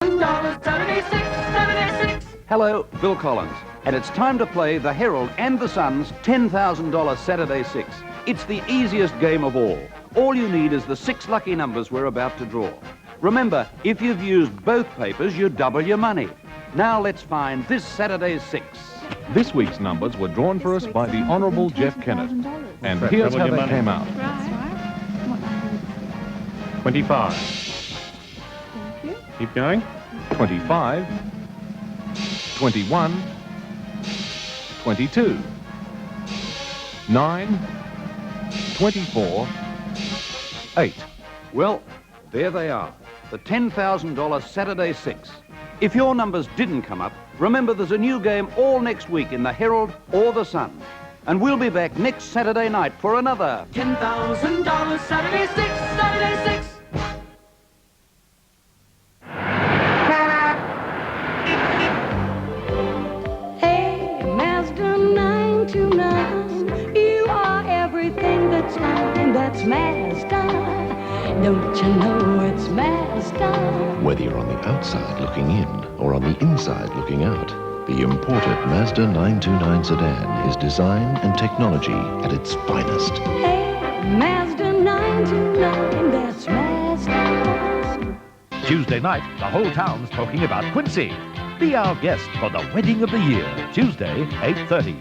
$10,000, 76, 76. Hello, Bill Collins, and it's time to play the Herald and the Sun's $10,000 Saturday 6. It's the easiest game of all. All you need is the 6 lucky numbers we're about to draw. Remember, if you've used both papers, you double your money. Now let's find this Saturday's 6. This week's numbers were drawn for us by the Honourable Jeff Kennett. And here's how they came out. 25. Thank you. Keep going. 25, 21, 22, 9, 24, 8. Well, there they are, the $10,000 Saturday 6. If your numbers didn't come up, remember there's a new game all next week in the Herald or the Sun. And we'll be back next Saturday night for another $10,000, Saturday 6, Saturday 6. Hey, Mazda 929, you are everything that's fine, that's Mazda. Don't you know it's Mazda? Whether you're on the outside looking in or on the inside looking out, the imported Mazda 929 sedan is design and technology at its finest. Hey, Mazda 929, that's Mazda. Tuesday night, the whole town's talking about Quincy. Be our guest for the wedding of the year, Tuesday, 8:30.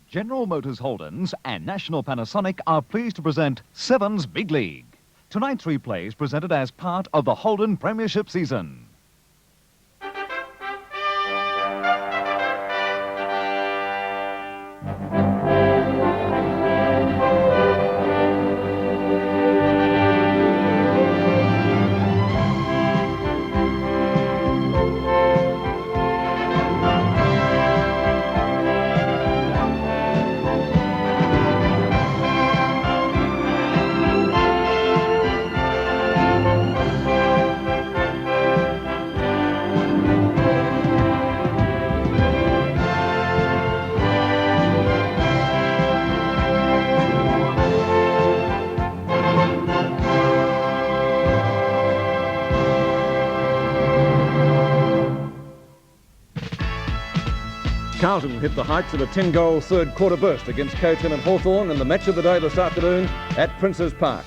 General Motors Holdens and National Panasonic are pleased to present Sevens Big League. Tonight's replay is presented as part of the Holden Premiership season. Carlton hit the heights of a 10-goal third-quarter burst against Carlton and Hawthorn in the match of the day this afternoon at Princes Park.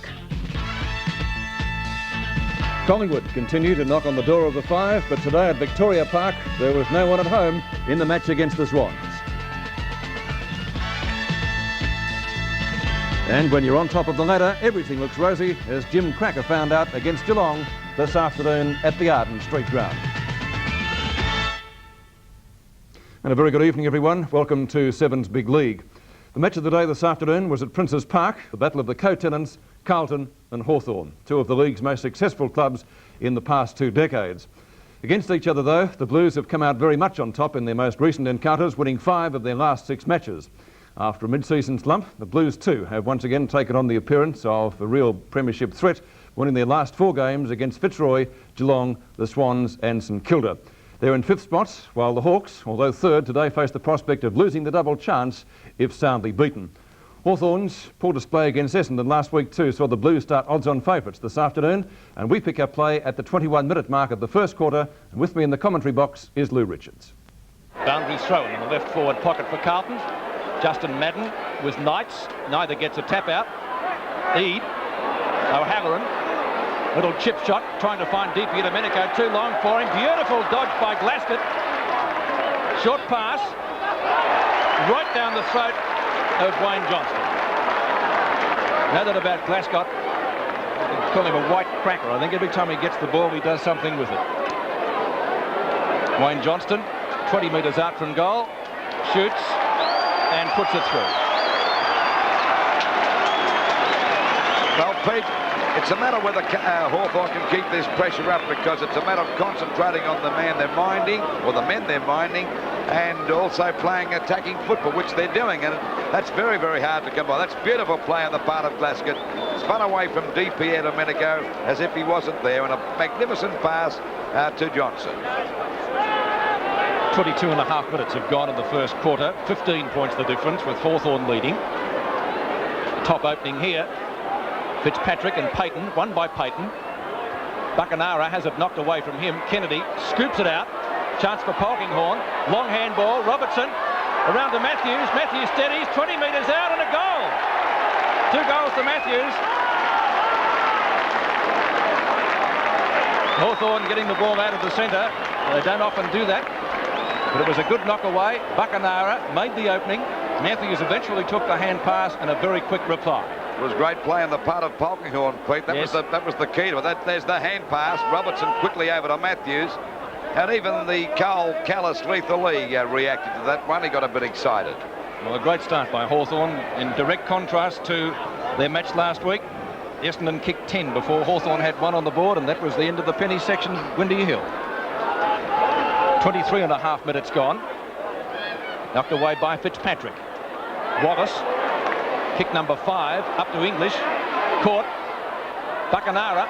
Collingwood continue to knock on the door of the 5, but today at Victoria Park there was no one at home in the match against the Swans. And when you're on top of the ladder, everything looks rosy, as Jim Cracker found out against Geelong this afternoon at the Arden Street Ground. And a very good evening, everyone. Welcome to Sevens Big League. The match of the day this afternoon was at Princes Park, the battle of the co-tenants, Carlton and Hawthorn, two of the league's most successful clubs in the past 2 decades. Against each other, though, the Blues have come out very much on top in their most recent encounters, winning 5 of their last 6 matches. After a mid-season slump, the Blues too have once again taken on the appearance of a real premiership threat, winning their last 4 games against Fitzroy, Geelong, the Swans and St Kilda. They're in 5th spot, while the Hawks, although 3rd, today face the prospect of losing the double chance if soundly beaten. Hawthorn's poor display against Essendon last week too saw the Blues start odds-on favourites this afternoon, and we pick up play at the 21-minute mark of the first quarter, and with me in the commentary box is Lou Richards. Boundary throw in the left forward pocket for Carlton. Justin Madden with Knights, neither gets a tap out. Eade, O'Halloran. Little chip shot, trying to find DP Domenico, too long for him. Beautiful dodge by Glasgow. Short pass, right down the throat of Wayne Johnston. Know that about Glasgow. They call him a white cracker. I think every time he gets the ball, he does something with it. Wayne Johnston, 20 metres out from goal, shoots and puts it through. Well, Pete, it's a matter whether Hawthorn can keep this pressure up, because it's a matter of concentrating on the man they're minding, or the men they're minding, and also playing attacking football, which they're doing, and that's very, very hard to come by. That's beautiful play on the part of Glasgow. Spun away from DP Domenico as if he wasn't there, and a magnificent pass to Johnson. 22.5 minutes have gone in the first quarter. 15 points the difference, with Hawthorn leading. top opening here. Fitzpatrick and Payton, won by Payton. Buckenara has it knocked away from him. Kennedy scoops it out. Chance for Polkinghorne. Long handball. Robertson around to Matthews. Matthews steadies. 20 metres out and a goal. 2 goals to Matthews. Hawthorn getting the ball out of the centre. They don't often do that. But it was a good knock away. Buckenara made the opening. Matthews eventually took the hand pass and a very quick reply. It was great play on the part of Polkinghorne, Pete. That was the key to it. There's the hand pass. Robertson quickly over to Matthews. And even the Cole Callis Lethal Lee reacted to that one. He got a bit excited. Well, a great start by Hawthorn in direct contrast to their match last week. Essendon kicked 10 before Hawthorn had 1 on the board, and that was the end of the penny section, Windy Hill. 23.5 minutes gone. Knocked away by Fitzpatrick. Wallace, kick number 5, up to English. Caught. Buckenara.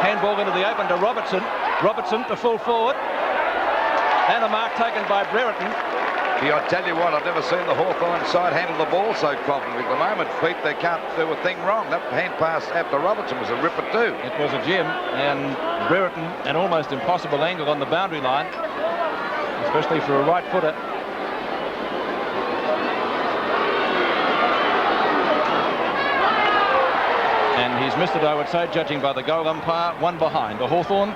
Handball into the open to Robertson. Robertson to full forward. And a mark taken by Brereton. I tell you what, I've never seen the Hawthorn side handle the ball so confidently. At the moment, Pete, they can't do a thing wrong. That hand pass after Robertson was a ripper too. It was a gem, and Brereton, an almost impossible angle on the boundary line, especially for a right footer. And he's missed it, I would say, judging by the goal umpire. 1 behind. The Hawthorn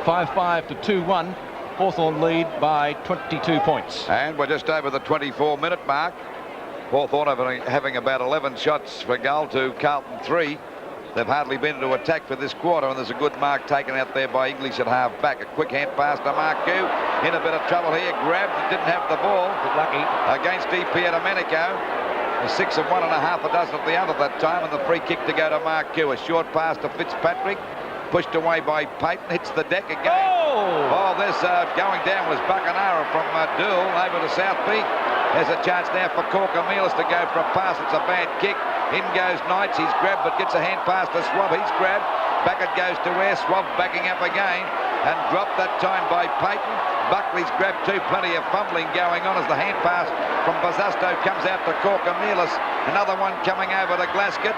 5-5 to 2-1. Hawthorn lead by 22 points. And we're just over the 24-minute mark. Hawthorn having about 11 shots for goal to Carlton 3. They've hardly been into attack for this quarter, and there's a good mark taken out there by English at half back. A quick hand pass to Marcoux. In a bit of trouble here. Grabbed, didn't have the ball. Bit lucky. Against DP Domenico. A 6 of 1 and a half a dozen at the other that time, and the free kick to go to Marcoux. A short pass to Fitzpatrick. Pushed away by Payton, hits the deck again. Oh, this going down was Buckenara from Dool over to Southby. There's a chance now for Corker-Mealis to go for a pass. It's a bad kick. In goes Knights. He's grabbed, but gets a hand pass to Swab. He's grabbed. Back it goes to Ware. Swab backing up again and dropped that time by Payton. Buckley's grabbed too. Plenty of fumbling going on as the hand pass from Bazasto comes out to Corker-Mealis. Another one coming over to Glasgow.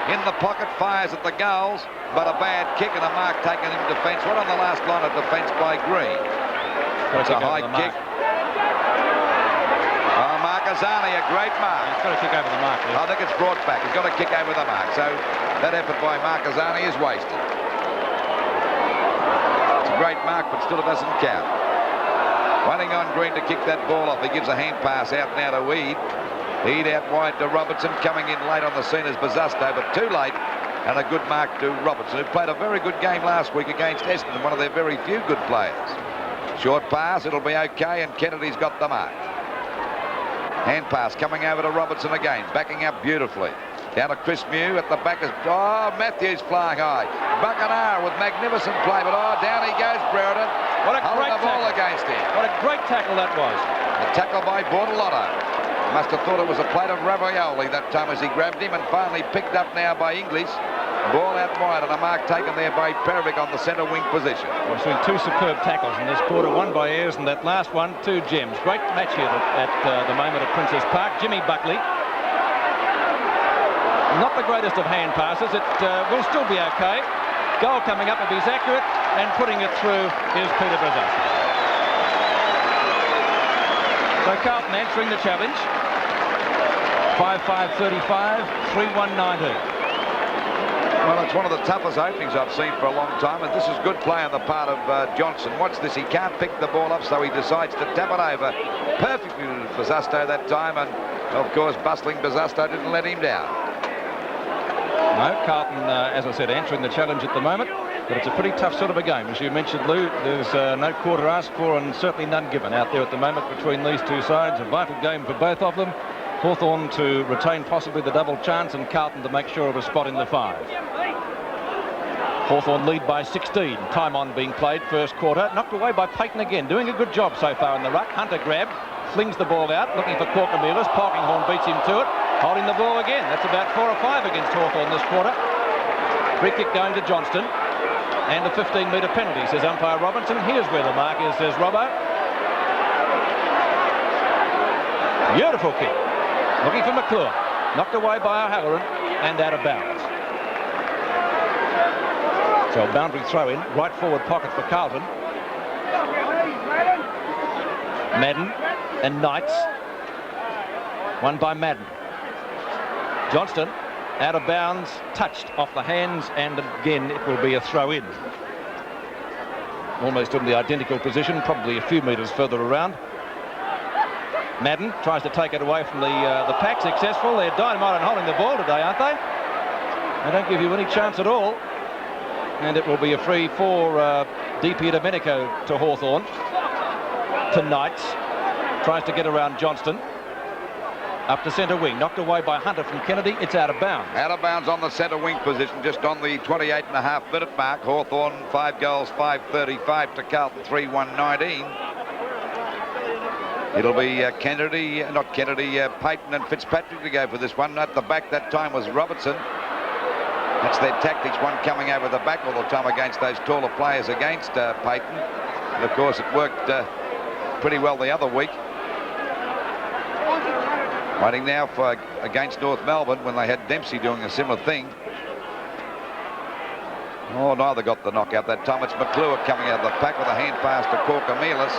In the pocket, fires at the goals, but a bad kick and a mark taken in defence. Right on the last line of defence by Green. It's a high kick. Oh, Marcazani, a great mark. He's got to kick over the mark. I think it's brought back. He's got to kick over the mark. So that effort by Marcazani is wasted. It's a great mark, but still it doesn't count. Waiting on Green to kick that ball off. He gives a hand pass out now to Weed. He'd out wide to Robertson, coming in late on the scene as Bazasto, but too late, and a good mark to Robertson, who played a very good game last week against Essendon, one of their very few good players. Short pass, it'll be okay, and Kennedy's got the mark. Hand pass coming over to Robertson again, backing up beautifully. Down to Chris Mew at the back. Matthews flying high. Buckenara with magnificent play, but down he goes, Brereton. What a great the ball tackle against him. What a great tackle that was. A tackle by Bortolotto. Must have thought it was a plate of ravioli that time as he grabbed him, and finally picked up now by English. Ball out wide and a mark taken there by Perovic on the centre wing position. We've seen 2 superb tackles in this quarter, one by Ayres and that last one, 2 gems. Great match here at the moment at Princes Park. Jimmy Buckley. Not the greatest of hand passes. It will still be okay. Goal coming up if he's accurate, and putting it through is Peter Bazasto. So Carlton answering the challenge. 5-5-35, 3-1-19. Well, it's one of the toughest openings I've seen for a long time, and this is good play on the part of Johnson. Watch this, he can't pick the ball up, so he decides to tap it over perfectly to Bazasto that time, and of course bustling Bazasto didn't let him down. No, Carlton, as I said, answering the challenge at the moment, but it's a pretty tough sort of a game. As you mentioned, Lou, there's no quarter asked for and certainly none given out there at the moment between these two sides. A vital game for both of them. Hawthorn to retain possibly the double chance, and Carlton to make sure of a spot in the 5. Hawthorn lead by 16. Time on being played, first quarter. Knocked away by Payton again, doing a good job so far in the ruck. Hunter grabbed, flings the ball out, looking for Corker-Mealis. Polkinghorne beats him to it, holding the ball again. That's about 4 or 5 against Hawthorn this quarter. Free kick going to Johnston, and a 15-metre penalty, says umpire Robinson. Here's where the mark is, says Robbo. Beautiful kick. Looking for McClure. Knocked away by O'Halloran and out of bounds. So a boundary throw in, right forward pocket for Carlton. Madden and Knights. Won by Madden. Johnston out of bounds, touched off the hands, and again it will be a throw in. Almost in the identical position, probably a few metres further around. Madden tries to take it away from the pack, successful. They're dynamite on holding the ball today, aren't they? They don't give you any chance at all. And it will be a free for DP Domenico to Hawthorn. To Knights. Tries to get around Johnston. Up to centre wing, knocked away by Hunter from Kennedy. It's out of bounds. Out of bounds on the centre wing position, just on the 28.5-minute mark. Hawthorn 5 goals, 5:35 to Carlton 3:1:19. It'll be Payton and Fitzpatrick to go for this one. At the back that time was Robertson. That's their tactics, one coming over the back all the time against those taller players against Payton. And of course it worked pretty well the other week. Waiting now for against North Melbourne when they had Dempsey doing a similar thing. Oh, neither got the knockout that time. It's McClure coming out of the pack with a hand pass to Corcomelis.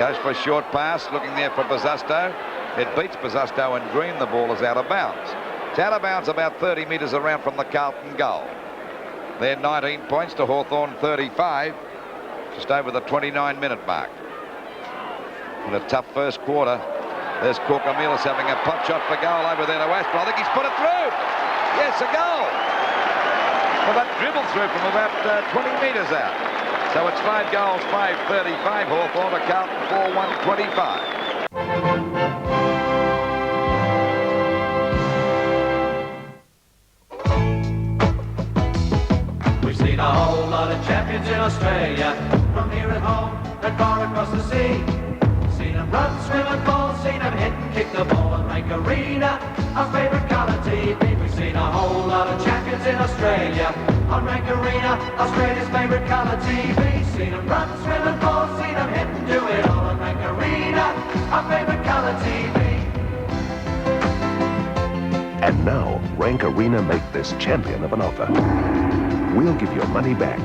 Goes for a short pass, looking there for Buzusto. It beats Buzusto and Green. The ball is out of bounds. It's out of bounds about 30 metres around from the Carlton goal. They're 19 points to Hawthorn 35, just over the 29-minute mark. In a tough first quarter. There's Corcomelis having a pot shot for goal over there to Aspel. I think he's put it through. Yes, a goal. Well, that dribbled through from about 20 metres out. So it's 5 goals, 5:35. Hawthorn to Carlton 4:1:25. We've seen a whole lot of champions in Australia, from here at home and far across the sea. Seen them run, swim and fall, seen them hit and kick the ball and make arena our favourite colour TV. We've seen a whole lot of champions in Australia on Rank Arena, Australia's favourite colour TV. Seen them run, swim and fall, seen them hit and do it all on Rank Arena, our favourite colour TV. And now, Rank Arena make this champion of an offer. We'll give your money back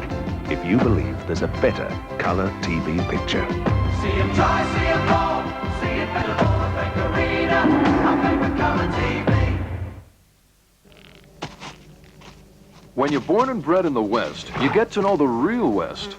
if you believe there's a better colour TV picture. See him try, see him fall, see it better all on Rank Arena, our favourite colour TV. When you're born and bred in the West, you get to know the real West.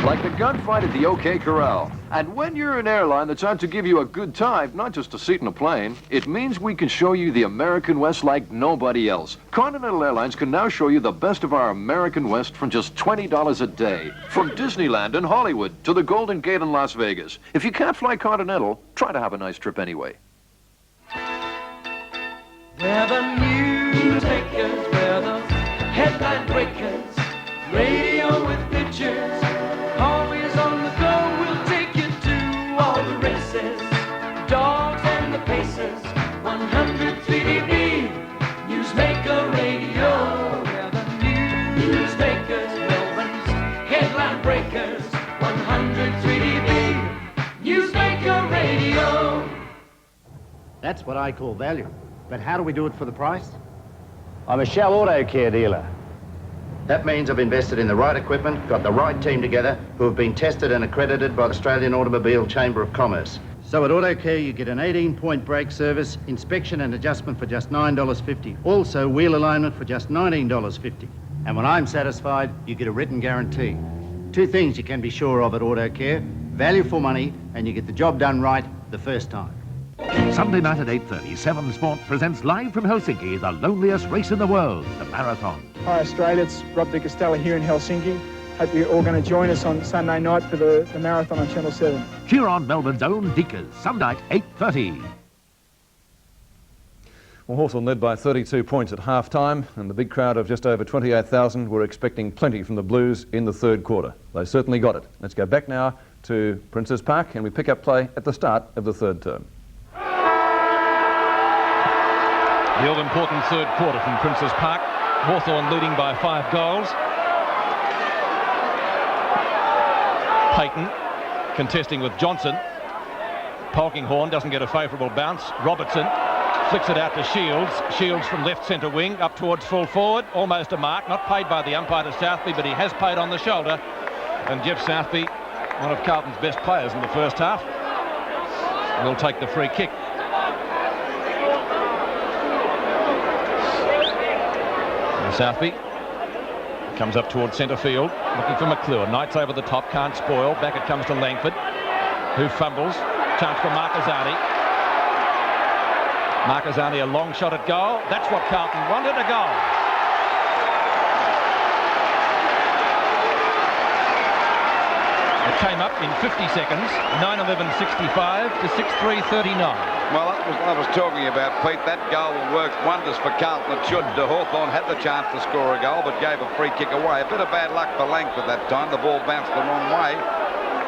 Like the gunfight at the OK Corral. And when you're an airline that's out to give you a good time, not just a seat in a plane, it means we can show you the American West like nobody else. Continental Airlines can now show you the best of our American West from just $20 a day. From Disneyland in Hollywood to the Golden Gate in Las Vegas. If you can't fly Continental, try to have a nice trip anyway. We're the news makers, we're the headline breakers, radio with pictures, always on the go, we'll take you to all the races, dogs and the paces, 100 3DB, Newsmaker Radio. We're the newsmakers, Melbourne's headline breakers, 100 3DB, Newsmaker Radio. That's what I call value. But how do we do it for the price? I'm a Shell Auto Care dealer. That means I've invested in the right equipment, got the right team together, who have been tested and accredited by the Australian Automobile Chamber of Commerce. So at Auto Care, you get an 18-point brake service, inspection and adjustment for just $9.50. Also, wheel alignment for just $19.50. And when I'm satisfied, you get a written guarantee. Two things you can be sure of at Auto Care: value for money, and you get the job done right the first time. Sunday night at 8:30, 7 Sport presents live from Helsinki the loneliest race in the world, the marathon. Hi Australia, it's Rob De Castella here in Helsinki. Hope you're all going to join us on Sunday night for the marathon on Channel 7. Cheer on Melbourne's own Deekers, Sunday night 8:30. Well, Hawthorn led by 32 points at half-time, and the big crowd of just over 28,000 were expecting plenty from the Blues in the third quarter. They certainly got it. Let's go back now to Princes Park, and we pick up play at the start of the third term. The all-important third quarter from Princes Park. Hawthorn leading by 5 goals. Payton contesting with Johnson. Polkinghorne doesn't get a favourable bounce. Robertson flicks it out to Shields. Shields from left centre wing up towards full forward. Almost a mark. Not paid by the umpire to Southby, but he has paid on the shoulder. And Jeff Southby, one of Carlton's best players in the first half, will take the free kick. And Southby comes up towards centre field, looking for McClure. Knights over the top, can't spoil. Back it comes to Langford, who fumbles. Chance for Marquezani. Marquezani, a long shot at goal. That's what Carlton wanted, a goal. It came up in 50 seconds, 9:11.65 to 6:3.39. Well, that was what I was talking about, Pete. That goal worked wonders for Carlton. It should. Hawthorn had the chance to score a goal, but gave a free kick away. A bit of bad luck for Langford that time. The ball bounced the wrong way,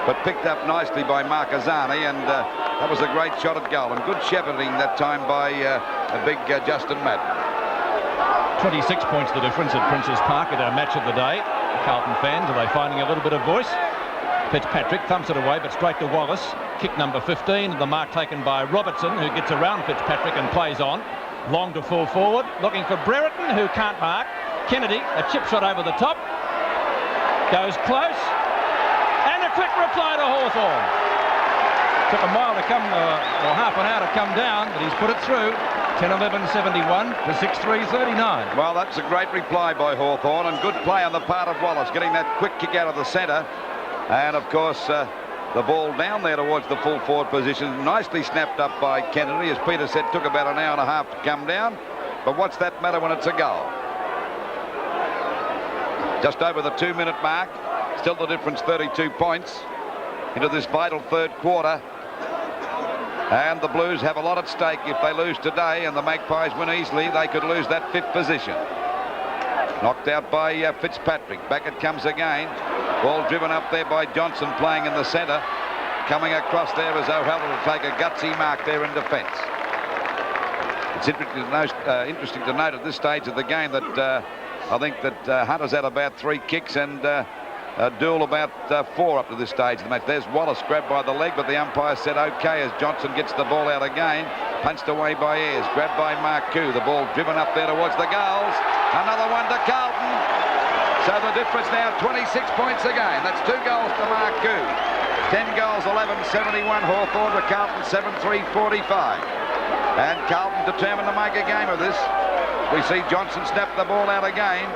but picked up nicely by Marquezani, and that was a great shot at goal. And good shepherding that time by a big Justin Madden. 26 points the difference at Princes Park at our match of the day. Carlton fans, are they finding a little bit of voice? Fitzpatrick thumps it away, but straight to Wallace. Kick number 15, the mark taken by Robertson, who gets around Fitzpatrick and plays on. Long to full forward, looking for Brereton, who can't mark. Kennedy, a chip shot over the top. Goes close. And a quick reply to Hawthorn. Took a mile to come, or half an hour to come down, but he's put it through. 10:11.71 to 6:3.39. Well, that's a great reply by Hawthorn, and good play on the part of Wallace, getting that quick kick out of the centre. And, of course, the ball down there towards the full forward position. Nicely snapped up by Kennedy. As Peter said, took about an hour and a half to come down. But what's that matter when it's a goal? Just over the 2-minute mark. Still the difference 32 points into this vital third quarter. And the Blues have a lot at stake. If they lose today and the Magpies win easily, they could lose that 5th position. Knocked out by Fitzpatrick. Back it comes again. Ball driven up there by Johnson, playing in the centre. Coming across there as O'Halloran will take a gutsy mark there in defence. It's interesting to note at this stage of the game that I think that Hunter's had about 3 kicks and Dool about 4 up to this stage of the match. There's Wallace grabbed by the leg, but the umpire said OK as Johnson gets the ball out again. Punched away by Ayres, grabbed by Marcoux. The ball driven up there towards the goals. Another one to Carlton. So the difference now 26 points again. That's 2 goals to Marcoux. 10 goals, 11.71 Hawthorn to Carlton, 7.3.45. And Carlton determined to make a game of this. We see Johnson snap the ball out again.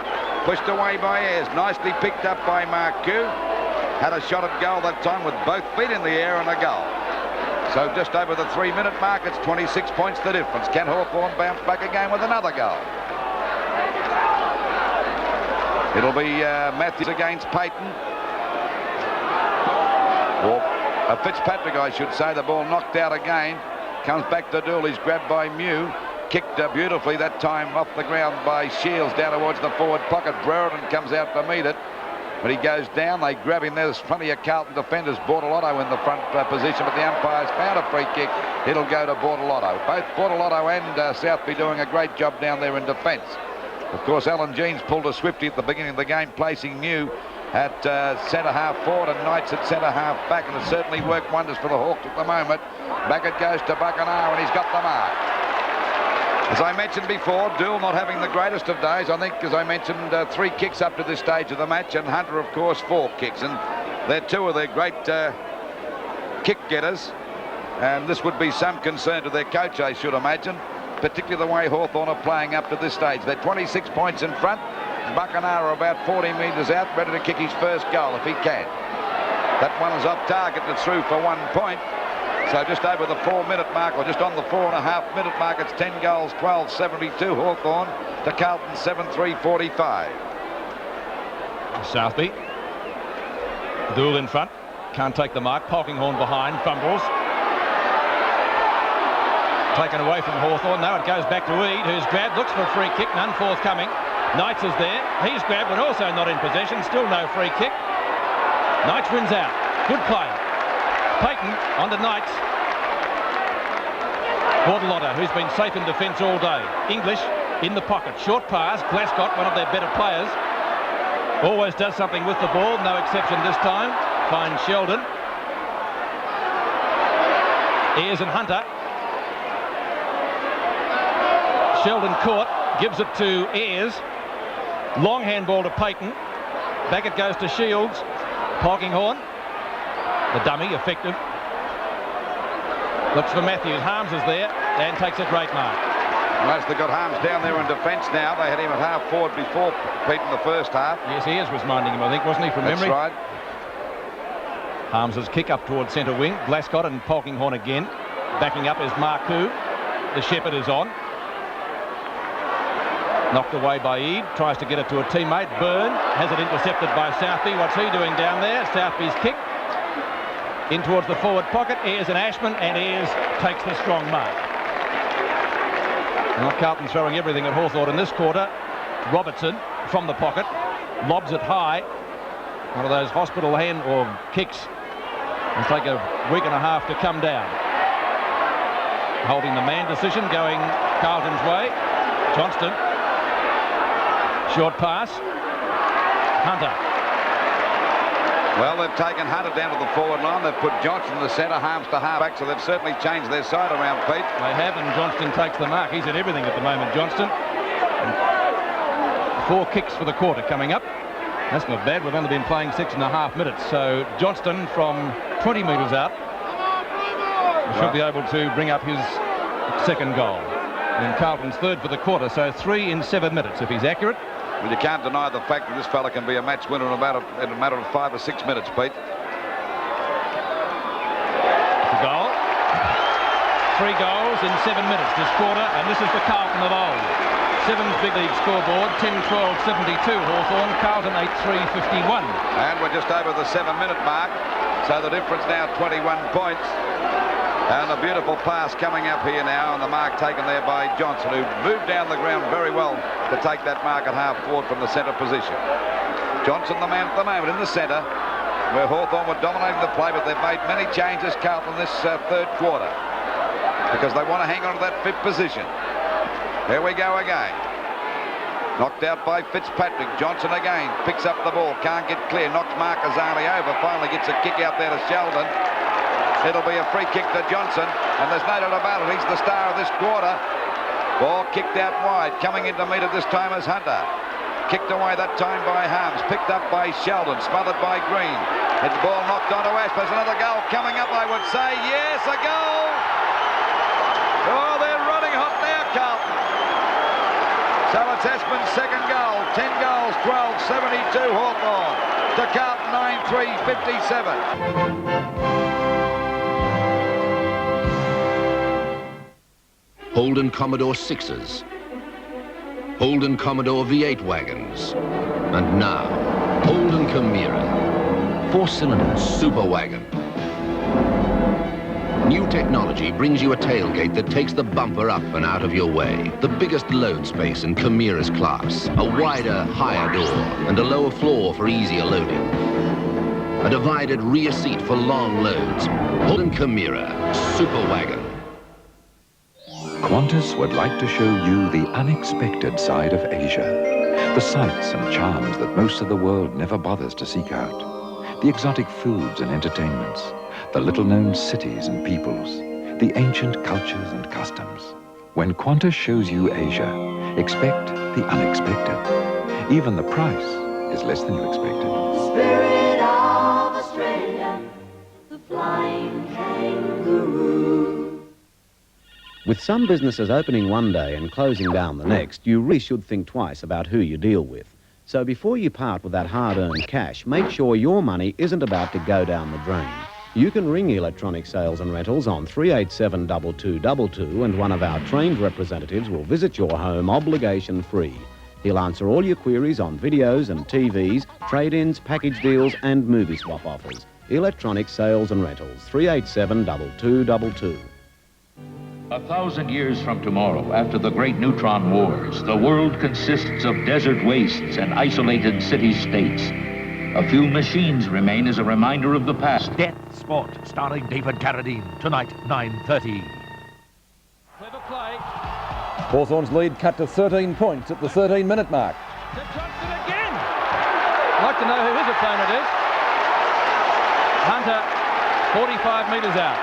Pushed away by Ayres. Nicely picked up by Marcoux. Had a shot at goal that time with both feet in the air and a goal. So just over the 3-minute mark, it's 26 points the difference. Can Hawthorn bounce back again with another goal? It'll be Matthews against Payton. Or Fitzpatrick, I should say. The ball knocked out again. Comes back to Dool. He's grabbed by Mew. Kicked beautifully that time off the ground by Shields down towards the forward pocket. Brereton comes out to meet it. But he goes down. They grab him. There's plenty of Carlton defenders. Bortolotto in the front position. But the umpire's found a free kick. It'll go to Bortolotto. Both Bortolotto and Southby doing a great job down there in defence. Of course, Alan Jeans pulled a Swifty at the beginning of the game, placing Mew at centre-half forward and Knights at centre-half back, and it certainly worked wonders for the Hawks at the moment. Back it goes to Buckenham, and he's got the mark. As I mentioned before, Dool not having the greatest of days. I think, as I mentioned, 3 kicks up to this stage of the match, and Hunter, of course, 4 kicks. And they're 2 of their great kick-getters, and this would be some concern to their coach, I should imagine, particularly the way Hawthorn are playing up to this stage. They're 26 points in front. Buckenham about 40 metres out, ready to kick his first goal if he can. That one is off target and it's through for 1 point. So just over the 4-minute mark, or just on the 4.5-minute mark, it's 10 goals, 12.72 Hawthorn to Carlton, 7.3.45. Southby. Dool in front. Can't take the mark. Polkinghorne behind. Fumbles. Taken away from Hawthorn. Now it goes back to Eade, who's grabbed. Looks for a free kick. None forthcoming. Knights is there. He's grabbed but also not in possession. Still no free kick. Knights wins out. Good play. Payton on to Knights. Bortolotto, who's been safe in defence all day. English in the pocket. Short pass. Glascott, one of their better players. Always does something with the ball. No exception this time. Finds Sheldon. Ayres and Hunter. Sheldon caught, gives it to Ayres. Long handball to Payton. Back it goes to Shields. Polkinghorne. The dummy, effective. Looks for Matthews. Harms is there and takes a great mark. Well, they've got Harms down there in defence now. They had him at half forward before Payton the first half. Yes, Ayres was minding him, I think, wasn't he, from memory? That's right. Harms's kick up towards centre wing. Glascott and Polkinghorne again. Backing up is Marcoux. The Shepherd is on. Knocked away by Eade. Tries to get it to a teammate. Byrne has it intercepted by Southby. What's he doing down there? Southby's kick. In towards the forward pocket. Ayres and Ashman, and Ayres takes the strong mark. Well, Carlton throwing everything at Hawthorn in this quarter. Robertson from the pocket. Lobs it high. One of those hospital hand or kicks. It'll take a week and a half to come down. Holding the man decision, going Carlton's way. Johnston. Short pass. Hunter. Well, they've taken Hunter down to the forward line. They've put Johnson in the centre, Harms to half-back, so they've certainly changed their side around, Pete. They have, and Johnston takes the mark. He's at everything at the moment, Johnston. 4 kicks for the quarter coming up. That's not bad. We've only been playing 6.5 minutes. So Johnston from 20 metres out should be able to bring up his second goal. And Carlton's third for the quarter, so 3 in 7 minutes if he's accurate. Well, you can't deny the fact that this fella can be a match winner in a matter of 5 or 6 minutes, Pete. It's a goal. 3 goals in 7 minutes this quarter, and this is the Carlton of old. Sevens Big League scoreboard, 10-12-72 Hawthorn, Carlton 8-3-51. And we're just over the 7-minute mark, so the difference now 21 points. And a beautiful pass coming up here now, and the mark taken there by Johnson, who moved down the ground very well to take that mark at half forward from the centre position. Johnson, the man at the moment in the centre, where Hawthorn were dominating the play, but they've made many changes, Carlton, this third quarter, because they want to hang on to that 5th position. Here we go again. Knocked out by Fitzpatrick. Johnson again picks up the ball, can't get clear, knocks Marquezani over, finally gets a kick out there to Sheldon. It'll be a free kick to Johnson, and there's no doubt about it, he's the star of this quarter. Ball kicked out wide, coming into meet at this time as Hunter. Kicked away that time by Harms, picked up by Sheldon, smothered by Green. It's ball knocked onto Ash. There's another goal coming up, I would say. Yes, a goal! Oh, they're running hot now, Carlton. So it's Ashman's second goal. 10 goals, 12-72 Hawthorn. To Carlton 9-3-57. Holden Commodore 6s, Holden Commodore V8 wagons, and now, Holden Chimera, 4-cylinder super wagon. New technology brings you a tailgate that takes the bumper up and out of your way. The biggest load space in Chimera's class, a wider, higher door, and a lower floor for easier loading. A divided rear seat for long loads. Holden Chimera, super wagon. Qantas would like to show you the unexpected side of Asia. The sights and charms that most of the world never bothers to seek out. The exotic foods and entertainments. The little-known cities and peoples. The ancient cultures and customs. When Qantas shows you Asia, expect the unexpected. Even the price is less than you expected. Spirit of Australia, the flying kangaroo. With some businesses opening one day and closing down the next, you really should think twice about who you deal with. So before you part with that hard-earned cash, make sure your money isn't about to go down the drain. You can ring Electronic Sales and Rentals on 387-2222 and one of our trained representatives will visit your home obligation-free. He'll answer all your queries on videos and TVs, trade-ins, package deals and movie swap offers. Electronic Sales and Rentals, 387-2222. 1,000 years from tomorrow, after the great neutron wars, the world consists of desert wastes and isolated city-states. A few machines remain as a reminder of the past. Death Sport, starring David Carradine, tonight, 9:30. Clever play. Hawthorn's lead cut to 13 points at the 13-minute mark. To Johnson again. I'd like to know who his opponent is. Hunter, 45 metres out.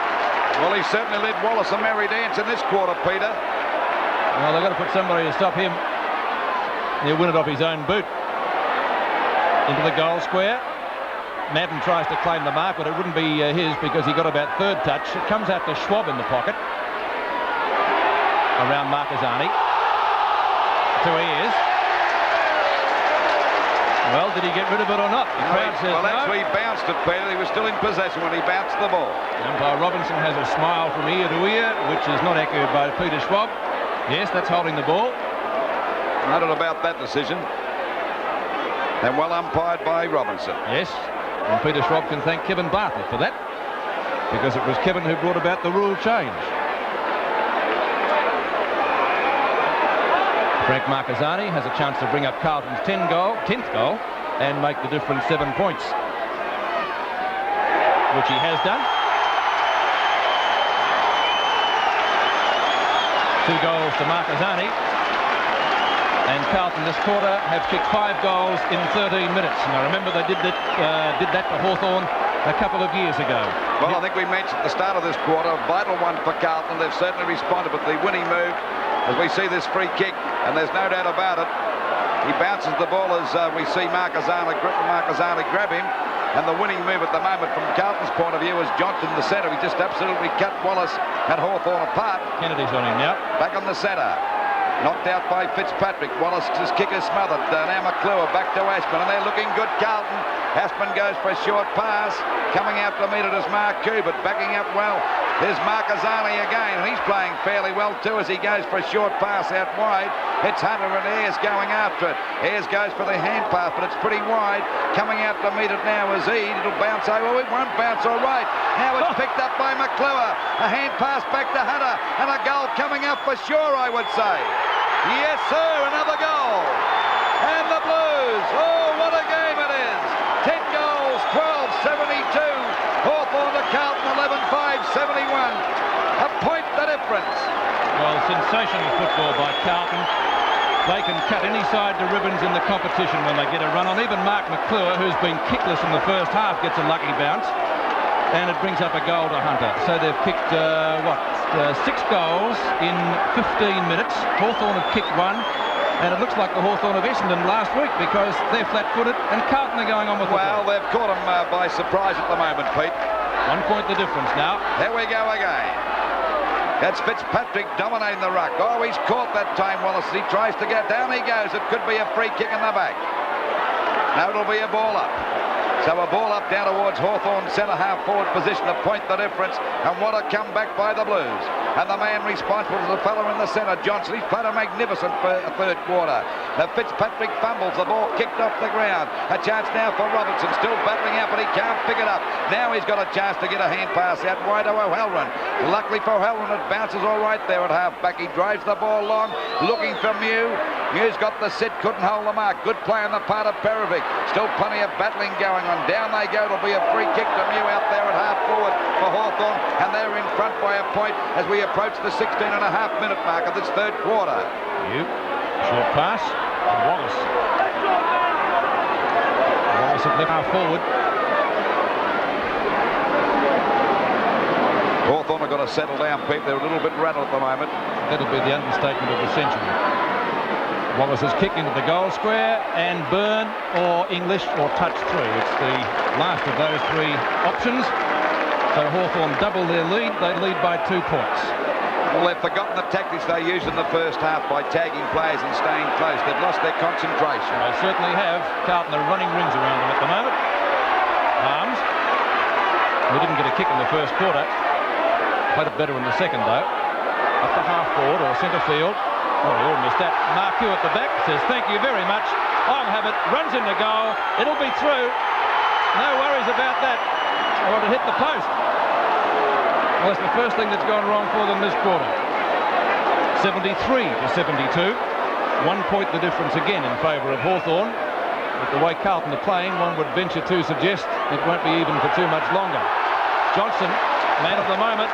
Well, he certainly led Wallace a merry dance in this quarter, Peter. Well, they've got to put somebody to stop him. He'll win it off his own boot. Into the goal square. Madden tries to claim the mark, but it wouldn't be his because he got about third touch. It comes out to Schwab in the pocket. Around Marcazani. To Ayres. Well, did he get rid of it or not? The crowd says well, no. actually, he bounced it, Peter. He was still in possession when he bounced the ball. Umpire Robinson has a smile from ear to ear, which is not echoed by Peter Schwab. Yes, that's holding the ball. Noted about that decision. And well umpired by Robinson. Yes, and Peter Schwab can thank Kevin Bartlett for that, because it was Kevin who brought about the rule change. Frank Marcazani has a chance to bring up Carlton's 10th goal and make the difference 7 points, which he has done. 2 goals to Marcazani, and Carlton this quarter have kicked 5 goals in 13 minutes. And I remember they did that to Hawthorn a couple of years ago. Well, I think we mentioned at the start of this quarter, a vital one for Carlton. They've certainly responded with the winning move as we see this free kick, and there's no doubt about it. He bounces the ball as we see Marcazani grab him, and the winning move at the moment from Carlton's point of view is Johnson in the centre. He just absolutely cut Wallace and Hawthorn apart. Kennedy's on him now. Back on the centre. Knocked out by Fitzpatrick. Wallace's kick is smothered. Now McClure back to Ashman, and they're looking good, Carlton. Ashman goes for a short pass. Coming out to meet it is Mark Kubert, backing up well. There's Marcazani again, and he's playing fairly well too as he goes for a short pass out wide. It's Hunter and Ayres going after it. Ayres goes for the hand pass, but it's pretty wide. Coming out to meet it now is Eade. It'll bounce over. It won't bounce all right. Now it's picked up by McClure. A hand pass back to Hunter, and a goal coming up for sure, I would say. Yes, sir, another goal. And the Blues, oh, what a game it is. 10 goals, 12-72. Hawthorn to Carlton, 11-5-71. A point the difference. Well, sensational football by Carlton. They can cut any side to ribbons in the competition when they get a run on. Even Mark McClure, who's been kickless in the first half, gets a lucky bounce. And it brings up a goal to Hunter. So they've kicked, 6 goals in 15 minutes. Hawthorn have kicked 1. And it looks like the Hawthorn of Essendon last week because they're flat-footed and Carlton are going on with the ball. Well, they've caught them by surprise at the moment, Pete. 1 point the difference now. There we go again. That's Fitzpatrick dominating the ruck. Oh, he's caught that time, Wallace. He tries to get down. He goes. It could be a free kick in the back. Now it'll be a ball up. So a ball up down towards Hawthorn centre-half forward position to point the difference. And what a comeback by the Blues. And the man responsible is the fellow in the centre, Johnson. He's played a magnificent third quarter. Now Fitzpatrick fumbles. The ball kicked off the ground. A chance now for Robertson. Still battling out, but he can't pick it up. Now he's got a chance to get a hand pass out wide to O'Halloran. Luckily for O'Halloran, it bounces all right there at half-back. He drives the ball long, looking for Mew. Mew's got the sit, couldn't hold the mark. Good play on the part of Perovic. Still plenty of battling going on. Down they go. It'll be a free kick to Mew out there at half-forward for Hawthorn. And they're in front by a point as we approach the 16.5-minute mark of this third quarter. Mew, short pass. Wallace. Wallace at left half-forward. Hawthorn have got to settle down, Pete. They're a little bit rattled at the moment. That'll be the understatement of the century. Wallace's kick into the goal square, and Byrne or English or touch through. It's the last of those 3 options. So Hawthorn double their lead. They lead by 2 points. Well, they've forgotten the tactics they used in the first half by tagging players and staying close. They've lost their concentration. They certainly have. Carlton are running rings around them at the moment. Arms. We didn't get a kick in the first quarter. Played it better in the second, though. Up to half-forward or centre field. Oh, we all missed that. Mark Hugh at the back says, thank you very much. I'll have it. Runs in the goal. It'll be through. No worries about that. I want to hit the post. Well, that's the first thing that's gone wrong for them this quarter. 73-72. 1 point the difference again in favour of Hawthorn. But the way Carlton are playing, one would venture to suggest it won't be even for too much longer. Johnson, man of the moment.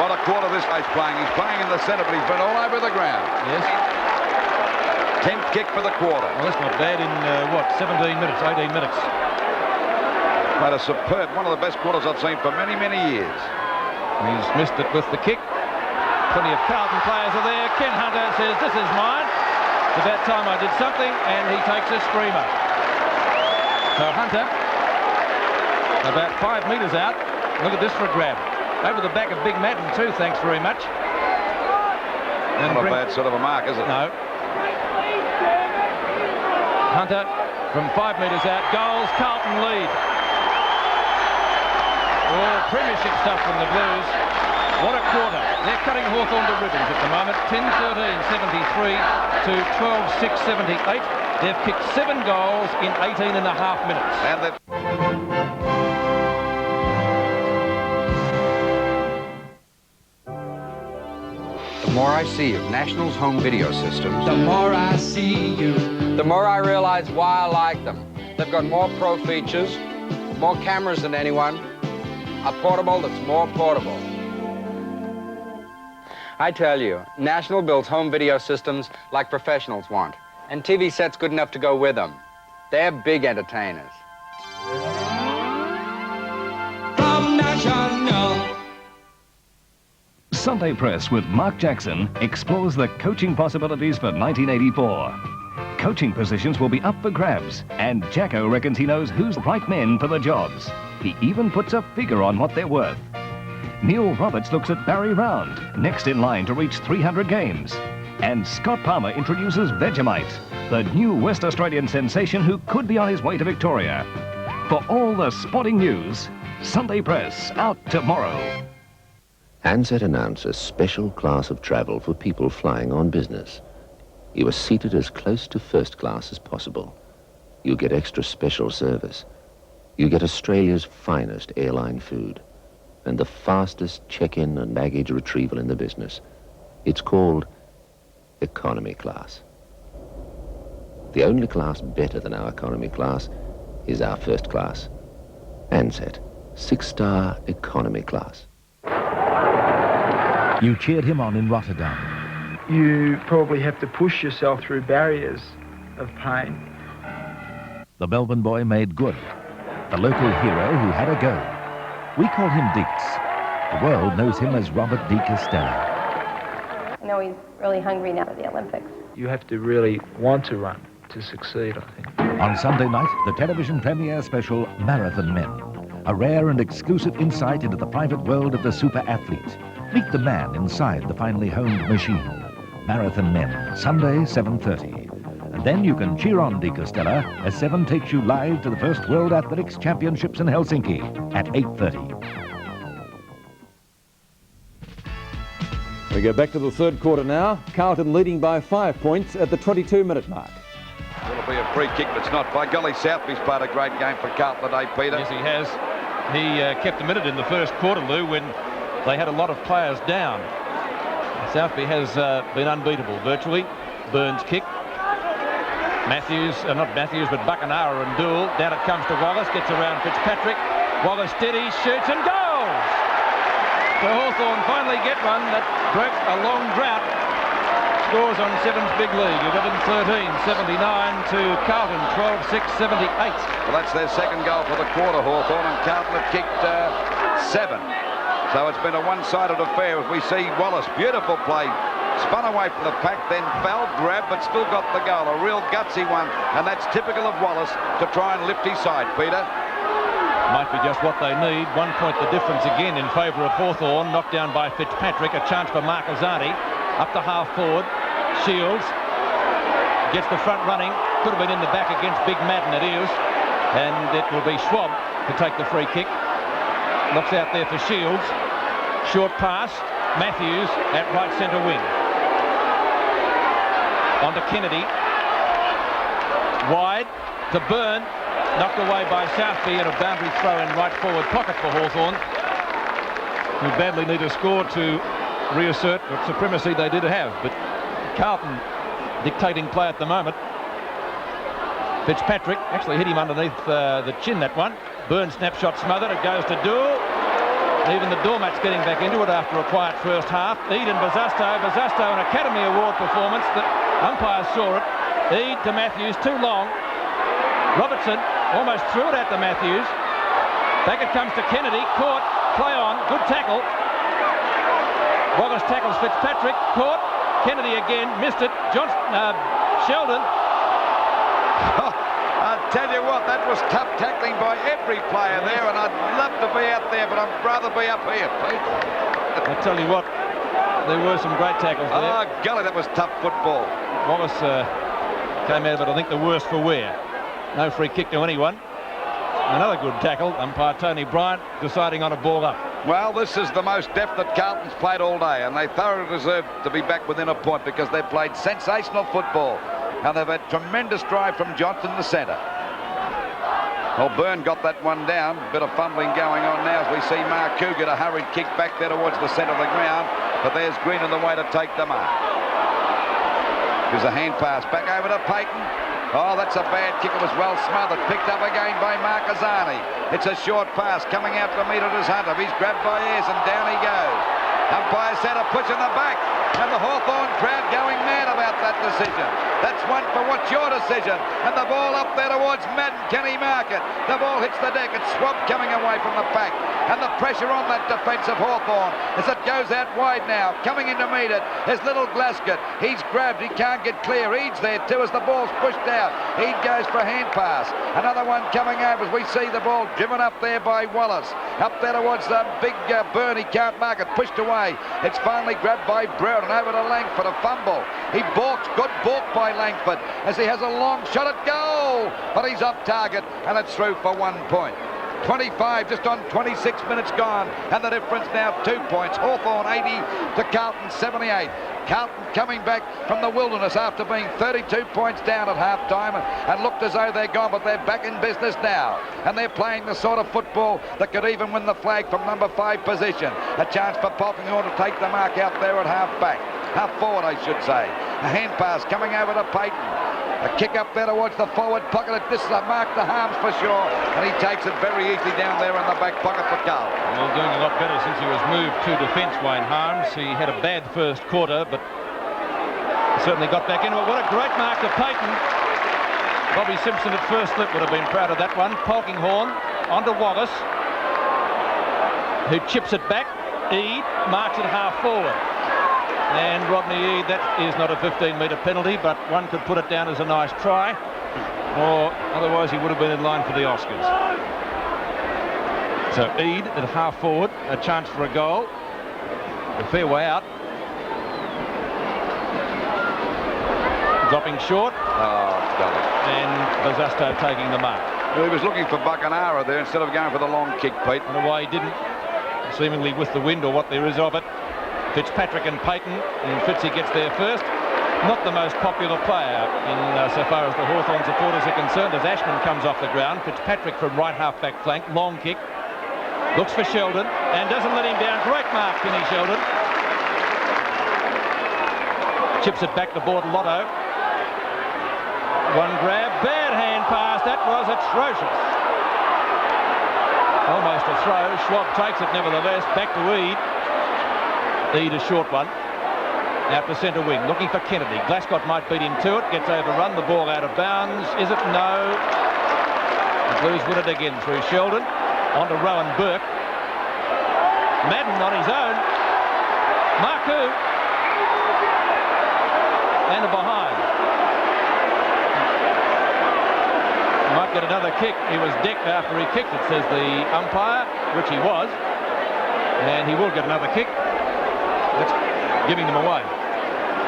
What a quarter this guy's playing. He's playing in the centre, but he's been all over the ground. Yes. 10th kick for the quarter. Well, that's not bad in, 17 minutes, 18 minutes. But a superb, one of the best quarters I've seen for many, many years. He's missed it with the kick. Plenty of Carlton players are there. Ken Hunter says, this is mine. It's about time I did something, and he takes a screamer. So Hunter, about 5 metres out. Look at this for a grab. Over the back of Big Madden too, thanks very much. Not a bad sort of a mark, is it? No. Hunter from 5 metres out. Goals, Carlton lead. Oh, premiership stuff from the Blues. What a quarter. They're cutting Hawthorn to ribbons at the moment. 10-13-73 to 12-6-78. They've kicked 7 goals in 18 and a half minutes. And they've... The more I see of National's home video systems, the more I see you, the more I realize why I like them. They've got more pro features, more cameras than anyone, a portable that's more portable. I tell you, National builds home video systems like professionals want, and TV sets good enough to go with them. They're big entertainers. from National. Sunday Press with Mark Jackson explores the coaching possibilities for 1984. Coaching positions will be up for grabs, and Jacko reckons he knows who's the right men for the jobs. He even puts a figure on what they're worth. Neil Roberts looks at Barry Round, next in line to reach 300 games. And Scott Palmer introduces Vegemite, the new West Australian sensation who could be on his way to Victoria. For all the sporting news, Sunday Press, out tomorrow. Ansett announced a special class of travel for people flying on business. You are seated as close to first class as possible. You get extra special service. You get Australia's finest airline food and the fastest check-in and baggage retrieval in the business. It's called economy class. The only class better than our economy class is our first class. Ansett, 6-star economy class. You cheered him on in Rotterdam. You probably have to push yourself through barriers of pain. The Melbourne boy made good. The local hero who had a go. We call him Deeks. The world knows him as Robert De Castella. I know he's really hungry now at the Olympics. You have to really want to run to succeed, I think. On Sunday night, the television premiere special Marathon Men. A rare and exclusive insight into the private world of the super athlete. Meet the man inside the finely honed machine. Marathon Men, Sunday, 7:30. And then you can cheer on De Castella as 7 takes you live to the first World Athletics Championships in Helsinki at 8:30. We go back to the third quarter now. Carlton leading by 5 points at the 22-minute mark. It'll be a free kick, but it's not. By golly, Southby's played a great game for Carlton today, Peter. Yes, he has. He kept them in it in the first quarter, Lou, when they had a lot of players down. Southby has been unbeatable, virtually. Burns kick. Matthews, not Matthews, but Buckenara and Dool. Down it comes to Wallace, gets around Fitzpatrick. Wallace steady, shoots and goals! So Hawthorn finally get one that broke a long drought. Scores on Sevens Big League, 11-13, 79 to Carlton, 12-6, 78. Well, that's their second goal for the quarter, Hawthorn, and Carlton have kicked 7. So it's been a one-sided affair. We see Wallace, beautiful play, spun away from the pack, then foul grab, but still got the goal. A real gutsy one, and that's typical of Wallace to try and lift his side, Peter. Might be just what they need. 1 point the difference again in favour of Hawthorn. Knocked down by Fitzpatrick. A chance for Marquezani. Up to half forward. Shields gets the front running. Could have been in the back against Big Madden at Eels. And it will be Schwab to take the free kick. Looks out there for Shields. Short pass. Matthews at right centre wing. On to Kennedy. Wide to Byrne. Knocked away by Southby and a boundary throw in right forward pocket for Hawthorn, who badly need a score to reassert what supremacy they did have. But Carlton dictating play at the moment. Fitzpatrick actually hit him underneath the chin, that one. Byrne snapshot smothered. It goes to Dool. Even the doormat's getting back into it after a quiet first half. Eade and Bazasto. Bazasto, an Academy Award performance. The umpires saw it. Eade to Matthews, too long. Robertson almost threw it at the Matthews. Back it comes to Kennedy. Caught. Play on. Good tackle. Boggess tackles Fitzpatrick, caught. Kennedy again, missed it. Sheldon. I tell you what, that was tough tackling by every player there, and I'd love to be out there, but I'd rather be up here, Pete. I tell you what, there were some great tackles there. Oh, golly, that was tough football. Wallace came out of it, I think, the worst for wear. No free kick to anyone. Another good tackle, umpire Tony Bryant deciding on a ball up. Well, this is the most depth that Carlton's played all day, and they thoroughly deserve to be back within a point because they've played sensational football, and they've had tremendous drive from Johnson, the centre. Well, Byrne got that one down. A bit of fumbling going on now as we see Marcoux get a hurried kick back there towards the centre of the ground, but there's Green in the way to take the mark. Here's a hand pass back over to Payton. Oh, that's a bad kick. It was well smothered. Picked up again by Marcazzani. It's a short pass coming out to meet it as Hunter. He's grabbed by Ayres and down he goes. Umpire said a push in the back, and the Hawthorn crowd going mad about that decision. That's one for what's your decision. And the ball up there towards Madden. Can he mark it? The ball hits the deck. It's Swab coming away from the pack. And the pressure on that defensive Hawthorn as it goes out wide now. Coming in to meet it is Little Glasgow. He's grabbed. He can't get clear. Eads there too as the ball's pushed out. Eade goes for a hand pass. Another one coming over as we see the ball driven up there by Wallace. Up there towards the big Byrne. He can't mark it. Pushed away. It's finally grabbed by Brown and over to Langford. A fumble. He balks. Good balk by Langford as he has a long shot at goal. But he's off target and it's through for 1 point. 25 just on 26 minutes gone, and the difference now 2 points. Hawthorn 80 to Carlton 78. Carlton coming back from the wilderness after being 32 points down at half-time and looked as though they're gone, but they're back in business now, and they're playing the sort of football that could even win the flag from number 5 position. A chance for Polkinghorne to take the mark out there at half-back. Half-forward, I should say. A hand pass coming over to Payton. A kick up there towards the forward pocket. This is a mark to Harms for sure. And he takes it very easily down there in the back pocket for Carl. Well, doing a lot better since he was moved to defence, Wayne Harms. He had a bad first quarter, but certainly got back into it. What a great mark to Payton. Bobby Simpson at first slip would have been proud of that one. Polkinghorne onto Wallace, who chips it back. Eade marks it half forward. And Rodney Eade, that is not a 15-metre penalty, but one could put it down as a nice try, or otherwise he would have been in line for the Oscars. So Eade at half forward, a chance for a goal. A fair way out. Dropping short. Oh, it's done it. And Bazasto taking the mark. Well, he was looking for Buckenara there instead of going for the long kick, Pete. And why he didn't, seemingly with the wind or what there is of it. Fitzpatrick and Payton, and Fitzy gets there first. Not the most popular player in so far as the Hawthorn supporters are concerned, as Ashman comes off the ground. Fitzpatrick from right half-back flank, long kick. Looks for Sheldon and doesn't let him down. Great mark, Kenny Sheldon. Chips it back to Bortolotto. One grab, bad hand pass. That was atrocious. Almost a throw. Schwab takes it nevertheless. Back to Eade. Eade a short one. Out to centre wing, looking for Kennedy. Glascott might beat him to it. Gets overrun. The ball out of bounds. Is it? No. The Blues win it again through Sheldon. On to Rowan Burke. Madden on his own. Marcoux. And a behind. Might get another kick. He was decked after he kicked it, says the umpire, which he was. And he will get another kick. That's giving them away.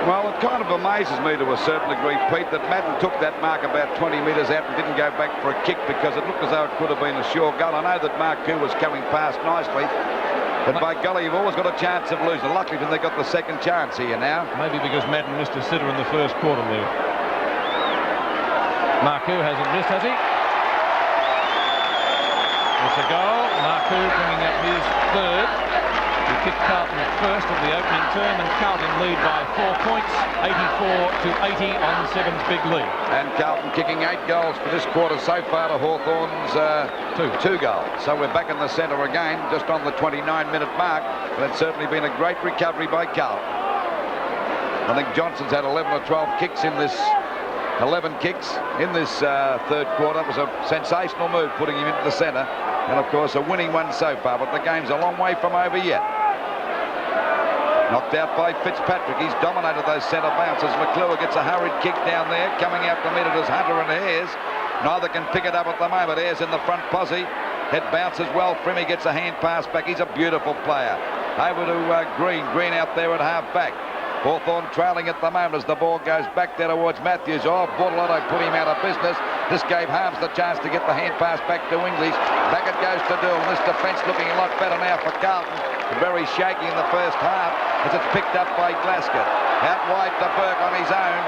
Well, it kind of amazes me to a certain degree, Pete, that Madden took that mark about 20 metres out and didn't go back for a kick because it looked as though it could have been a sure goal. I know that Marcoux was coming past nicely, but by golly, you've always got a chance of losing. Luckily, they got the second chance here now. Maybe because Madden missed a sitter in the first quarter there. Marcoux hasn't missed, has he? It's a goal. Marcoux bringing up his third. He kicked Carlton first of the opening term, and Carlton lead by 4 points, 84-80 on Sevens big lead. And Carlton kicking 8 goals for this quarter so far to Hawthorn's 2 goals. So we're back in the centre again, just on the 29-minute mark. But it's certainly been a great recovery by Carlton. I think Johnson's had 11 or 12 kicks in this. 11 kicks in this third quarter. It was a sensational move putting him into the centre, and of course a winning one so far, but the game's a long way from over yet. Knocked out by Fitzpatrick. He's dominated those centre bounces. McClure gets a hurried kick down there. Coming out to meet it is Hunter and Ayres. Neither can pick it up at the moment. Ayres in the front posse. Head bounces well. Frimmy gets a hand pass back. He's a beautiful player. Over to Green. Green out there at half back. Hawthorn trailing at the moment as the ball goes back there towards Matthews. Oh, Bordelotto put him out of business. This gave Harms the chance to get the hand pass back to English. Back it goes to Dool. This defence looking a lot better now for Carlton. Very shaky in the first half as it's picked up by Glasgow. Out wide to Burke on his own.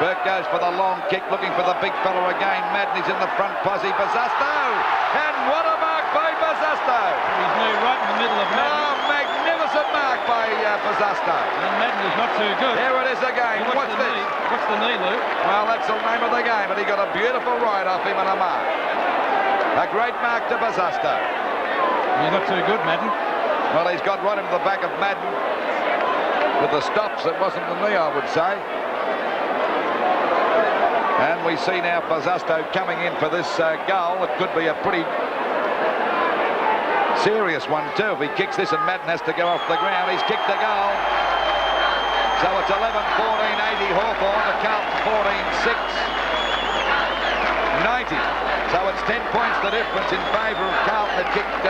Burke goes for the long kick, looking for the big fella again. Madden is in the front posse. Bazasto! And what a mark by Bazasto! He's new right in the middle of Madden. Oh, magnificent mark by Bazasto. And Madden is not too good. Here it is again. What's this? What's the knee, Lou? Well, that's the name of the game, but he got a beautiful ride off him and a mark. A great mark to Bazasto. You're not too good, Madden. Well, he's got right into the back of Madden with the stops. It wasn't the knee, I would say. And we see now Bazasto coming in for this goal. It could be a pretty serious one too. If he kicks this and Madden has to go off the ground, he's kicked the goal. So it's 11-14-80 Hawthorn to Carlton 14-6. 90. So it's 10 points the difference in favour of Carlton that kicked 9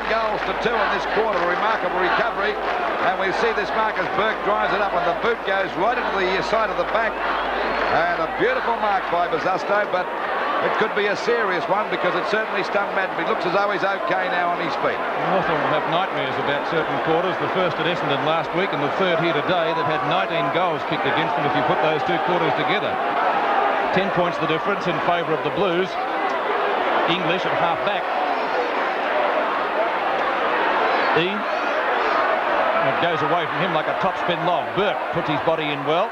goals to 2 in this quarter. A remarkable recovery. And we see this mark as Burke drives it up and the boot goes right into the side of the back. And a beautiful mark by Bazasto, but it could be a serious one because it certainly stung Madden. He looks as though he's okay now on his feet. Hawthorn will have nightmares about certain quarters. The first at Essendon last week and the third here today. They've had 19 goals kicked against them if you put those 2 quarters together. 10 points the difference in favour of the Blues. English at half back. It goes away from him like a top spin lob. Burke puts his body in well.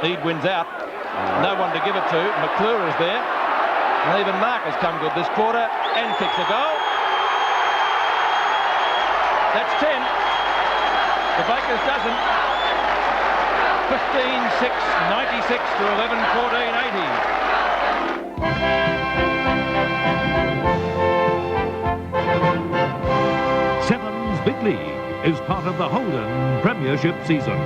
Eade wins out. No one to give it to. McClure is there. And even Mark has come good this quarter and kicks a goal. That's 10. The Bakers doesn't. 15-6, 96 to 11-14-80. Sevens Big League is part of the Holden Premiership season.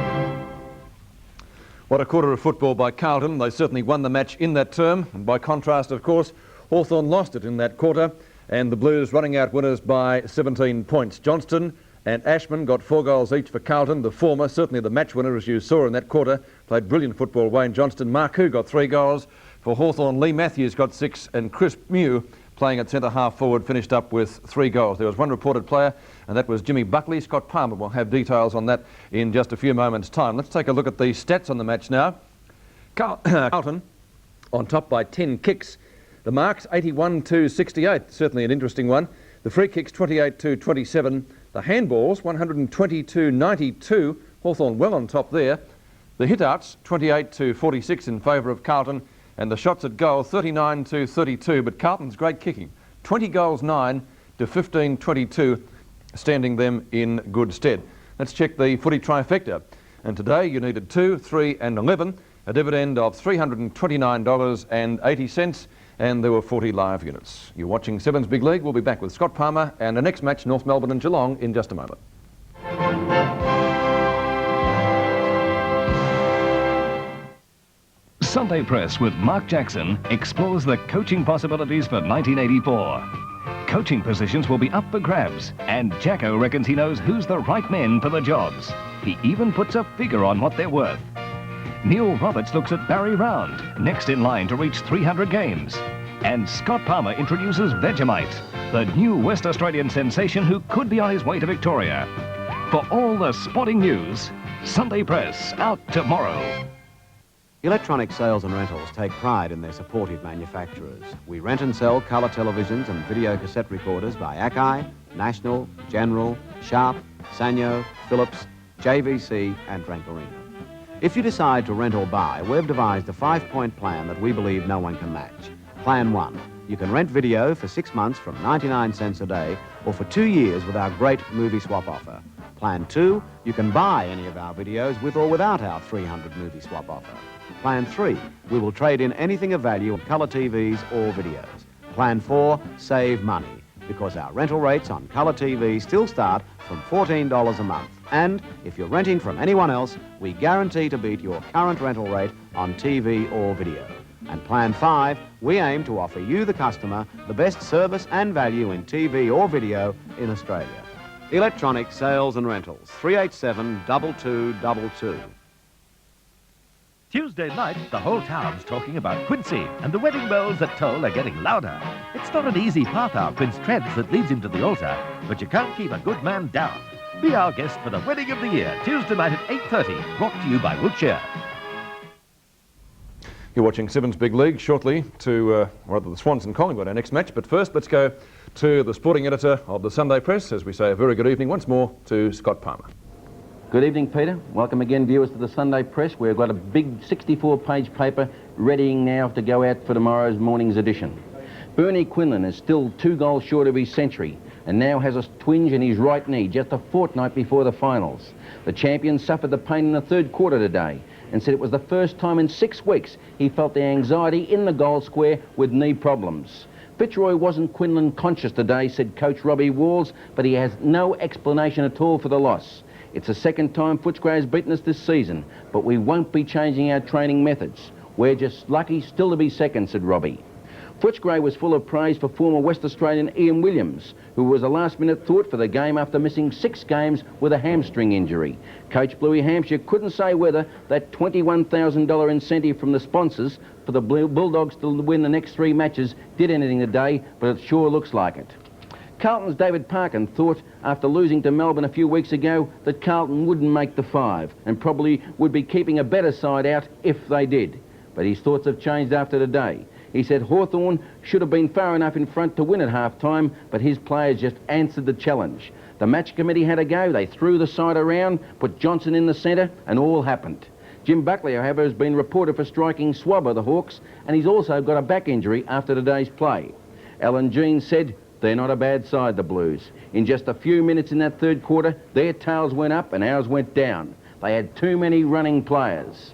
What a quarter of football by Carlton. They certainly won the match in that term. And by contrast, of course, Hawthorn lost it in that quarter. And the Blues running out winners by 17 points. Johnston and Ashman got 4 goals each for Carlton. The former, certainly the match winner, as you saw in that quarter, played brilliant football. Wayne Johnston. Marku got 3 goals for Hawthorn. Lee Matthews got 6. And Chris Mew, playing at centre-half forward, finished up with 3 goals. There was one reported player, and that was Jimmy Buckley. Scott Palmer will have details on that in just a few moments' time. Let's take a look at the stats on the match now. Carlton on top by 10 kicks. The marks 81-68, certainly an interesting one. The free kicks 28-27. The handballs 120-92. Hawthorn well on top there. The hit-outs 28-46 in favour of Carlton. And the shots at goal 39-32, but Carlton's great kicking. 20 goals 9 to 15-22, standing them in good stead. Let's check the footy trifecta. And today you needed 2, 3 and 11, a dividend of $329.80, and there were 40 live units. You're watching Sevens Big League. We'll be back with Scott Palmer and the next match, North Melbourne and Geelong, in just a moment. Sunday Press with Mark Jackson explores the coaching possibilities for 1984. Coaching positions will be up for grabs, and Jacko reckons he knows who's the right men for the jobs. He even puts a figure on what they're worth. Neil Roberts looks at Barry Round, next in line to reach 300 games. And Scott Palmer introduces Vegemite, the new West Australian sensation who could be on his way to Victoria. For all the sporting news, Sunday Press out tomorrow. Electronic Sales and Rentals take pride in their supportive manufacturers. We rent and sell colour televisions and video cassette recorders by Akai, National, General, Sharp, Sanyo, Philips, JVC and Francorino. If you decide to rent or buy, we've devised a 5-point plan that we believe no one can match. Plan 1. You can rent video for 6 months from 99 cents a day or for 2 years with our great movie swap offer. Plan 2. You can buy any of our videos with or without our 300 movie swap offer. Plan 3, we will trade in anything of value of colour TVs or videos. Plan 4, save money, because our rental rates on colour TV still start from $14 a month. And if you're renting from anyone else, we guarantee to beat your current rental rate on TV or video. And Plan 5, we aim to offer you, the customer, the best service and value in TV or video in Australia. Electronic Sales and Rentals, 387 2222. Tuesday night, the whole town's talking about Quincy, and the wedding bells at Toll are getting louder. It's not an easy path our Prince treads that leads him to the altar, but you can't keep a good man down. Be our guest for the wedding of the year, Tuesday night at 8:30, brought to you by Wiltshire. You're watching Sevens Big League. Shortly to, the Swans and Collingwood, our next match. But first, let's go to the sporting editor of the Sunday Press, as we say a very good evening once more to Scott Palmer. Good evening, Peter. Welcome again, viewers, to the Sunday Press. We've got a big 64-page paper readying now to go out for tomorrow's morning's edition. Bernie Quinlan is still 2 goals short of his century and now has a twinge in his right knee just a fortnight before the finals. The champion suffered the pain in the third quarter today and said it was the first time in 6 weeks he felt the anxiety in the goal square with knee problems. Fitzroy wasn't Quinlan conscious today, said coach Robbie Walls, but he has no explanation at all for the loss. It's the second time Footscray has beaten us this season, but we won't be changing our training methods. We're just lucky still to be second, said Robbie. Footscray was full of praise for former West Australian Ian Williams, who was a last-minute thought for the game after missing 6 games with a hamstring injury. Coach Bluey Hampshire couldn't say whether that $21,000 incentive from the sponsors for the Bulldogs to win the next 3 matches did anything today, but it sure looks like it. Carlton's David Parkin thought, after losing to Melbourne a few weeks ago, that Carlton wouldn't make the 5 and probably would be keeping a better side out if they did. But his thoughts have changed after today. He said Hawthorn should have been far enough in front to win at half-time, but his players just answered the challenge. The match committee had a go. They threw the side around, put Johnson in the centre, and all happened. Jim Buckley, however, has been reported for striking Swab of the Hawks, and he's also got a back injury after today's play. Alan Jean said, they're not a bad side, the Blues. In just a few minutes in that third quarter, their tails went up and ours went down. They had too many running players.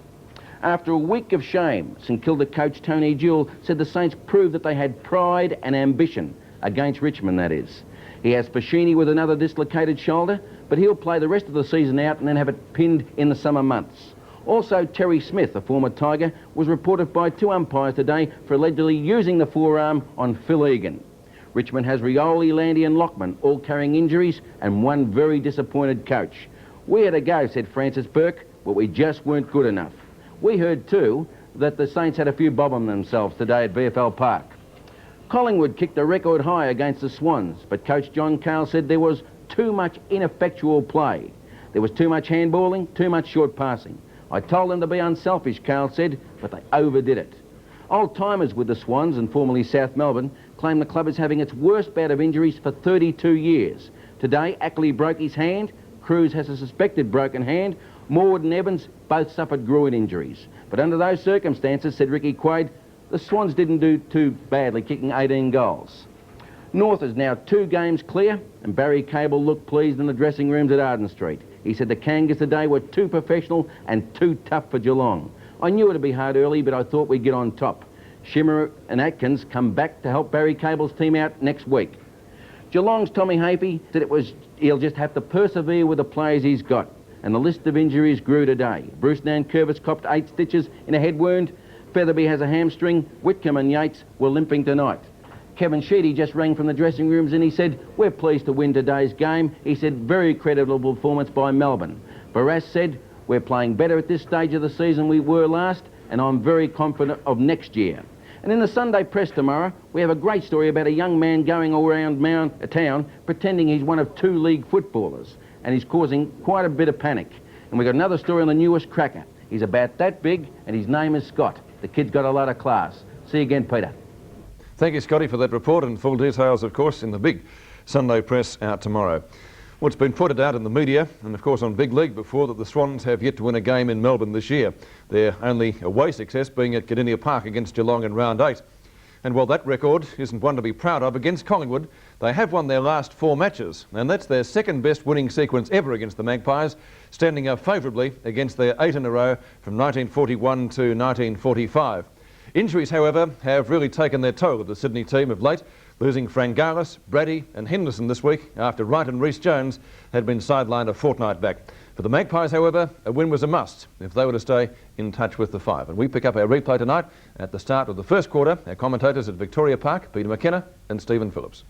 After a week of shame, St Kilda coach Tony Jewell said the Saints proved that they had pride and ambition, against Richmond, that is. He has Pacini with another dislocated shoulder, but he'll play the rest of the season out and then have it pinned in the summer months. Also, Terry Smith, a former Tiger, was reported by 2 umpires today for allegedly using the forearm on Phil Egan. Richmond has Rioli, Landy and Lockman all carrying injuries and one very disappointed coach. We had a go, said Francis Burke, but we just weren't good enough. We heard too that the Saints had a few bob on themselves today at VFL Park. Collingwood kicked a record high against the Swans, but coach John Cale said there was too much ineffectual play. There was too much handballing, too much short passing. I told them to be unselfish, Cale said, but they overdid it. Old-timers with the Swans and formerly South Melbourne claim the club is having its worst bout of injuries for 32 years. Today, Ackley broke his hand, Cruz has a suspected broken hand, Morwood and Evans both suffered groin injuries. But under those circumstances, said Ricky Quaid, the Swans didn't do too badly, kicking 18 goals. North is now 2 games clear, and Barry Cable looked pleased in the dressing rooms at Arden Street. He said the Kangas today were too professional and too tough for Geelong. I knew it'd be hard early, but I thought we'd get on top. Shimmer and Atkins come back to help Barry Cable's team out next week. Geelong's Tommy Hafey said he'll just have to persevere with the players he's got, and the list of injuries grew today. Bruce Nankervis copped 8 stitches in a head wound. Featherby has a hamstring. Whitcomb and Yates were limping tonight. Kevin Sheedy just rang from the dressing rooms and he said, we're pleased to win today's game. He said, very credible performance by Melbourne. Barras said, we're playing better at this stage of the season we were last, and I'm very confident of next year. And in the Sunday Press tomorrow, we have a great story about a young man going all around town pretending he's one of 2 league footballers, and he's causing quite a bit of panic. And we've got another story on the newest cracker. He's about that big, and his name is Scott. The kid's got a lot of class. See you again, Peter. Thank you, Scotty, for that report, and full details, of course, in the big Sunday Press out tomorrow. Well, it's been pointed out in the media, and of course on Big League before, that the Swans have yet to win a game in Melbourne this year. Their only away success being at Gadinia Park against Geelong in round 8. And while that record isn't one to be proud of, against Collingwood, they have won their last 4 matches, and that's their second best winning sequence ever against the Magpies, standing up favourably against their 8 in a row from 1941 to 1945. Injuries, however, have really taken their toll of the Sydney team of late. losing Frangalis, Brady and Henderson this week after Wright and Rhys-Jones had been sidelined a fortnight back. For the Magpies, however, a win was a must if they were to stay in touch with the five. And we pick up our replay tonight at the start of the first quarter. Our commentators at Victoria Park, Peter McKenna and Stephen Phillips.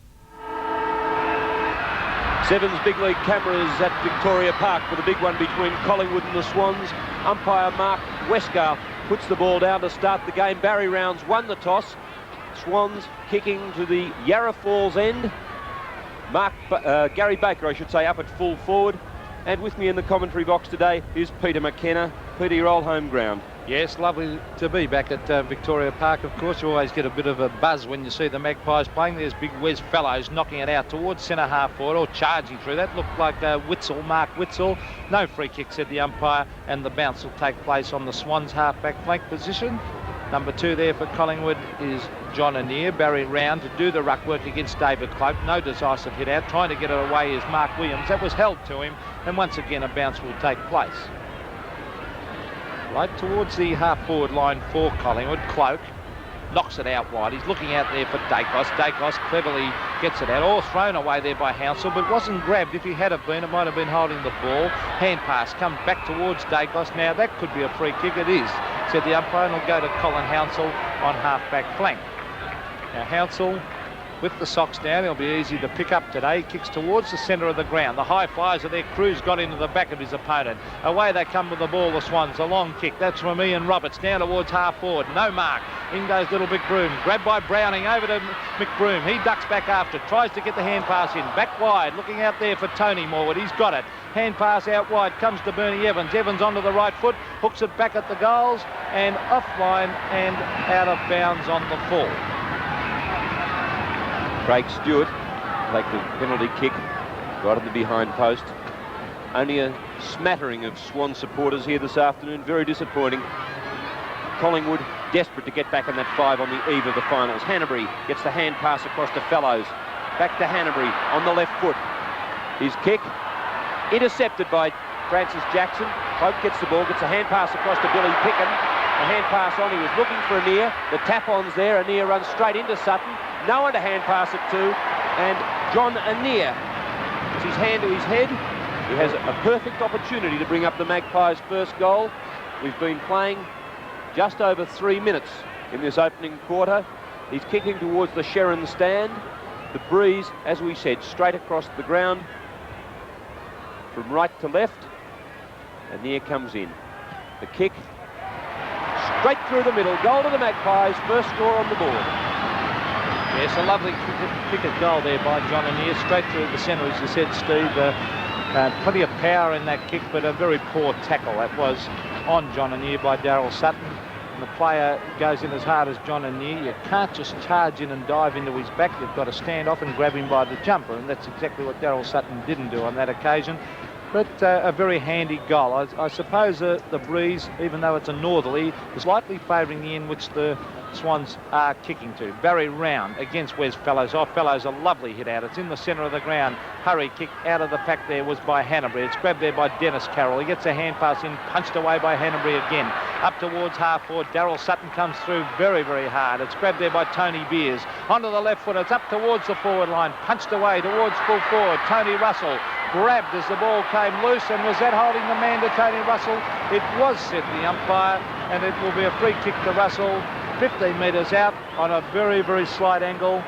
Sevens big league cameras at Victoria Park for the big one between Collingwood and the Swans. Umpire Mark Westgarth puts the ball down to start the game. Barry Rounds won the toss. Swans kicking to the Yarra Falls end. Gary Baker, I should say, up at full forward. And with me in the commentary box today is Peter McKenna. Peter, your old home ground. Yes, lovely to be back at Victoria Park. Of course, you always get a bit of a buzz when you see the Magpies playing. There's big Wes Fellows knocking it out towards centre half forward or charging through. That looked like Witzel, Mark Witzel. No free kick, said the umpire, and the bounce will take place on the Swans half-back flank position. Number 2 there for Collingwood is John Annear. Barry Round to do the ruck work against David Cloak. No decisive hit out. Trying to get it away is Mark Williams. That was held to him, and once again a bounce will take place. Right towards the half-forward line for Collingwood. Cloak knocks it out wide. He's looking out there for Dacos. Dacos cleverly gets it out. All thrown away there by Hounsell, but wasn't grabbed. If he had have been, it might have been holding the ball. Hand pass comes back towards Dacos. Now that could be a free kick. It is, said the umpire, and will go to Colin Hounsell on half-back flank. Now Hounsell with the socks down, he'll be easy to pick up today. Kicks towards the centre of the ground. The high flyers of their crews got into the back of his opponent. Away they come with the ball, the Swans. A long kick. That's from Ian Roberts down towards half forward. No mark. In goes little McBroom. Grabbed by Browning over to McBroom. He ducks back after. Tries to get the hand pass in. Back wide. Looking out there for Tony Morwood. He's got it. Hand pass out wide. Comes to Bernie Evans. Evans onto the right foot. Hooks it back at the goals. And offline and out of bounds on the fall. Craig Stewart take the penalty kick right at the behind post. Only a smattering of Swan supporters here this afternoon. Very disappointing. Collingwood desperate to get back in that 5 on the eve of the finals. Hanbury gets the hand pass across to Fellows. Back to Hanbury on the left foot. His kick intercepted by Francis Jackson. Cloak gets the ball, gets a hand pass across to Billy Picken. The hand pass on, he was looking for Annear. The tap-on's there. Annear runs straight into Sutton. No one to hand pass it to. And John Annear puts his hand to his head. He has a perfect opportunity to bring up the Magpies' first goal. We've been playing just over 3 minutes in this opening quarter. He's kicking towards the Sherrin stand. The breeze, as we said, straight across the ground from right to left. Annear comes in. The kick straight through the middle. Goal to the Magpies. First score on the board. Yes, a lovely cricket goal there by John Annear. Straight through the centre, as you said, Steve. Plenty of power in that kick, but a very poor tackle. That was on John Annear by Daryl Sutton. And the player goes in as hard as John Annear. You can't just charge in and dive into his back. You've got to stand off and grab him by the jumper. And that's exactly what Daryl Sutton didn't do on that occasion. But a very handy goal. I suppose the breeze, even though it's a northerly, is slightly favouring the end which the Swans are kicking to. Barry Round against Wes Fellows. Oh, Fellows, a lovely hit out. It's in the centre of the ground. Hurry kick out of the pack there was by Hanbury. It's grabbed there by Dennis Carroll. He gets a hand pass in, punched away by Hanbury again. Up towards half forward. Daryl Sutton comes through very, very hard. It's grabbed there by Tony Beers. Onto the left foot. It's up towards the forward line. Punched away towards full forward. Tony Russell grabbed as the ball came loose, and was that holding the man to Tony Russell? It was, said the umpire, and it will be a free kick to Russell, 15 metres out on a very, very slight angle.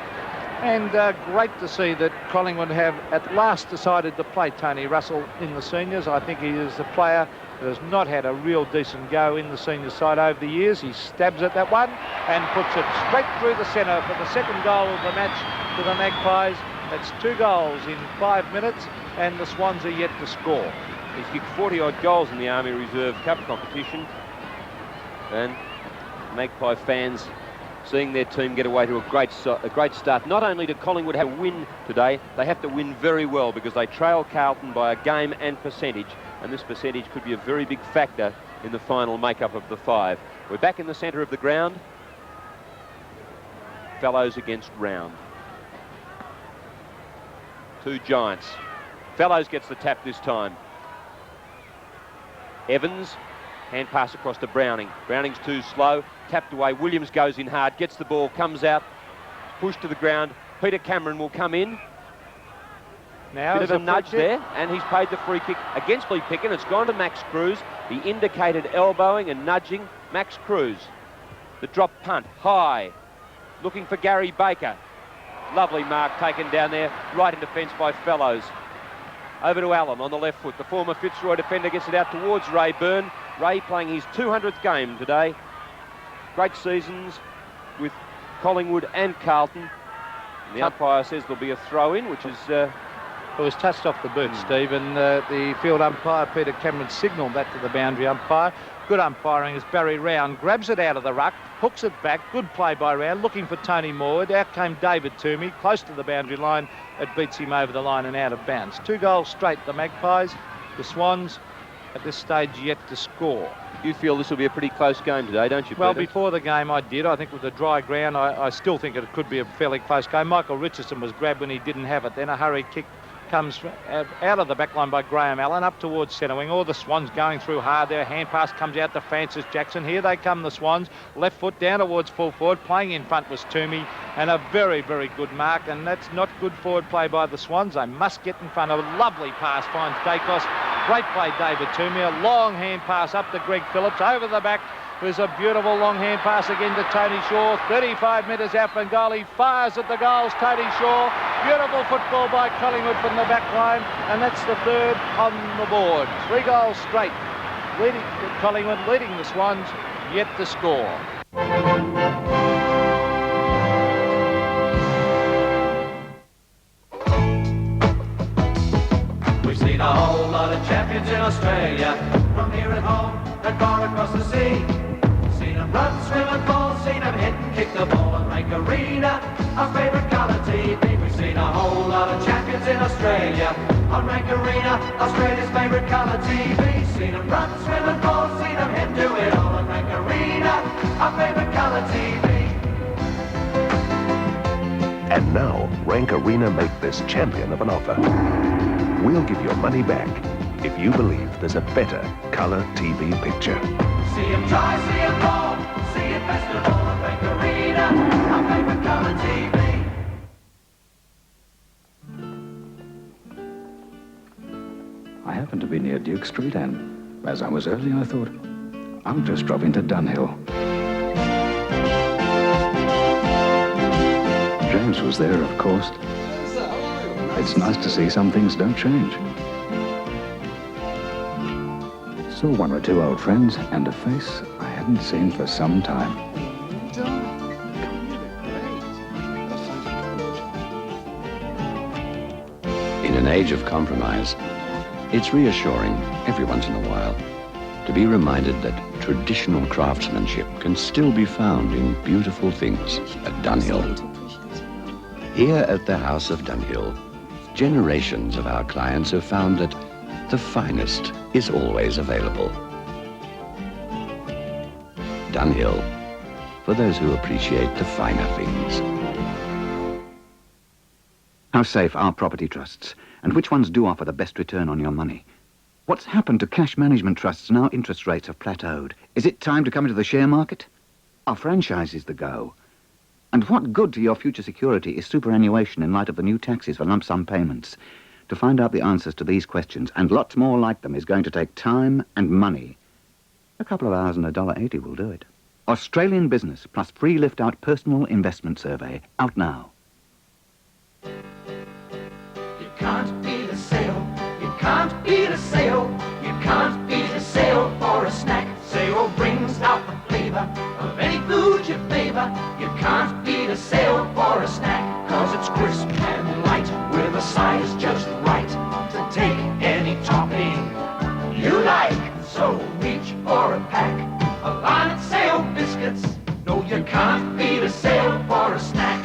And great to see that Collingwood have at last decided to play Tony Russell in the seniors. I think he is a player that has not had a real decent go in the senior side over the years. He stabs at that one and puts it straight through the centre for the second goal of the match to the Magpies. That's 2 goals in 5 minutes, and the Swans are yet to score. He's kicked 40-odd goals in the Army Reserve Cup competition, and Magpie fans seeing their team get away to a great start. Not only do Collingwood have a win today, they have to win very well because they trail Carlton by a game and percentage, and this percentage could be a very big factor in the final makeup of the 5. We're back in the centre of the ground. Fellows against Round. 2 giants. Fellows gets the tap this time. Evans, hand pass across to Browning. Browning's too slow, tapped away. Williams goes in hard, gets the ball, comes out, pushed to the ground Peter Cameron will come in. Now Bit of a nudge there, and he's paid the free kick against Lee Picken. It's gone to Max Cruz. He indicated elbowing and nudging Max Cruz. The drop punt, high, looking for Gary Baker. Lovely mark taken down there, right in defence by Fellows. Over to Allen on the left foot. The former Fitzroy defender gets it out towards Ray Byrne. Ray playing his 200th game today. Great seasons with Collingwood and Carlton. And the umpire says there'll be a throw-in, which is... It was touched off the boot, Steve, and the field umpire, Peter Cameron, signalled that to the boundary umpire. Good umpiring as Barry Round grabs it out of the ruck, hooks it back. Good play by Round, looking for Tony Morwood. Out came David Toomey, close to the boundary line. It beats him over the line and out of bounds. 2 goals straight, the Magpies. The Swans, at this stage, yet to score. You feel this will be a pretty close game today, don't you, Peter? Well, before the game I did. I think with the dry ground, I still think it could be a fairly close game. Michael Richardson was grabbed when he didn't have it. Then a hurry kick comes out of the back line by Graham Allen up towards centre wing. All the Swans going through hard there. Hand pass comes out to Francis Jackson. Here they come, the Swans. Left foot down towards full forward. Playing in front was Toomey, and a very, very good mark, and that's not good forward play by the Swans. They must get in front. A lovely pass finds Dacos. Great play, David Toomey. A long hand pass up to Greg Phillips. Over the back. There's a beautiful long hand pass again to Tony Shaw. 35 metres out from goal. He fires at the goals, Tony Shaw. Beautiful football by Collingwood from the back line. And that's the 3rd on the board. 3 goals straight. Leading Collingwood, leading the Swans, yet to score. We've seen a whole lot of champions in Australia, from here at home and far across the sea. Seen them run, swim and fall, seen them hit and kick the ball and make arena our favourite colour TV. We've seen a whole lot of champions in Australia on Rank Arena, Australia's favourite colour TV. Seen them run, swim and fall, seen them hit, do it all on Rank Arena, our favourite colour TV. And now, Rank Arena make this champion of an offer. We'll give your money back if you believe there's a better colour TV picture. See him try, see him fall, see him best of all at Rank Arena, our favourite colour TV. I happened to be near Duke Street, and as I was early, I thought, I'll just drop into Dunhill. James was there, of course. It's nice to see some things don't change. Saw 1 or 2 old friends and a face I hadn't seen for some time. In an age of compromise, it's reassuring every once in a while to be reminded that traditional craftsmanship can still be found in beautiful things at Dunhill. Here at the House of Dunhill, generations of our clients have found that the finest is always available. Dunhill, for those who appreciate the finer things. How safe are property trusts, and which ones do offer the best return on your money? What's happened to cash management trusts now interest rates have plateaued? Is it time to come into the share market? Are franchises the go? And what good to your future security is superannuation in light of the new taxes for lump sum payments? To find out the answers to these questions, and lots more like them, is going to take time and money. A couple of hours and $1.80 will do it. Australian Business plus free lift-out personal investment survey, out now. You can't beat a sale, you can't beat a sale, you can't beat a sale for a snack. Sale brings out the flavour of any food you favour. You can't beat a sale for a snack, cause it's crisp and light with a size just right to take any topping you like. So reach for a pack of on sale biscuits. No, you can't beat a sale for a snack.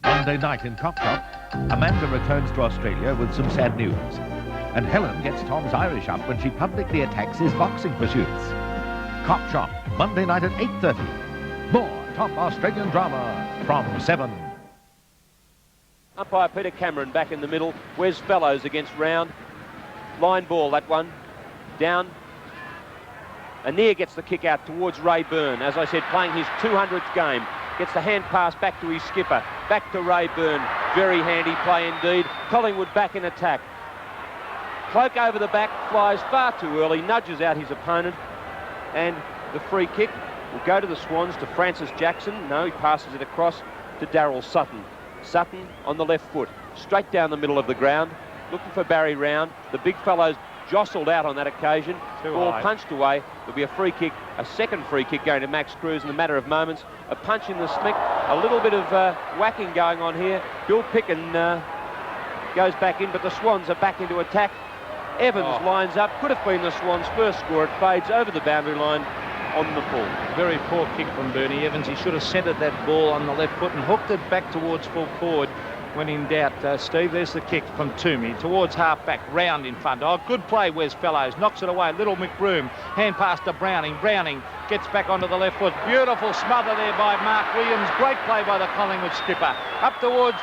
Monday night in Cop Shop, Amanda returns to Australia with some sad news. And Helen gets Tom's Irish up when she publicly attacks his boxing pursuits. Cop Shop, Monday night at 8:30. More top Australian drama from 7. Umpire Peter Cameron back in the middle. Where's Fellows against Round? Line ball, that one. Down. Anir gets the kick out towards Ray Byrne. As I said, playing his 200th game. Gets the hand pass back to his skipper. Back to Rayburn. Very handy play indeed. Collingwood back in attack. Cloak over the back, flies far too early, nudges out his opponent. And the free kick will go to the Swans, to Francis Jackson. No, he passes it across to Darryl Sutton. Sutton on the left foot, straight down the middle of the ground, looking for Barry Round. The big fellows jostled out on that occasion. Ball punched away. There'll be a free kick, a second free kick going to Max Cruz in a matter of moments. A punch in the smick, a little bit of whacking going on here. Bill Picken goes back in, but the Swans are back into attack. Evans lines up, could have been the Swans' first score. It fades over the boundary line on the full. Very poor kick from Bernie Evans. He should have centred that ball on the left foot and hooked it back towards full forward. When in doubt, Steve, there's the kick from Toomey towards half-back, Round in front. Oh, good play, Wes Fellows, knocks it away. Little McBroom, hand pass to Browning. Browning gets back onto the left foot. Beautiful smother there by Mark Williams. Great play by the Collingwood skipper. Up towards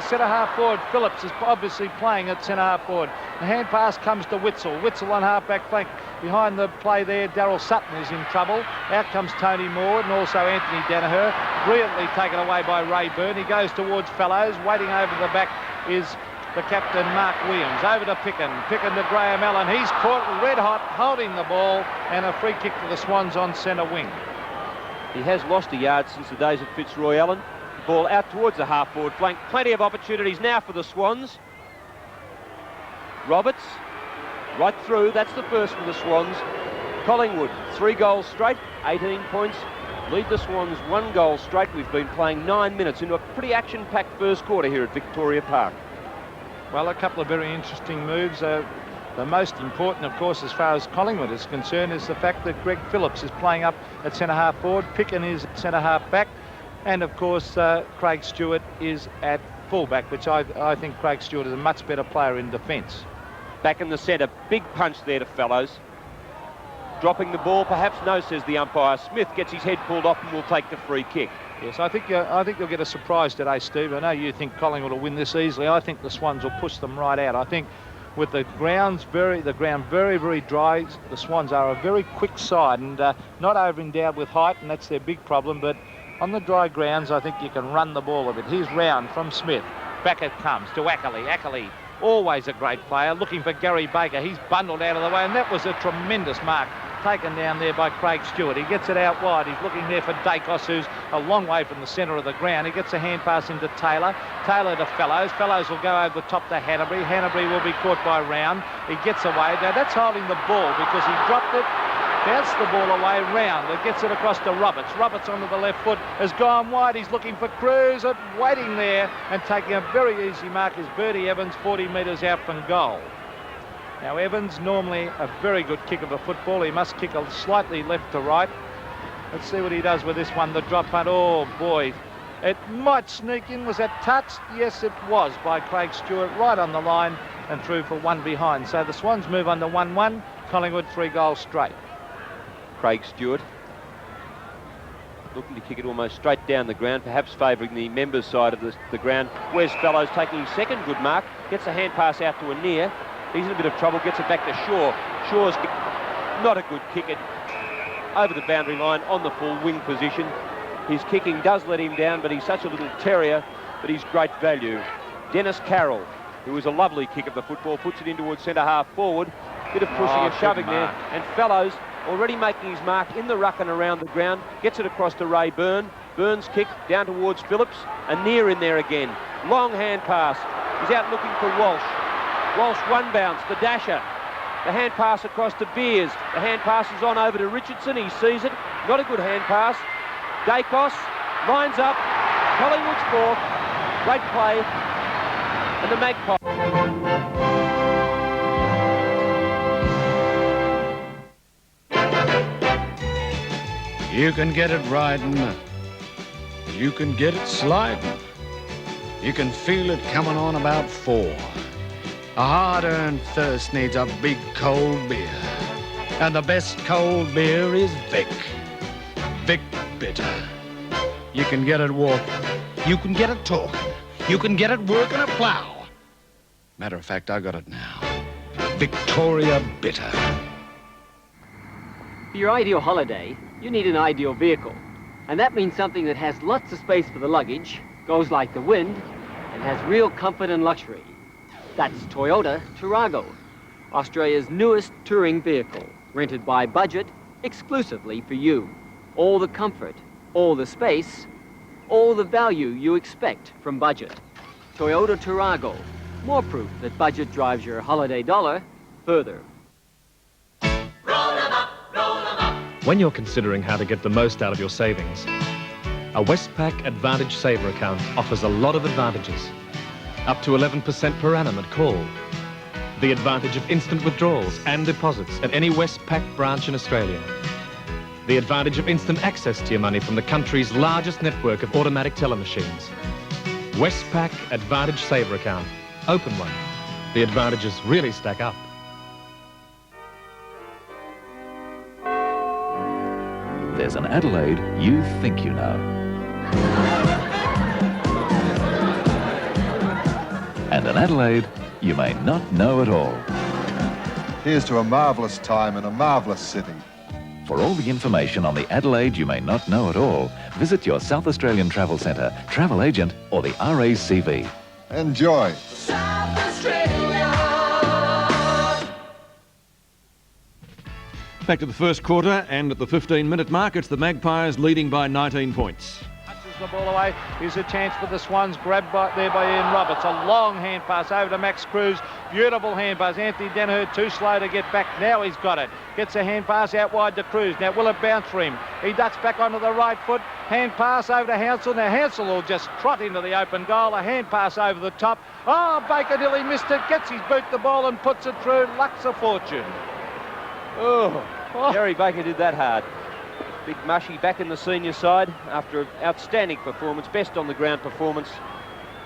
centre-half forward. Phillips is obviously playing at centre-half forward. The hand pass comes to Witzel. Witzel on half-back flank. Behind the play there, Darryl Sutton is in trouble. Out comes Tony Moore and also Anthony Danaher. Brilliantly taken away by Rayburn. He goes towards Fellows. Waiting over the back is the captain, Mark Williams. Over to Picken. Picken to Graham Allen. He's caught red hot, holding the ball, and a free kick to the Swans on centre wing. He has lost a yard since the days of Fitzroy Allen. Ball out towards the half-forward flank. Plenty of opportunities now for the Swans. Roberts, right through. That's the first for the Swans. Collingwood, 3 goals straight, 18 points. Lead the Swans 1 goal straight. We've been playing 9 minutes into a pretty action-packed first quarter here at Victoria Park. Well, a couple of very interesting moves. The most important, of course, as far as Collingwood is concerned, is the fact that Greg Phillips is playing up at centre-half forward. Picken is at centre-half back. And, of course, Craig Stewart is at full-back, which I think Craig Stewart is a much better player in defence. Back in the centre, big punch there to Fellows. Dropping the ball, perhaps no, says the umpire. Smith gets his head pulled off and will take the free kick. Yes, I think you'll get a surprise today, Steve. I know you think Collingwood will win this easily. I think the Swans will push them right out. I think with the ground very, very dry, the Swans are a very quick side and not over-endowed with height, and that's their big problem. But on the dry grounds, I think you can run the ball a bit. Here's Round from Smith. Back it comes to Ackley. Ackley, always a great player, looking for Gary Baker. He's bundled out of the way, and that was a tremendous mark taken down there by Craig Stewart. He gets it out wide. He's looking there for Dacos, who's a long way from the centre of the ground. He gets a hand pass into Taylor. Taylor to Fellows. Fellows will go over the top to Hanbury. Hanbury will be caught by Round. He gets away. Now, that's holding the ball because he dropped it, bounced the ball away. Round. It gets it across to Roberts. Roberts onto the left foot has gone wide. He's looking for Cruz. Waiting there and taking a very easy mark is Bertie Evans, 40 metres out from goal. Now, Evans, normally a very good kick of the football. He must kick a slightly left to right. Let's see what he does with this one. The drop punt. Oh, boy. It might sneak in. Was that touched? Yes, it was by Craig Stewart. Right on the line and through for one behind. So the Swans move on to 1-1. Collingwood 3 goals straight. Craig Stewart looking to kick it almost straight down the ground, perhaps favouring the members' side of the ground. Wes Fellows taking his second good mark. Gets a hand pass out to Anir. He's in a bit of trouble, gets it back to Shaw. Shaw's not a good kick. It over the boundary line on the full wing position. His kicking does let him down, but he's such a little terrier that he's great value. Dennis Carroll, who is a lovely kick of the football, puts it in towards centre-half forward. Bit of pushing and shoving there. And Fellows already making his mark in the ruck and around the ground. Gets it across to Rayburn. Burns kick down towards Phillips. Anir in there again. Long hand pass. He's out looking for Walsh. Walsh one bounce, the dasher. The hand pass across to Beers. The hand pass is on over to Richardson. He sees it. Not a good hand pass. Dacos lines up. Collingwood's fourth. Great play. And the Magpies. You can get it riding. You can get it sliding. You can feel it coming on about 4. A hard-earned thirst needs a big cold beer. And the best cold beer is Vic. Vic Bitter. You can get it walking. You can get it talking. You can get it working a plow. Matter of fact, I got it now. Victoria Bitter. For your ideal holiday, you need an ideal vehicle. And that means something that has lots of space for the luggage, goes like the wind, and has real comfort and luxury. That's Toyota Tarago, Australia's newest touring vehicle, rented by budget exclusively for you. All the comfort, all the space, all the value you expect from budget. Toyota Tarago, more proof that budget drives your holiday dollar further. When you're considering how to get the most out of your savings, a Westpac Advantage Saver account offers a lot of advantages. Up to 11% per annum at call. The advantage of instant withdrawals and deposits at any Westpac branch in Australia. The advantage of instant access to your money from the country's largest network of automatic teller machines. Westpac Advantage Saver account. Open one. The advantages really stack up. There's an Adelaide you think you know. And an Adelaide you may not know at all. Here's to a marvellous time in a marvellous city. For all the information on the Adelaide you may not know at all, visit your South Australian Travel Centre, travel agent or the RACV. Enjoy. South Australia. Back to the first quarter, and at the 15-minute mark, it's the Magpies leading by 19 points. Punches the ball away. Here's a chance for the Swans. Grabbed there by Ian Roberts. A long hand pass over to Max Cruz. Beautiful hand pass. Anthony Danaher too slow to get back. Now he's got it. Gets a hand pass out wide to Cruz. Now will it bounce for him? He ducks back onto the right foot. Hand pass over to Hansel. Now Hansel will just trot into the open goal. A hand pass over the top. Oh, Baker nearly missed it. Gets his boot the ball and puts it through. Luck's a fortune. Oh, Gary Baker did that hard. Big Mushy back in the senior side after an outstanding performance, best on the ground performance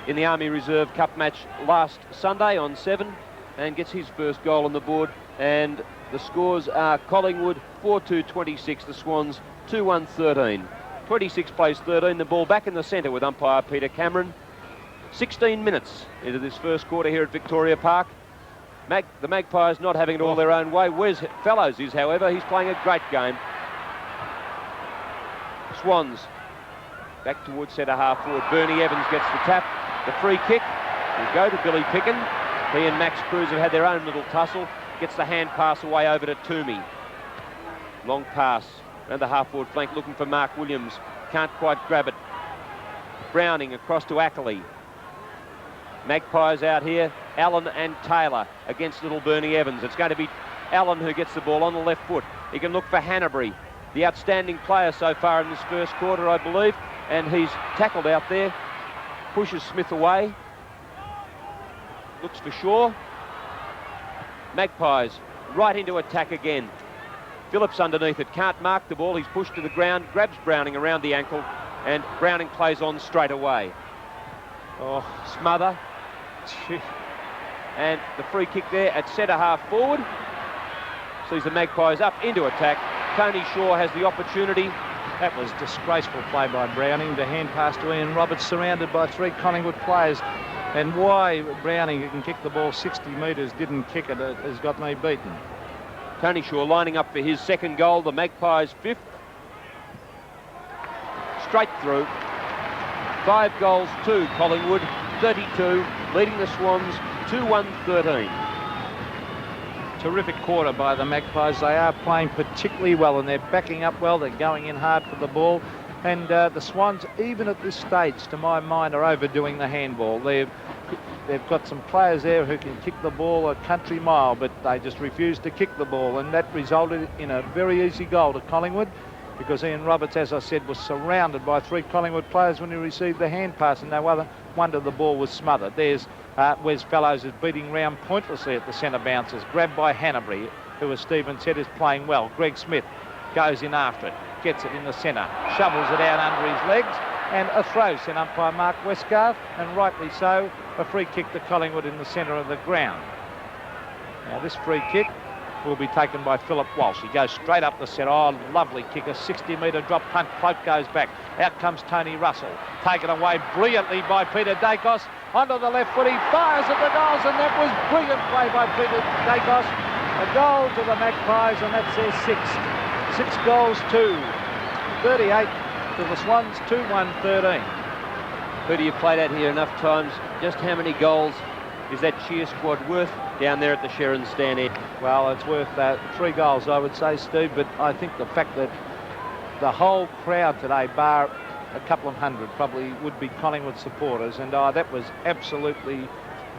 in the Army Reserve Cup match last Sunday on 7, and gets his first goal on the board. And the scores are Collingwood 4-2-26, the Swans 2-1-13. 26 plays 13, the ball back in the centre with umpire Peter Cameron. 16 minutes into this first quarter here at Victoria Park. The Magpies not having it all their own way. Wes Fellows is, however, he's playing a great game. Swans back towards centre half forward. Bernie Evans gets the tap. The free kick will go to Billy Picken. He and Max Cruz have had their own little tussle. Gets the hand pass away over to Toomey. Long pass around the half forward flank looking for Mark Williams. Can't quite grab it. Browning across to Ackley. Magpies out here. Allen and Taylor against little Bernie Evans. It's going to be Allen who gets the ball on the left foot. He can look for Hanbury, the outstanding player so far in this first quarter, I believe. And he's tackled out there. Pushes Smith away. Looks for Shaw. Magpies right into attack again. Phillips underneath it. Can't mark the ball. He's pushed to the ground. Grabs Browning around the ankle. And Browning plays on straight away. Oh, smother. And the free kick there at centre half forward sees the Magpies up into attack. Tony Shaw has the opportunity. That was disgraceful play by Browning. The hand pass to Ian Roberts, surrounded by 3 Collingwood players. And why Browning, who can kick the ball 60 metres, didn't kick it has got me beaten. Tony Shaw lining up for his second goal. The Magpies 5th. Straight through. 5 goals to Collingwood, 32, leading the Swans 2-1-13. Terrific quarter by the Magpies. They are playing particularly well and they're backing up well. They're going in hard for the ball. And the Swans, even at this stage, to my mind, are overdoing the handball. They've got some players there who can kick the ball a country mile, but they just refuse to kick the ball. And that resulted in a very easy goal to Collingwood, because Ian Roberts, as I said, was surrounded by 3 Collingwood players when he received the hand pass, and no other wonder the ball was smothered. There's Wes Fellows is beating round pointlessly at the centre bounces, grabbed by Hanbury, who, as Stephen said, is playing well. Greg Smith goes in after it, gets it in the centre, shovels it out under his legs, and a throw sent up by Mark Westgarth, and rightly so, a free kick to Collingwood in the centre of the ground. Now this free kick will be taken by Philip Walsh. He goes straight up the centre. Oh, lovely kick, a 60-metre drop punt. Cloak goes back. Out comes Tony Russell. Taken away brilliantly by Peter Dacos. Onto the left foot, he fires at the goals, and that was brilliant play by Peter Dacos. A goal to the Magpies, and that's their 6th. 6 goals to 38 to the Swans, 2-1-13. Peter, you've played out here enough times. Just how many goals is that cheer squad worth down there at the Sheridan stand end? Well, it's worth 3 goals, I would say, Steve, but I think the fact that the whole crowd today, bar a couple of hundred, probably would be Collingwood supporters, and that was absolutely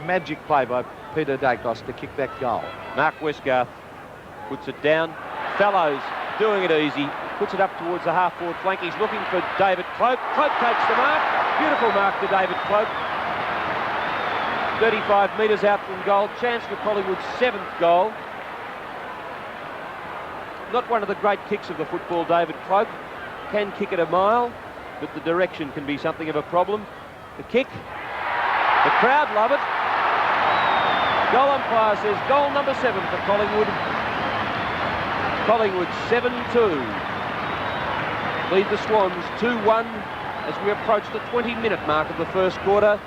magic play by Peter Dacos to kick that goal. Mark Westgarth puts it down. Fellows doing it easy. Puts it up towards the half-forward flank. He's looking for David Cloak. Cloak takes the mark. Beautiful mark to David Cloak. 35 metres out from goal. Chance for Collingwood's 7th goal. Not one of the great kicks of the football, David Cloak. Can kick it a mile, but the direction can be something of a problem. The kick. The crowd love it. Goal umpire says goal number 7 for Collingwood. Collingwood 7-2. Lead the Swans 2-1 as we approach the 20-minute mark of the first quarter.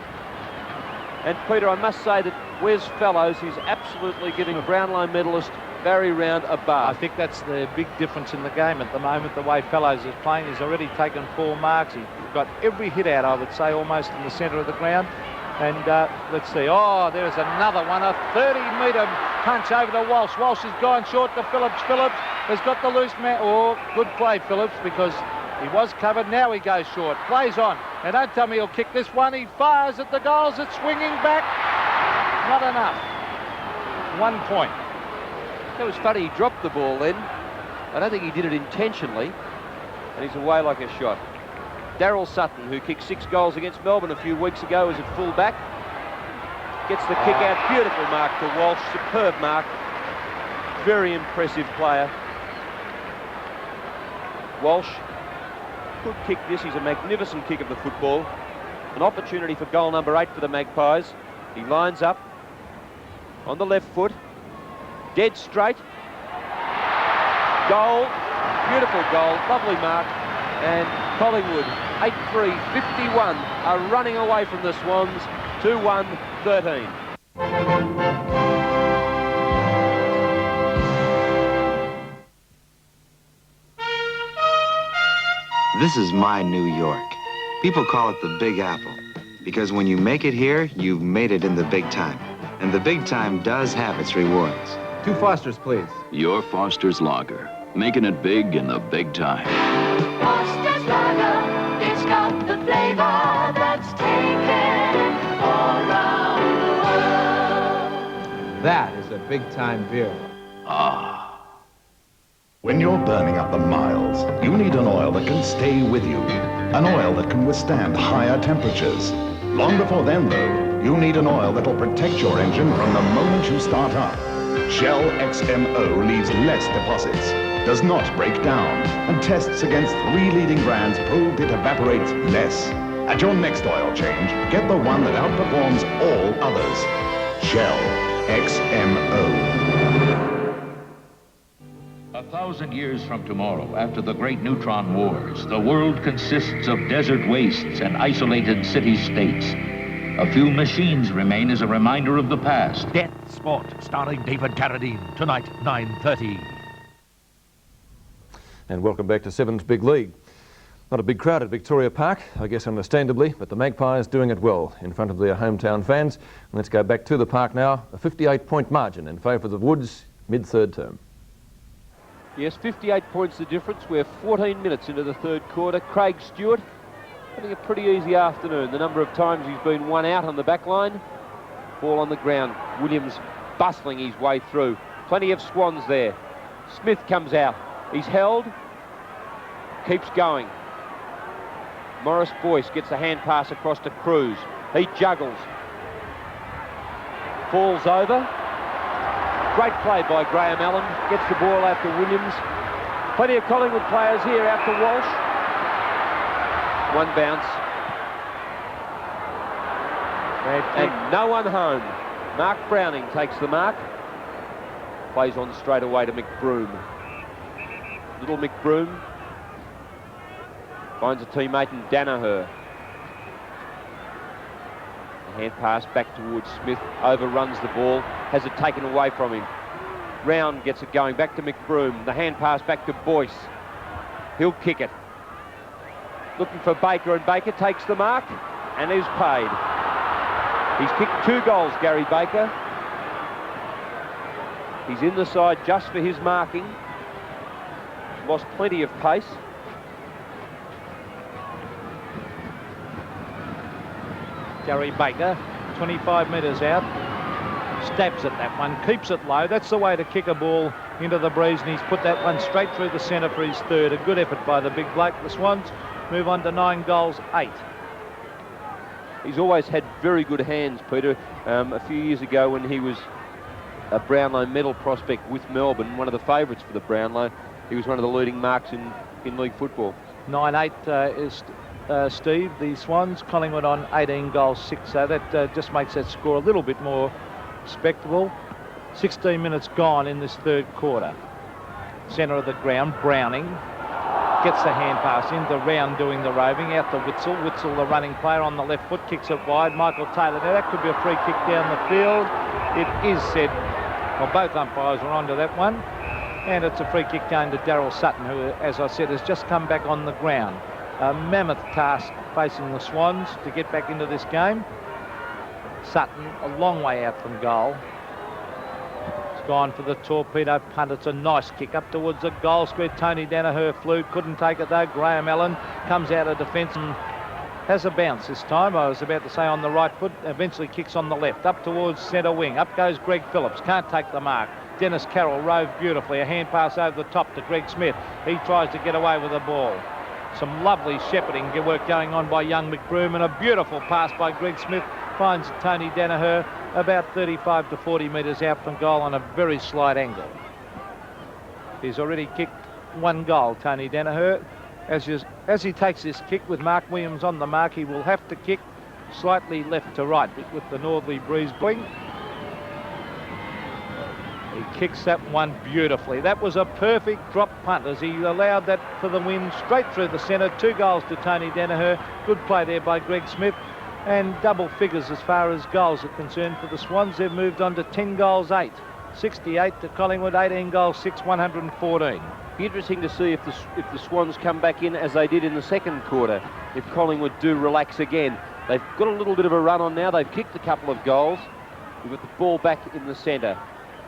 And Peter, I must say that Wes Fellows is absolutely giving a Brownlow medalist Barry Round a bar. I think that's the big difference in the game at the moment. The way Fellows is playing, he's already taken 4 marks. He's got every hit out, I would say, almost in the centre of the ground. And let's see. Oh, there's another one. A 30-metre punch over to Walsh. Walsh has gone short to Phillips. Phillips has got the loose man. Oh, good play, Phillips, because he was covered. Now he goes short. Plays on. And don't tell me he'll kick this one. He fires at the goals. It's swinging back. Not enough. 1 point. That was funny. He dropped the ball then. I don't think he did it intentionally. And he's away like a shot. Daryl Sutton, who kicked 6 goals against Melbourne a few weeks ago, is at full back. Gets the kick out. Beautiful mark to Walsh. Superb mark. Very impressive player. Walsh could kick this. He's a magnificent kick of the football. An opportunity for goal number 8 for the Magpies. He lines up on the left foot. Dead straight. Goal. Beautiful goal. Lovely mark. And Collingwood, 8-3-51, are running away from the Swans, 2-1-13. This is my New York. People call it the Big Apple, because when you make it here, you've made it in the big time. And the big time does have its rewards. 2 Fosters, please. Your Foster's Lager, making it big in the big time. Foster's Lager, it's got the flavor that's taken all around the world. That is a big-time beer. Ah. When you're burning up the miles, you need an oil that can stay with you. An oil that can withstand higher temperatures. Long before then, though, you need an oil that'll protect your engine from the moment you start up. Shell XMO leaves less deposits, does not break down, and tests against 3 leading brands proved it evaporates less. At your next oil change, get the one that outperforms all others. Shell XMO. 1,000 years from tomorrow, after the great neutron wars, the world consists of desert wastes and isolated city-states. A few machines remain as a reminder of the past. Death Sport, starring David Carradine, tonight, 9:30. And welcome back to Sevens Big League. Not a big crowd at Victoria Park, I guess understandably, but the Magpies doing it well in front of their hometown fans. And let's go back to the park now. A 58-point margin in favour of the Woods, mid-third term. Yes, 58 points the difference. We're 14 minutes into the third quarter. Craig Stewart having a pretty easy afternoon. The number of times he's been one out on the back line. Ball on the ground. Williams bustling his way through. Plenty of Swans there. Smith comes out. He's held. Keeps going. Morris Boyce gets a hand pass across to Cruz. He juggles. Falls over. Great play by Graham Allen. Gets the ball out to Williams. Plenty of Collingwood players here out to Walsh. One bounce. And no one home. Mark Browning takes the mark. Plays on straight away to McBroom. Little McBroom finds a teammate in Danaher. A hand pass back towards Smith. Overruns the ball. Has it taken away from him. Round gets it going back to McBroom. The hand pass back to Boyce. He'll kick it. looking for Baker, and Baker takes the mark and is paid. He's kicked 2 goals, Gary Baker. He's in the side just for his marking. Lost plenty of pace. Gary Baker, 25 metres out, stabs at that one, keeps it low. That's the way to kick a ball into the breeze, and he's put that one straight through the centre for his third. A good effort by the big bloke. The Swans move on to 9 goals, 8. He's always had very good hands, Peter. A few years ago when he was a Brownlow medal prospect with Melbourne, one of the favourites for the Brownlow, he was one of the leading marks in league football. 9-8 is Steve. The Swans, Collingwood on 18 goals, 6. So that just makes that score a little bit more respectable. 16 minutes gone in this third quarter. Centre of the ground, Browning gets the hand pass into Round doing the roving, out to Witzel. Witzel, the running player on the left foot, kicks it wide. Michael Taylor, now that could be a free kick down the field. It is said, well, both umpires are onto that one. And it's a free kick going to Daryl Sutton, who, as I said, has just come back on the ground. A mammoth task facing the Swans to get back into this game. Sutton, a long way out from goal. It's gone for the torpedo punt. It's a nice kick up towards the goal square. Tony Danaher flew, couldn't take it though. Graham Allen comes out of defence and has a bounce this time. I was about to say on the right foot, eventually kicks on the left, up towards centre wing. Up goes Greg Phillips, can't take the mark. Dennis Carroll roved beautifully. A hand pass over the top to Greg Smith. He tries to get away with the ball. Some lovely shepherding work going on by young McBroom, and a beautiful pass by Greg Smith finds Tony Danaher about 35 to 40 metres out from goal on a very slight angle. He's already kicked 1 goal, Tony Danaher. As he takes this kick with Mark Williams on the mark, he will have to kick slightly left to right with the northerly breeze blowing. He kicks that one beautifully. That was a perfect drop punt as he allowed that for the win straight through the centre. 2 goals to Tony Danaher. Good play there by Greg Smith. And double figures as far as goals are concerned for the Swans. They've moved on to 10 goals, 8. 68 to Collingwood, 18 goals, 6, 114. Be interesting to see if the Swans come back in as they did in the second quarter. If Collingwood do relax again. They've got a little bit of a run on now. They've kicked a couple of goals. We've got the ball back in the centre.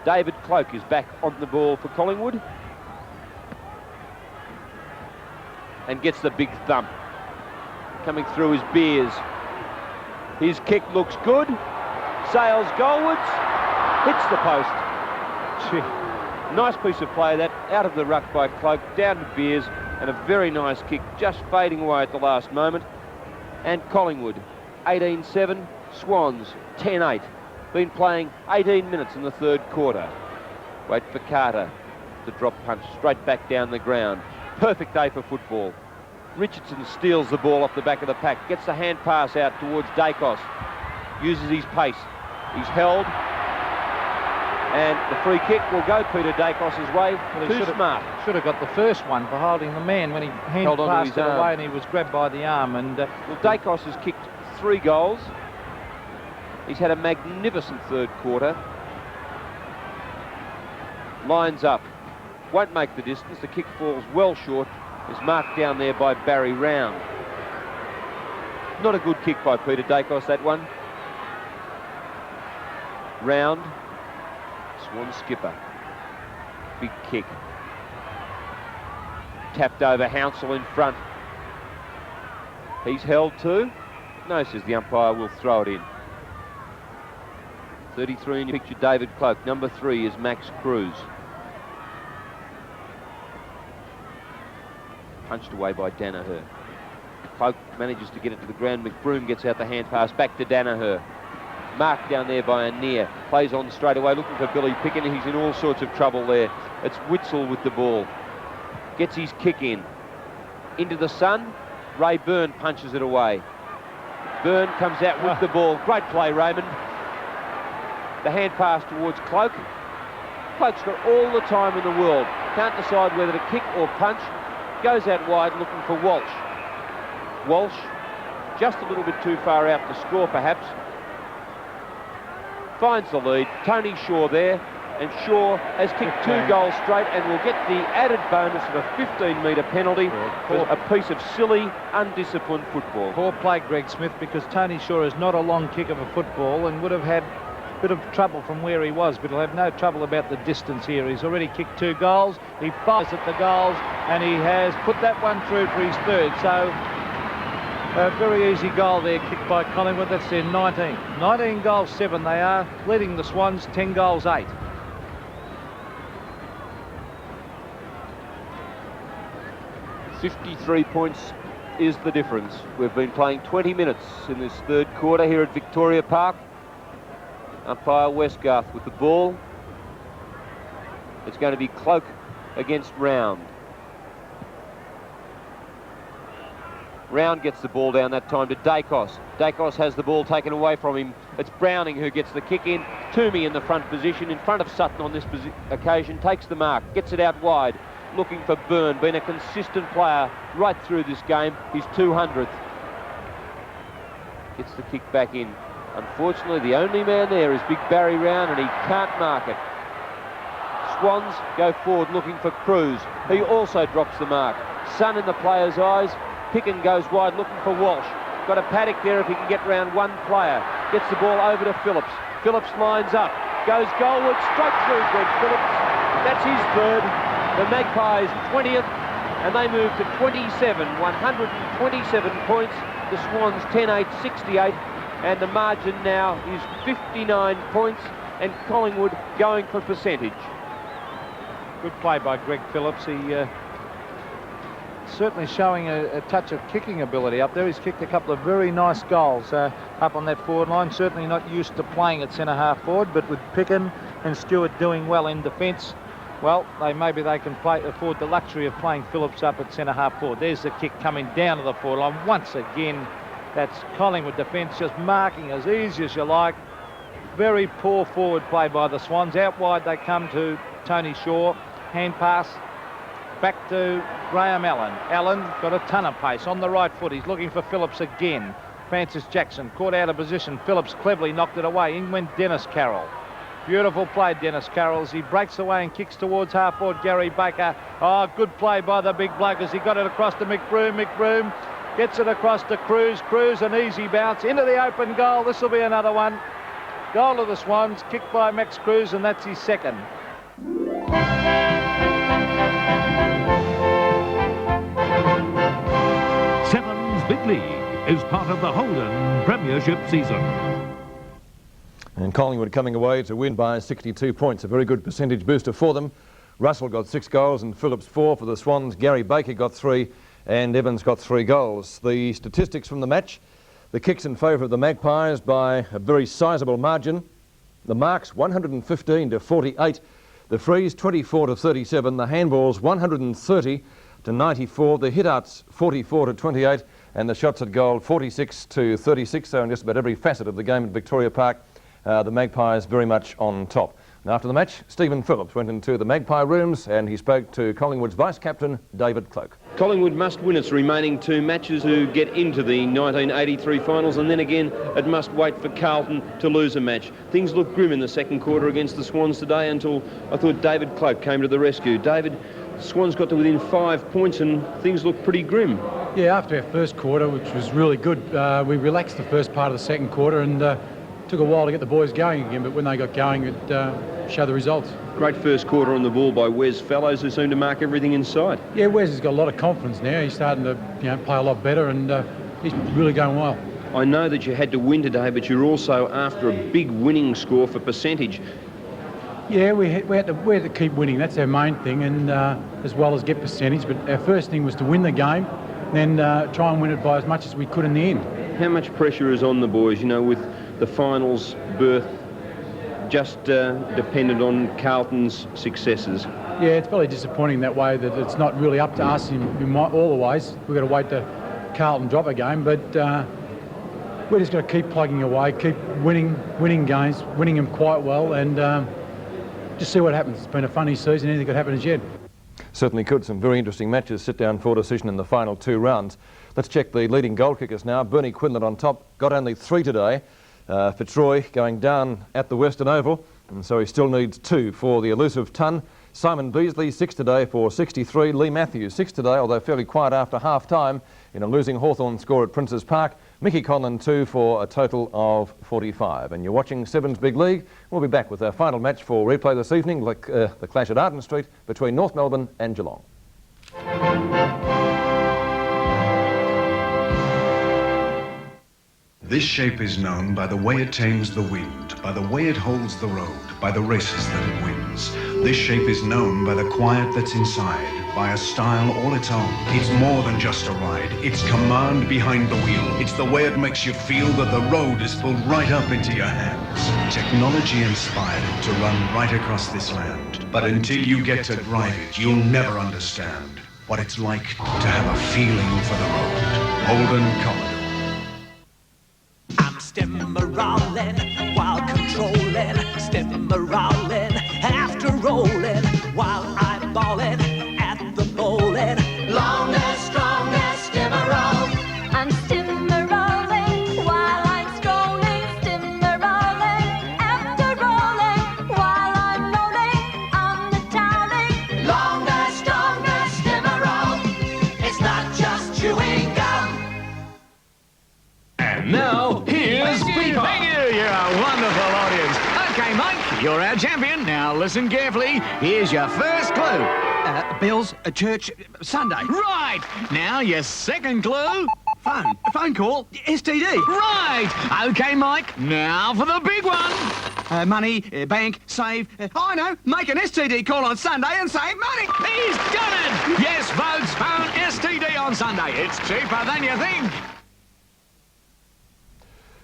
David Cloak is back on the ball for Collingwood. And gets the big thump. Coming through his Beers. His kick looks good. Sails goalwards. Hits the post. Gee. Nice piece of play that, out of the ruck by Cloak, down to Beers, and a very nice kick, just fading away at the last moment. And Collingwood, 18-7, Swans, 10-8. Been playing 18 minutes in the third quarter. Wait for Carter to drop punch straight back down the ground. Perfect day for football. Richardson steals the ball off the back of the pack, gets the hand pass out towards Dacos, uses his pace. He's held, and the free kick will go Peter Dacos' way. Well, Too smart. Should have got the first one for holding the man when he hand passed it away and he was grabbed by the arm. And well, Dacos has kicked 3 goals. He's had a magnificent third quarter. Lines up. Won't make the distance. The kick falls well short. Is marked down there by Barry Round. Not a good kick by Peter Dacos, that one. Round. Swan skipper. Big kick. Tapped over Hounsell in front. He's held too. No, says the umpire, will throw it in. 33 in your picture, David Cloak. Number 3 is Max Cruz. Punched away by Danaher. Cloak manages to get it to the ground. McBroom gets out the hand pass back to Danaher. Marked down there by Anir. Plays on straight away, looking for Billy Picken. He's in all sorts of trouble there. It's Witzel with the ball. Gets his kick in. Into the sun. Ray Byrne punches it away. Byrne comes out with the ball. Great play, Raymond. The hand pass towards Cloak. Cloak's got all the time in the world. Can't decide whether to kick or punch. Goes out wide looking for Walsh. Walsh just a little bit too far out to score perhaps. Finds the lead. Tony Shaw there. and Shaw has kicked 2 goals straight and will get the added bonus of a 15-metre penalty for a piece of silly, undisciplined football. Poor play, Greg Smith, because Tony Shaw is not a long kick of a football and would have had a bit of trouble from where he was, but he'll have no trouble about the distance here. He's already kicked 2 goals. He fires at the goals, and he has put that one through for his 3rd. So a very easy goal there, kicked by Collingwood. That's their 19. 19 goals, 7 they are, leading the Swans 10 goals, 8. $53 points is the difference. We've been playing 20 minutes in this 3rd quarter here at Victoria Park. Umpire Westgarth with the ball. It's going to be Cloak against Round. Round gets the ball down that time to Dacos. Dacos has the ball taken away from him. It's Browning who gets the kick in. Toomey in the front position, in front of Sutton on this occasion, takes the mark, gets it out wide, looking for Byrne, been a consistent player right through this game. He's 200th. Gets the kick back in. Unfortunately, the only man there is Big Barry Round, and he can't mark it. Swans go forward looking for Cruz. He also drops the mark. Sun in the player's eyes. Picken goes wide looking for Walsh. Got a Paddock there if he can get round one player. Gets the ball over to Phillips. Phillips lines up. Goes goalward, straight through Greg Phillips. That's his 3rd. The Magpies 20th, and they move to 27. 127 points. The Swans 10-8, 68. And the margin now is 59 points, and Collingwood going for percentage. Good play by Greg Phillips. He certainly showing a touch of kicking ability up there. He's kicked a couple of very nice goals up on that forward line. Certainly not used to playing at centre-half forward, but with Picken and Stewart doing well in defence, well, maybe they can afford the luxury of playing Phillips up at centre-half forward. There's the kick coming down to the forward line. Once again, that's Collingwood defence just marking as easy as you like. Very poor forward play by the Swans. Out wide they come to Tony Shaw. Hand pass back to Graham Allen. Allen got a ton of pace on the right foot. He's looking for Phillips again. Francis Jackson caught out of position. Phillips cleverly knocked it away. In went Dennis Carroll. Beautiful play, Dennis Carroll, as he breaks away and kicks towards half forward Gary Baker. Oh, good play by the big bloke as he got it across to McBroom. McBroom gets it across to Cruz. Cruz, an easy bounce into the open goal. This will be another one. Goal of the Swans, kicked by Max Cruz, and that's his 2nd. Sevens Big League is part of the Holden Premiership season. And Collingwood coming away to win by 62 points, a very good percentage booster for them. Russell got 6 goals and Phillips 4 for the Swans. Gary Baker got 3 and Evans got 3 goals. The statistics from the match: the kicks in favour of the Magpies by a very sizable margin. The marks 115 to 48. The frees 24 to 37. The handballs 130 to 94. The hit-outs 44 to 28. And the shots at goal 46 to 36. So in just about every facet of the game at Victoria Park, the Magpies very much on top. And after the match, Stephen Phillips went into the Magpie rooms and he spoke to Collingwood's vice-captain, David Cloak. Collingwood must win its remaining 2 matches to get into the 1983 finals, and then again it must wait for Carlton to lose a match. Things looked grim in the 2nd quarter against the Swans today until I thought David Cloak came to the rescue. David, Swans got to within 5 points and things looked pretty grim. Yeah, after our first quarter, which was really good, we relaxed the first part of the 2nd quarter and took a while to get the boys going again, but when they got going, it showed the results. Great first quarter on the ball by Wes Fellows, who seemed to mark everything inside. Yeah, Wes has got a lot of confidence now. He's starting to play a lot better, and he's really going well. I know that you had to win today, but you're also after a big winning score for percentage. Yeah, we had to keep winning. That's our main thing, and as well as get percentage. But our first thing was to win the game, then try and win it by as much as we could in the end. How much pressure is on the boys, with the finals berth just dependent on Carlton's successes? Yeah, it's probably disappointing that way, that it's not really up to us in all the ways. We've got to wait to Carlton drop a game, but we're just going to keep plugging away, keep winning games, winning them quite well, and just see what happens. It's been a funny season. Anything could happen as yet. Certainly could. Some very interesting matches. Sit down for decision in the final 2 rounds. Let's check the leading goal kickers now. Bernie Quinlan on top, got only 3 today. Fitzroy going down at the Western Oval. and so he still needs 2 for the elusive ton. Simon Beasley, 6 today for 63. Lee Matthews, 6 today, although fairly quiet after half-time in a losing Hawthorn score at Princes Park. Mickey Conlon, 2 for a total of 45. And you're watching Sevens Big League. We'll be back with our final match for replay this evening, like the clash at Arden Street between North Melbourne and Geelong. This shape is known by the way it tames the wind, by the way it holds the road, by the races that it wins. This shape is known by the quiet that's inside, by a style all its own. It's more than just a ride, it's command behind the wheel. It's the way it makes you feel that the road is pulled right up into your hands. Technology inspired it to run right across this land. But until you get to drive it, you'll never understand what it's like to have a feeling for the road. Holden Collingwood. Stem-a-rolling while controlling, stem-a-rolling after rolling while eyeballing at the bowling. Longest, strongest, stem-a-roll. I'm stem-a-rolling while I'm strolling, stem-a-rolling after rolling while I'm rolling on the toweling. Longest, strongest, stem-a-roll. It's not just chewing gum. And now, here's Peter. Thank you. You're a wonderful audience. Okay, Mike, you're our champion. Now, listen carefully. Here's your first clue. Bills, church, Sunday. Right. Now, your second clue. Phone call, STD. Right. Okay, Mike, now for the big one. Money, bank, save. I know, make an STD call on Sunday and save money. He's done it. Yes, folks, phone STD on Sunday. It's cheaper than you think.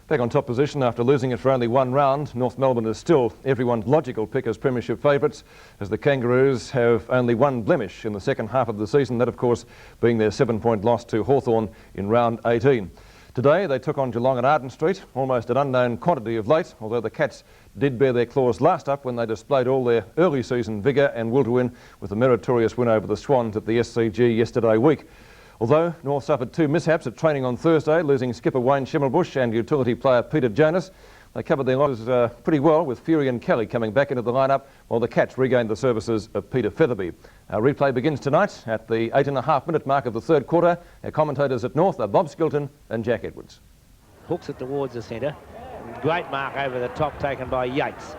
Back on top position after losing it for only 1 round, North Melbourne is still everyone's logical pick as premiership favourites, as the Kangaroos have only 1 blemish in the second half of the season, that of course being their 7-point loss to Hawthorn in round 18. Today they took on Geelong at Arden Street, almost an unknown quantity of late, although the Cats did bear their claws last up when they displayed all their early season vigour and will to win with a meritorious win over the Swans at the SCG yesterday week. Although North suffered 2 mishaps at training on Thursday, losing skipper Wayne Schimmelbusch and utility player Peter Jonas, they covered their losses pretty well, with Fury and Kelly coming back into the lineup while the Cats regained the services of Peter Featherby. Our replay begins tonight at the 8.5-minute mark of the third quarter. Our commentators at North are Bob Skilton and Jack Edwards. Hooks it towards the centre. Great mark over the top taken by Yates.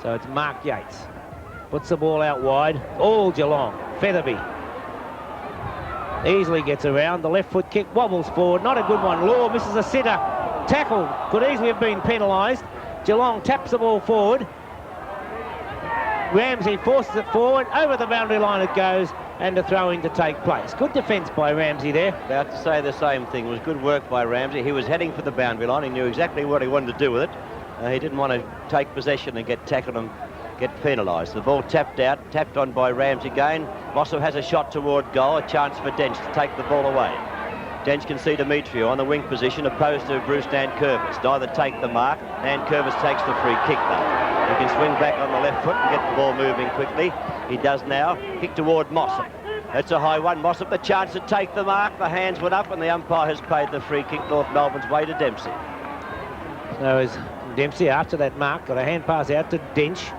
So it's Mark Yates. Puts the ball out wide. All Geelong. Featherby. Easily gets around. The left foot kick wobbles forward. Not a good one. Law misses a sitter. Tackle. Could easily have been penalised. Geelong taps the ball forward. Ramsey forces it forward. Over the boundary line it goes. And a throw-in to take place. Good defence by Ramsey there. About to say the same thing. It was good work by Ramsey. He was heading for the boundary line. He knew exactly what he wanted to do with it. He didn't want to take possession and get tackled and get penalised. The ball tapped out, tapped on by Ramsey again. Mossop has a shot toward goal, a chance for Dench to take the ball away. Dench can see Demetriou on the wing position opposed to Bruce Nankervis. Neither take the mark. Nankervis takes the free kick though. He can swing back on the left foot and get the ball moving quickly. He does now. Kick toward Mossop. That's a high one. Mossop the chance to take the mark. The hands went up and the umpire has paid the free kick North Melbourne's way to Dempsey. So as Dempsey after that mark got a hand pass out to Dench.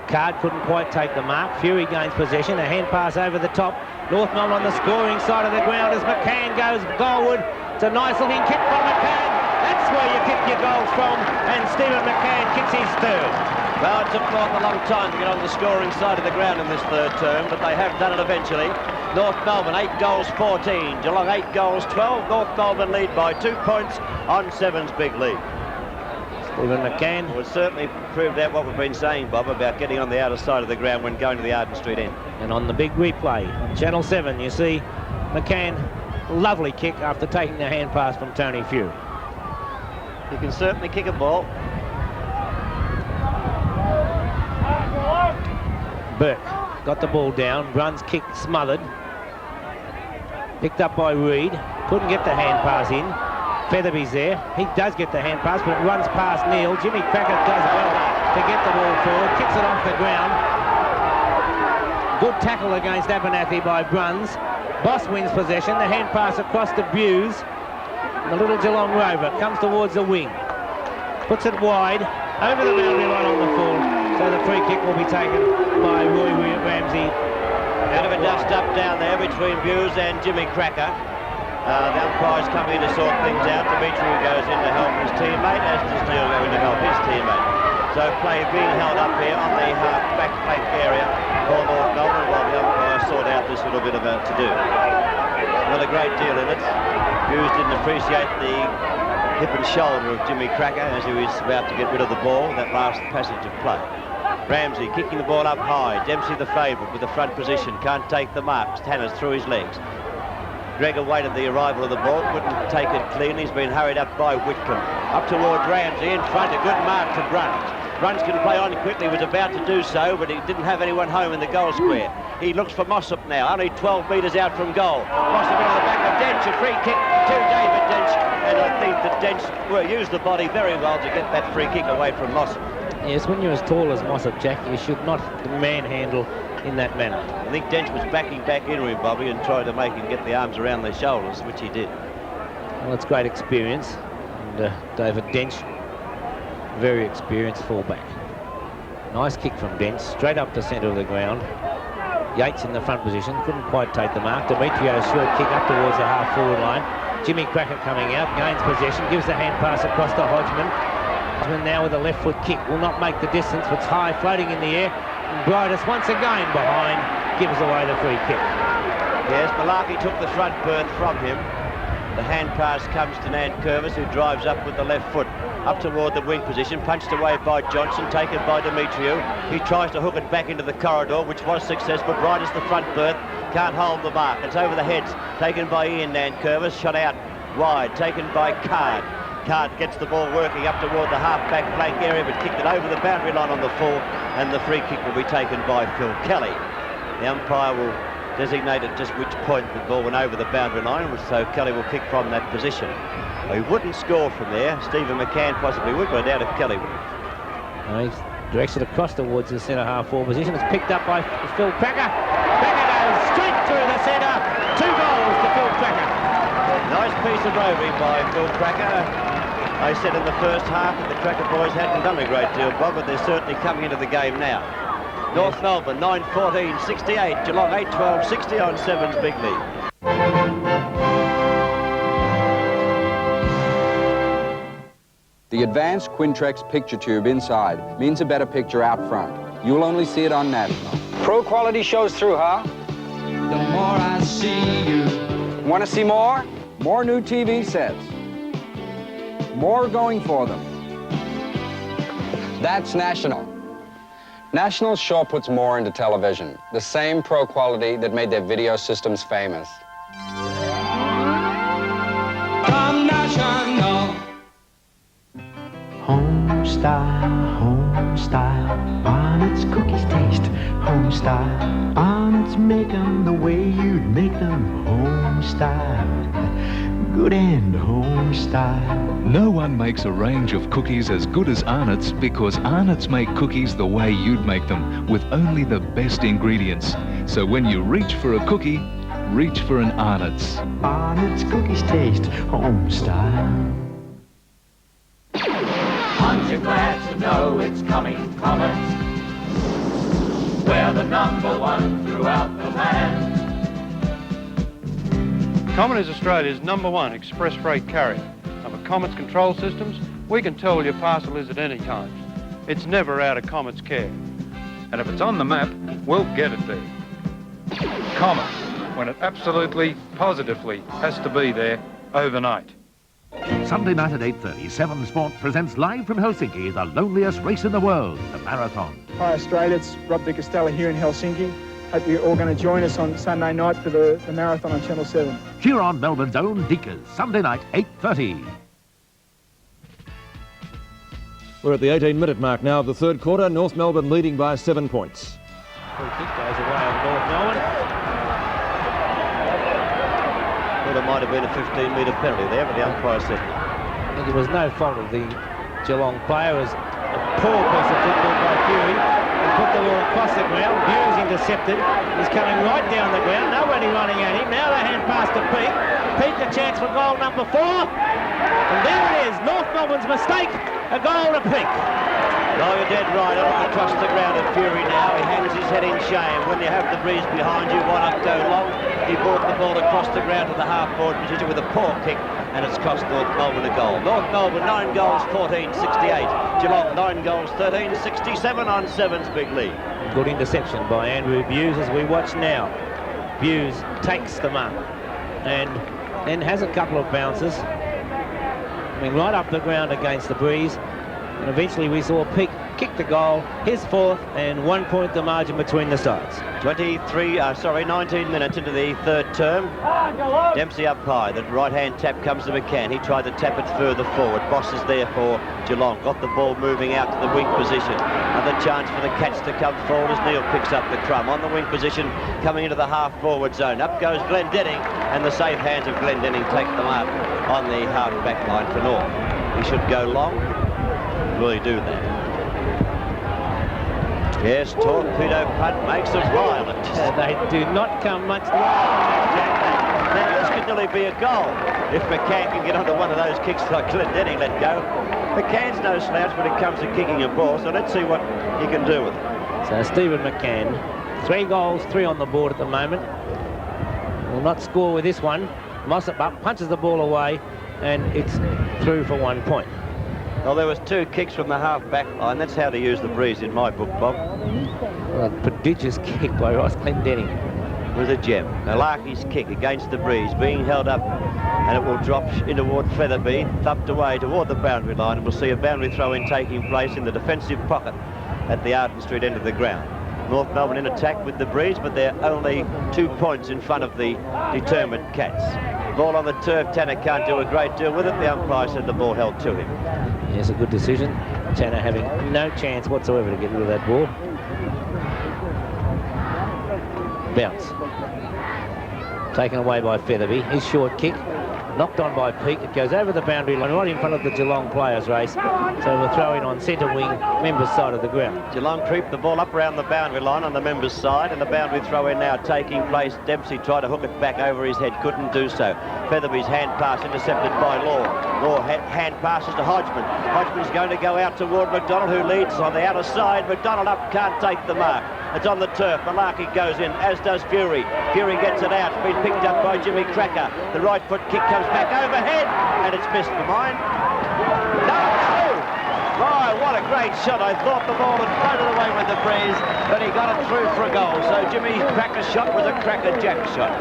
Card couldn't quite take the mark. Fury gains possession. A hand pass over the top. North Melbourne on the scoring side of the ground as McCann goes goalward. It's a nice looking kick from McCann. That's where you kick your goals from. And Stephen McCann kicks his third. Well, it took North a long time to get on the scoring side of the ground in this third term, but they have done it eventually. North Melbourne 8 goals 14. Geelong 8 goals 12. North Melbourne lead by 2 points on Sevens Big League. Stephen McCann. Well, it certainly proved out what we've been saying, Bob, about getting on the outer side of the ground when going to the Arden Street end. And on the big replay on Channel 7, you see McCann, lovely kick after taking the hand pass from Tony Fury. He can certainly kick a ball. Burke got the ball down. Bruns kick smothered. Picked up by Reid. Couldn't get the hand pass in. Featherby's there. He does get the hand pass, but it runs past Neil. Jimmy Crackett does well to get the ball forward. Kicks it off the ground. Good tackle against Abernathy by Bruns. Boss wins possession. The hand pass across to Buse. The little Geelong Rover comes towards the wing. Puts it wide. Over the boundary line on the full. So the free kick will be taken by Roy Ramsey. Bit of a dust-up down there between Hughes and Jimmy Cracker. The umpires come in to sort things out. Dimitri goes in to help his teammate, as does Neil going to help his teammate. So play being held up here on the half-back flank area for North Melbourne while the umpires sort out this little bit of a to-do. Not a great deal in it. Hughes didn't appreciate the hip and shoulder of Jimmy Cracker as he was about to get rid of the ball, that last passage of play. Ramsey kicking the ball up high. Dempsey the favourite with the front position. Can't take the mark. Tanner's through his legs. Gregor waited the arrival of the ball. Couldn't take it clean. He's been hurried up by Whitcomb. Up toward Ramsey. In front. A good mark to Bruns. Bruns can play on quickly. Was about to do so, but he didn't have anyone home in the goal square. He looks for Mossop now. Only 12 metres out from goal. Mossop into the back of Dench. A free kick to David Dench. And I think that Dench used the body very well to get that free kick away from Mossop. Yes, when you're as tall as Mossop, Jack, you should not manhandle in that manner. I think Dench was backing back into him, Bobby, and tried to make him get the arms around their shoulders, which he did. Well, it's great experience. And David Dench, very experienced fullback. Nice kick from Dench, straight up the centre of the ground. Yates in the front position, couldn't quite take the mark. Demetrio's short kick up towards the half-forward line. Jimmy Cracker coming out, gains possession, gives the hand pass across to Hodgman. Hodgman now with a left foot kick, will not make the distance, but it's high, floating in the air. And Bridus once again behind, gives away the free kick. Yes, Malarkey took the front berth from him. The hand pass comes to Nankervis, who drives up with the left foot. Up toward the wing position, punched away by Johnson, taken by Demetriou. He tries to hook it back into the corridor, which was successful. Bridus the front berth, can't hold the mark. It's over the heads, taken by Ian Nankervis, shot out wide, taken by Card. Card gets the ball working up toward the half-back flank area, but kicked it over the boundary line on the full, and the free kick will be taken by Phil Kelly. The umpire will designate at just which point the ball went over the boundary line, so Kelly will kick from that position. He wouldn't score from there. Stephen McCann possibly would, but I doubt if Kelly would. He directs it across towards the centre half-forward position. It's picked up by Phil Cracker. Cracker goes straight through the centre. 2 goals to Phil Cracker. Nice piece of roving by Phil Cracker. I said in the first half that the Cracker boys hadn't done a great deal, Bob, but they're certainly coming into the game now. North Melbourne 9-14, 68. Geelong 8-12, 60 on 7's Big League. The advanced Quintrex picture tube inside means a better picture out front. You'll only see it on National. Pro quality shows through, huh? The more I see you. Want to see more? More new TV sets. More going for them. That's National. National sure puts more into television. The same pro quality that made their video systems famous. From National. Home style, on its cookies taste. Home style, on its make 'em the way you'd make them. Home style, good and home style. No one makes a range of cookies as good as Arnott's because Arnott's make cookies the way you'd make them, with only the best ingredients. So when you reach for a cookie, reach for an Arnott's. Arnott's cookies taste home style. Aren't you glad to know it's coming, Comet? We're the #1 throughout the land. Comet is Australia's #1 express freight carrier. And with Comet's control systems, we can tell where your parcel is at any time. It's never out of Comet's care. And if it's on the map, we'll get it there. Comet, when it absolutely, positively has to be there overnight. Sunday night at 8:30, 7 Sport presents live from Helsinki the loneliest race in the world, the marathon. Hi Australia, it's Rob De Castella here in Helsinki. Hope you're all going to join us on Sunday night for the marathon on Channel 7. Cheer on Melbourne's own Deekers, Sunday night, 8:30. We're at the 18-minute mark now of the third quarter. North Melbourne leading by 7 points. Free kick goes away on North Melbourne. Well, there might have been a 15-metre penalty there, but the umpire said no. I think it was no fault of the Geelong player. It was a poor piece of football by Fury. He put the ball across the ground. Fury's intercepted. He's coming right down the ground. Nobody running at him. Now the hand pass to Peake. Peake a chance for goal #4. And there it is. North Melbourne's mistake. A goal to Peake. No, you're dead right. I look across the ground at Fury now. He hangs his head in shame. When you have the breeze behind you, why not go long? He brought the ball across the ground to the half-forward position with a poor kick, and it's cost North Melbourne a goal. North Melbourne, 9 goals, 14-68. Geelong, 9 goals, 13-67 on Sevens Big League. Good interception by Andrew Buse as we watch now. Buse takes the mark and then has a couple of bounces. I mean, right up the ground against the breeze. And eventually we saw Peake kick the goal, his fourth, and 1 point the margin between the sides. 19 minutes into the third term. Dempsey up high. The right-hand tap comes to McCann. He tried to tap it further forward. Boss is there for Geelong. Got the ball moving out to the wing position. Another chance for the Cats to come forward as Neil picks up the crumb. On the wing position, coming into the half-forward zone. Up goes Glendenning, and the safe hands of Glendenning take the mark on the half-back line for North. He should go long. Will he do that? Yes, torpedo punt makes them violent. They do not come much longer. Now, this could nearly be a goal if McCann can get onto one of those kicks like Glendenning let go. McCann's no slouch when it comes to kicking a ball, so let's see what he can do with it. So Stephen McCann, 3 goals, 3 on the board at the moment. Will not score with this one. Mossop up, punches the ball away, and it's through for 1 point. Well, there was 2 kicks from the half-back line. That's how to use the breeze in my book, Bob. Well, a prodigious kick by Ross Glendenning. It was a gem. Malarkey's kick against the breeze, being held up, and it will drop in toward Featherby, thumped away toward the boundary line, and we'll see a boundary throw-in taking place in the defensive pocket at the Arden Street end of the ground. North Melbourne in attack with the breeze, but they're only 2 points in front of the determined Cats. Ball on the turf, Tanner can't do a great deal with it. The umpire said the ball held to him. Yes, a good decision. Tanner having no chance whatsoever to get rid of that ball. Bounce. Taken away by Featherby. His short kick. Knocked on by Peake. It goes over the boundary line right in front of the Geelong players' race. So we'll throw in on centre wing, members' side of the ground. Geelong creep the ball up around the boundary line on the members' side, and the boundary throw in now taking place. Dempsey tried to hook it back over his head, couldn't do so. Featherby's hand pass intercepted by Law. Law hand passes to Hodgman. Hodgman's going to go out toward McDonald, who leads on the outer side. McDonald up, can't take the mark. It's on the turf. Malarkey goes in, as does Fury. Fury gets it out. It's been picked up by Jimmy Cracker. The right foot kick comes back overhead, and it's missed for mine. No! My, what a great shot. I thought the ball had floated away with the breeze, but he got it through for a goal. So Jimmy Cracker's shot was a Cracker Jack shot.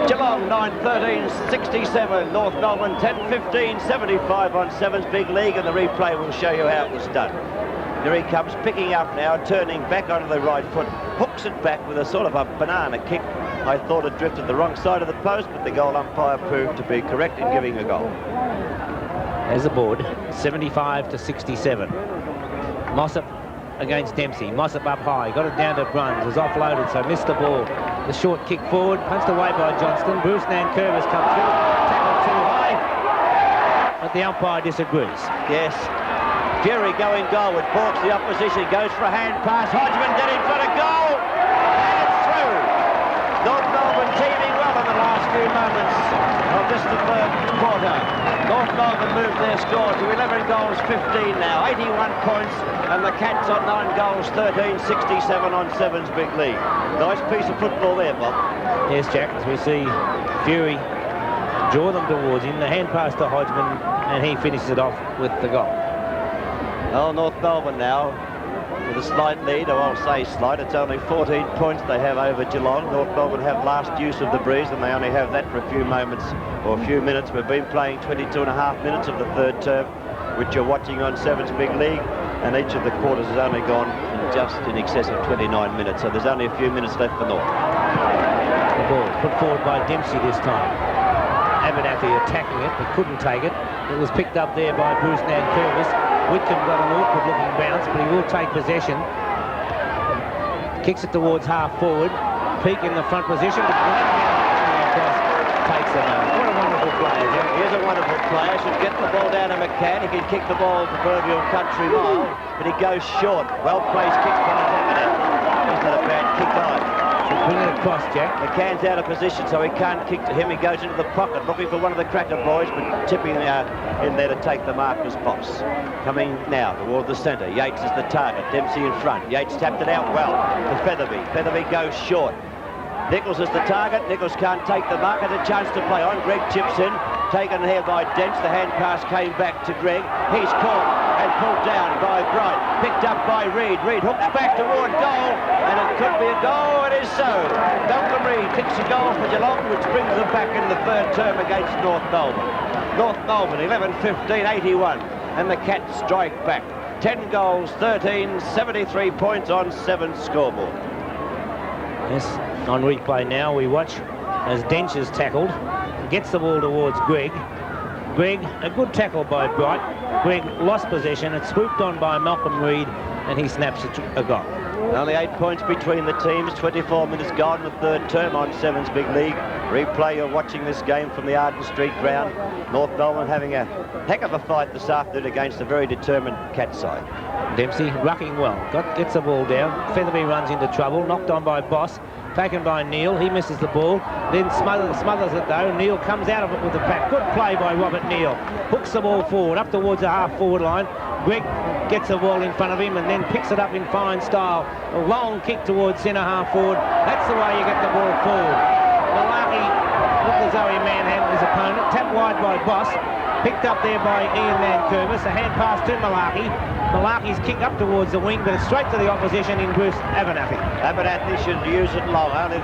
Geelong 9-13-67. North Melbourne 10-15-75 on Sevens Big League, and the replay will show you how it was done. Here he comes, picking up now, turning back onto the right foot, hooks it back with a sort of a banana kick. I thought it drifted the wrong side of the post, but the goal umpire proved to be correct in giving a goal. There's the board, 75-67. Mossop against Dempsey. Mossop up high, got it down to Bruns, was offloaded, so missed the ball. The short kick forward, punched away by Johnston. Bruce Nankervis comes through, tackled too high, but the umpire disagrees. Yes. Fury going goalward, balks the opposition, goes for a hand pass. Hodgman dead in front of goal, and it's through. North Melbourne teaming well in the last few moments of this the third quarter. North Melbourne moved their score to 11 goals, 15 now, 81 points, and the Cats on 9 goals, 13-67 on Sevens Big League. Nice piece of football there, Bob. Yes, Jack, as we see Fury draw them towards him. The hand pass to Hodgman, and he finishes it off with the goal. Well, North Melbourne now with a slight lead, or I'll say slight. It's only 14 points they have over Geelong. North Melbourne have last use of the breeze, and they only have that for a few moments or a few minutes. We've been playing 22.5 minutes of the third term, which you're watching on Sevens Big League, and each of the quarters has only gone just in excess of 29 minutes, so there's only a few minutes left for North. The ball put forward by Dempsey this time. Abernathy attacking it, but couldn't take it. It was picked up there by Bruce Nankervis. Whitcomb got an awkward-looking bounce, but he will take possession. Kicks it towards half-forward. Peake in the front position, but takes it out. What a wonderful player. He is a wonderful player. Should get the ball down to McCann. He can kick the ball proverbial country mile, but he goes short. Well-placed kick by Abernathy. He's not a bad kick either. Bring it across, Jack. McCann's out of position, so he can't kick to him. He goes into the pocket, looking for one of the Cracker boys, but tipping in there to take the marker's box. Coming now toward the centre. Yates is the target. Dempsey in front. Yates tapped it out well to Featherby. Featherby goes short. Nichols is the target. Nichols can't take the mark. Has a chance to play on. Greg chips in. Taken here by Dent. The hand pass came back to Greg. He's caught and pulled down by Bright. Picked up by Reid. Reid hooks back toward goal, and it could be a goal. It is so. Malcolm Reid kicks a goal for Geelong, which brings them back in the third term against North Melbourne. North Melbourne 11-15-81, and the Cats strike back. 10 goals, 13, 73 points on 7 scoreboard. Yes, on replay now we watch as Dench is tackled. Gets the ball towards Greg. Greg, a good tackle by Bright. Greg lost possession. It's swooped on by Malcolm Reid, and he snaps a goal. Only 8 points between the teams. 24 minutes gone, the third term on Sevens Big League. Replay, you're watching this game from the Arden Street ground. North Melbourne having a heck of a fight this afternoon against a very determined Cat side. Dempsey rucking well. Gets the ball down. Featherby runs into trouble. Knocked on by Boss. Taken by Neal. He misses the ball. Then smothers it though. Neal comes out of it with the pack. Good play by Robert Neal. Hooks the ball forward up towards the half-forward line. Greg gets the ball in front of him and then picks it up in fine style. A long kick towards centre half-forward. That's the way you get the ball forward. Malarkey looked as though he manhandled his opponent. Tapped wide by Boss. Picked up there by Ian Mankervis. A hand pass to Malarkey. Malarkey's kick up towards the wing, but it's straight to the opposition in Bruce Abernathy. Abernathy should use it long. Only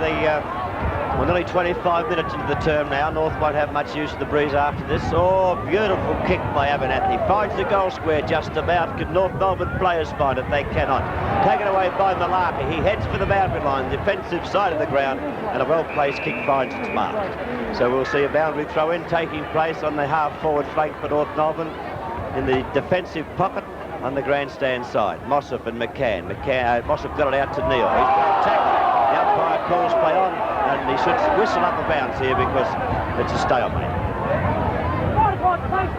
nearly 25 minutes into the term now. North won't have much use of the breeze after this. Oh, beautiful kick by Abernathy. Finds the goal square just about. Could North Melbourne players find it? They cannot. Taken away by Malarkey. He heads for the boundary line, defensive side of the ground, and a well-placed kick finds its mark. So we'll see a boundary throw-in taking place on the half-forward flank for North Melbourne in the defensive pocket on the grandstand side. Mossop and McCann. Mossop got it out to Neal. He's got tackled. The umpire calls play on, and he should whistle up a bounce here because it's a stalemate.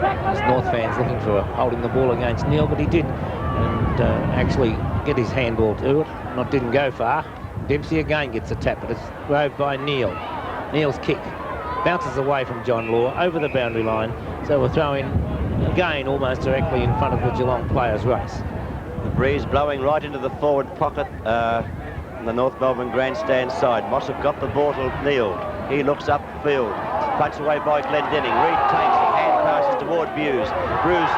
There's North fans looking for holding the ball against Neal, but he did and actually get his handball to it. Didn't go far. Dempsey again gets a tap, but it's rove by Neal. Neal's kick bounces away from John Law over the boundary line, so we're throwing again almost directly in front of the Geelong players' race. The breeze blowing right into the forward pocket on the North Melbourne grandstand side. Mossop got the ball to Neal. He looks upfield. Punched away by Glendenning. Reid takes it. Hand passes toward Buse. Buse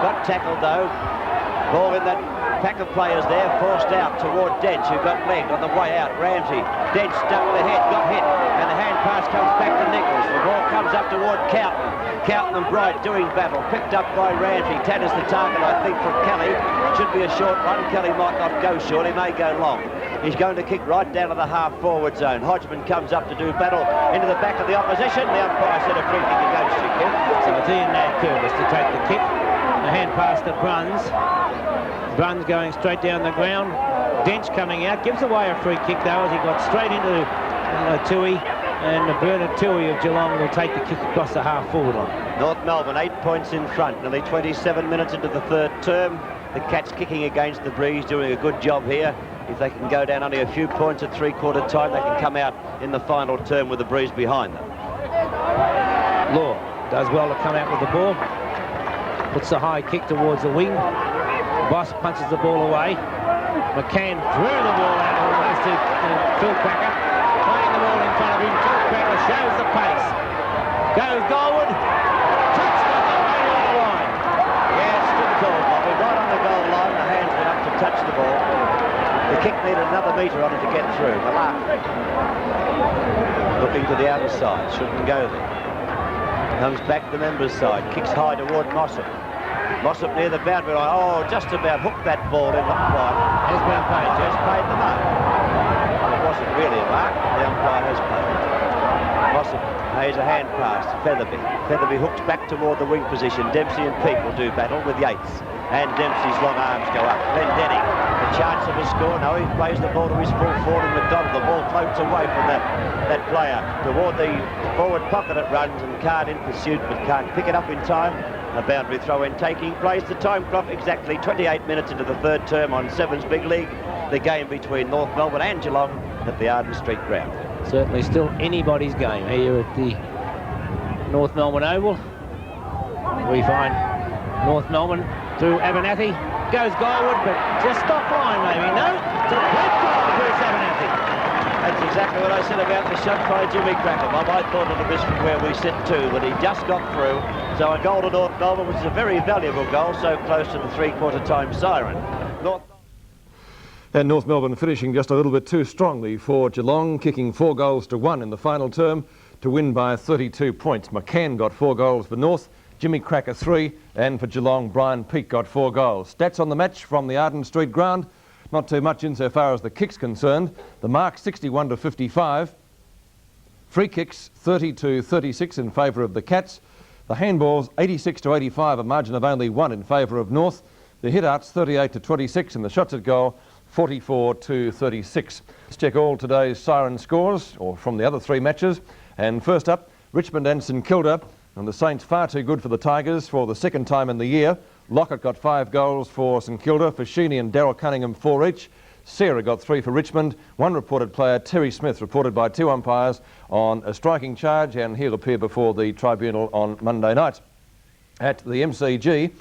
got tackled though. Ball in that pack of players there, forced out toward Dench, who got legged on the way out. Ramsey. Dench stuck the head, got hit, and the hand pass comes back to Nichols. The ball comes up toward Carlton. Carlton and Bright doing battle. Picked up by Ramsey. Tanner's the target, I think, for Kelly. Should be a short one. Kelly might not go short. He may go long. He's going to kick right down to the half-forward zone. Hodgman comes up to do battle into the back of the opposition. The umpire said a free kick against you, Kim. So it's Ian Nankervis to take the kick. The hand pass to Bruns. Bruns going straight down the ground. Dench coming out. Gives away a free kick, though, as he got straight into Tui. And Bernard Tui of Geelong will take the kick across the half-forward line. North Melbourne 8 points in front. Nearly 27 minutes into the third term. The Cats kicking against the breeze, doing a good job here. If they can go down only a few points at three-quarter time, they can come out in the final term with the breeze behind them. Law does well to come out with the ball. Puts the high kick towards the wing. Boss punches the ball away. McCann threw the ball out almost to Phil Cracker. Playing the ball in front of him. Phil Cracker shows the pace. Goes goalward. Touchdown right on the line. Yeah, it's good goal, Bobby. Right on the goal line. The hands went up to touch the ball. The kick needed another metre on it to get through. Malarkey looking to the outer side. Shouldn't go there. Comes back the members' side. Kicks high toward Mossop. Mossop near the boundary line. Oh, just about hooked that ball in. Not quite. Has been paid. Just paid the mark. It wasn't really a mark. The umpire has paid. Mossop pays a hand pass to Featherby. Featherby hooks back toward the wing position. Dempsey and Peake will do battle with Yates. And Dempsey's long arms go up. Glendenning, a chance of a score. No, he plays the ball to his full forward and McDonald. The ball floats away from that player. Toward the forward pocket it runs and Card in pursuit but can't pick it up in time. A boundary throw-in taking place. The time clock exactly 28 minutes into the third term on Sevens Big League. The game between North Melbourne and Geelong at the Arden Street ground. Certainly still anybody's game here at the North Melbourne Oval. We find North Melbourne through Abernathy. Goes Guywood, but just stop line maybe. No, it's a great goal for Abernathy. That's exactly what I said about the shot by Jimmy Cracker. Bob, I thought it was from where we sit too, but he just got through. So a goal to North Melbourne, which is a very valuable goal, so close to the three-quarter time siren. And North Melbourne finishing just a little bit too strongly for Geelong, kicking 4 goals to 1 in the final term to win by 32 points. McCann got 4 goals for North, Jimmy Cracker 3, and for Geelong, Brian Peake got 4 goals. Stats on the match from the Arden Street ground. Not too much insofar as the kicks concerned. The mark 61 to 55. Free kicks 30 to 36 in favour of the Cats. The handballs 86 to 85, a margin of only 1 in favour of North. The hit-outs 38 to 26 and the shots at goal 44 to 36. Let's check all today's siren scores, or from the other 3 matches. And first up, Richmond and St Kilda. And the Saints far too good for the Tigers for the second time in the year. Lockett got 5 goals for St Kilda, Fashini and Darryl Cunningham 4 each. Sarah got 3 for Richmond. One reported player, Terry Smith, reported by 2 umpires on a striking charge, and he'll appear before the tribunal on Monday night. At the MCG,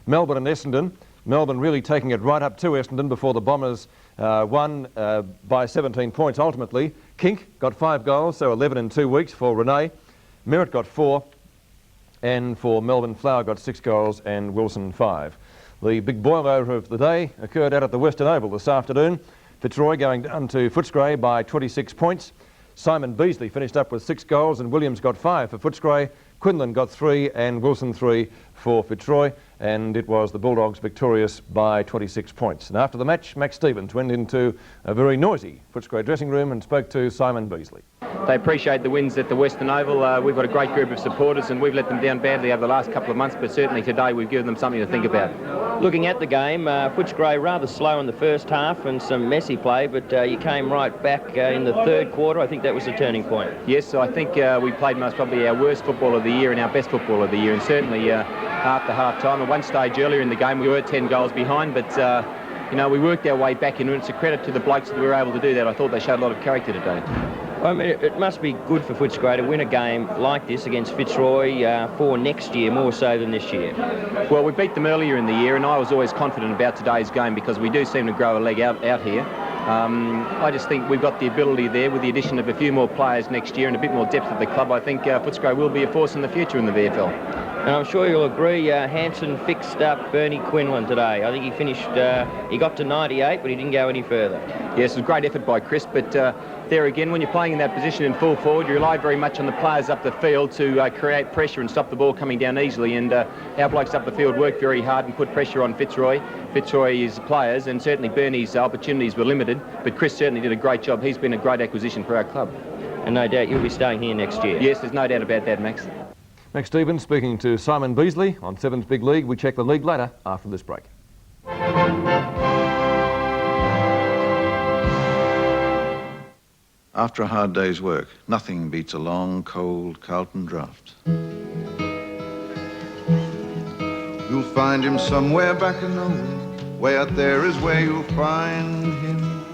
Melbourne and Essendon. Melbourne really taking it right up to Essendon before the Bombers won by 17 points ultimately. Kink got 5 goals, so 11 in 2 weeks for Renee. Merritt got 4. And for Melbourne, Flower got 6 goals and Wilson 5. The big boiler of the day occurred out at the Western Oval this afternoon. Fitzroy going down to Footscray by 26 points. Simon Beasley finished up with 6 goals and Williams got 5 for Footscray. Quinlan got 3 and Wilson 3 for Fitzroy, and it was the Bulldogs victorious by 26 points. And after the match, Max Stevens went into a very noisy Footscray dressing room and spoke to Simon Beasley. They appreciate the wins at the Western Oval. We've got a great group of supporters and we've let them down badly over the last couple of months, but certainly today we've given them something to think about. Looking at the game, Footscray rather slow in the first half and some messy play, but you came right back in the third quarter. I think that was the turning point. Yes, I think we played most probably our worst football of the year and our best football of the year, and certainly after half-time, at one stage earlier in the game we were 10 goals behind, but you know, we worked our way back in, and it's a credit to the blokes that we were able to do that. I thought they showed a lot of character today. I mean, it must be good for Footscray to win a game like this against Fitzroy for next year, more so than this year. Well, we beat them earlier in the year, and I was always confident about today's game because we do seem to grow a leg out here. I just think we've got the ability there with the addition of a few more players next year and a bit more depth at the club. I think Footscray will be a force in the future in the VFL. And I'm sure you'll agree, Hanson fixed up Bernie Quinlan today. I think he finished, he got to 98, but he didn't go any further. Yes, it was a great effort by Chris, but there again, when you're playing in that position in full forward, you rely very much on the players up the field to create pressure and stop the ball coming down easily, and our blokes up the field worked very hard and put pressure on Fitzroy. Fitzroy's players, and certainly Bernie's opportunities were limited, but Chris certainly did a great job. He's been a great acquisition for our club. And no doubt you'll be staying here next year. Yes, there's no doubt about that, Max. Max Stevens speaking to Simon Beasley on Sevens Big League. We check the league later after this break. After a hard day's work, nothing beats a long, cold Carlton draft. You'll find him somewhere back in nowhere. Way out there is where you'll find him.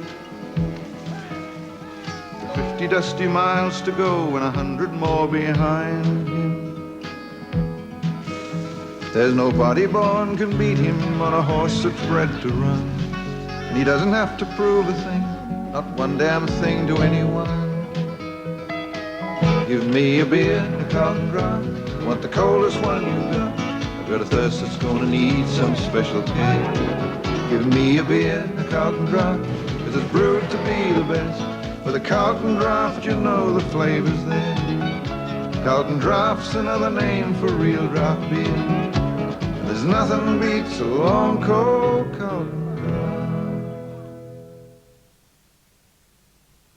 50 dusty miles to go and 100 more behind him. There's nobody born can beat him on a horse that's bred to run. And he doesn't have to prove a thing, not one damn thing to anyone. Give me a beer and a Carlton draft. Want the coldest one you got? I've got a thirst that's gonna need some special care. Give me a beer and a Carlton draft, 'cause it's brewed to be the best. With a Carlton draft, you know the flavor's there. Carlton draft's another name for real draft beer. There's nothing beats a long, cold Carlton draft.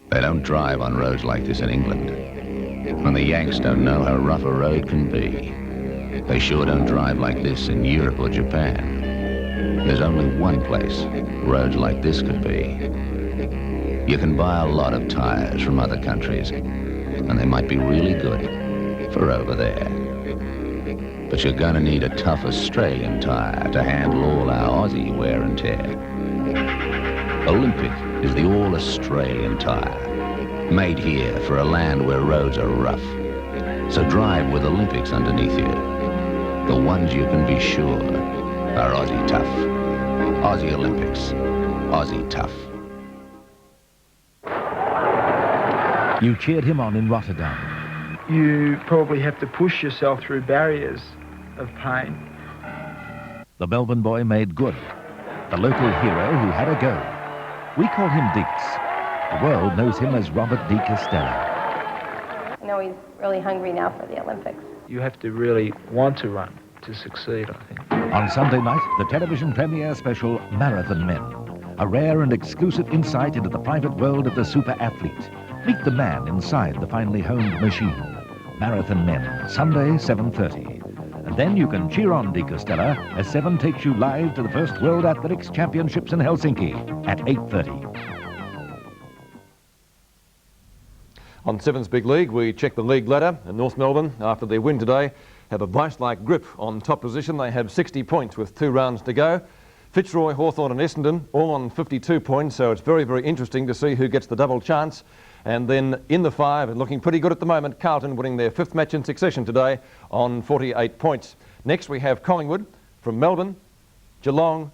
They don't drive on roads like this in England. And the Yanks don't know how rough a road can be. They sure don't drive like this in Europe or Japan. There's only one place roads like this could be. You can buy a lot of tires from other countries, and they might be really good for over there. But you're gonna need a tough Australian tire to handle all our Aussie wear and tear. Olympic is the all-Australian tyre, made here for a land where roads are rough. So drive with Olympics underneath you. The ones you can be sure are Aussie tough. Aussie Olympics. Aussie tough. You cheered him on in Rotterdam. You probably have to push yourself through barriers of pain. The Melbourne boy made good. The local hero who had a go. We call him Deeks. The world knows him as Robert De Castella. I know he's really hungry now for the Olympics. You have to really want to run to succeed, I think. On Sunday night, the television premiere special Marathon Men. A rare and exclusive insight into the private world of the super athlete. Meet the man inside the finely honed machine. Marathon Men, Sunday, 7:30. And then you can cheer on De Castella as 7 takes you live to the first World Athletics Championships in Helsinki at 8:30. On Seven's Big League, we check the league ladder, and North Melbourne, after their win today, have a vice-like grip on top position. They have 60 points with 2 rounds to go. Fitzroy, Hawthorn and Essendon all on 52 points, so it's very, very interesting to see who gets the double chance. And then in the 5, and looking pretty good at the moment, Carlton winning their 5th match in succession today on 48 points. Next we have Collingwood from Melbourne, Geelong,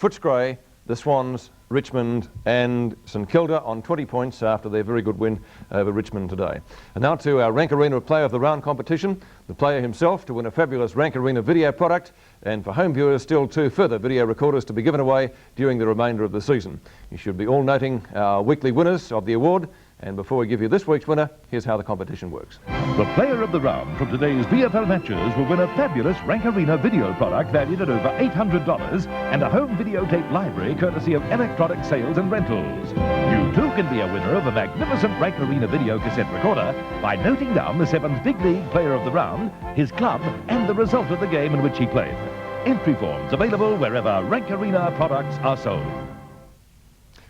Footscray, the Swans, Richmond and St Kilda on 20 points after their very good win over Richmond today. And now to our Rank Arena Player of the Round competition, the player himself to win a fabulous Rank Arena video product, and for home viewers still 2 further video recorders to be given away during the remainder of the season. You should be all noting our weekly winners of the award, and before we give you this week's winner, here's how the competition works. The player of the round from today's VFL matches will win a fabulous Rank Arena video product valued at over $800 and a home videotape library courtesy of Electronic Sales and Rentals. You too can be a winner of a magnificent Rank Arena video cassette recorder by noting down the Seven's Big League player of the round, his club and the result of the game in which he played. Entry forms available wherever Rank Arena products are sold.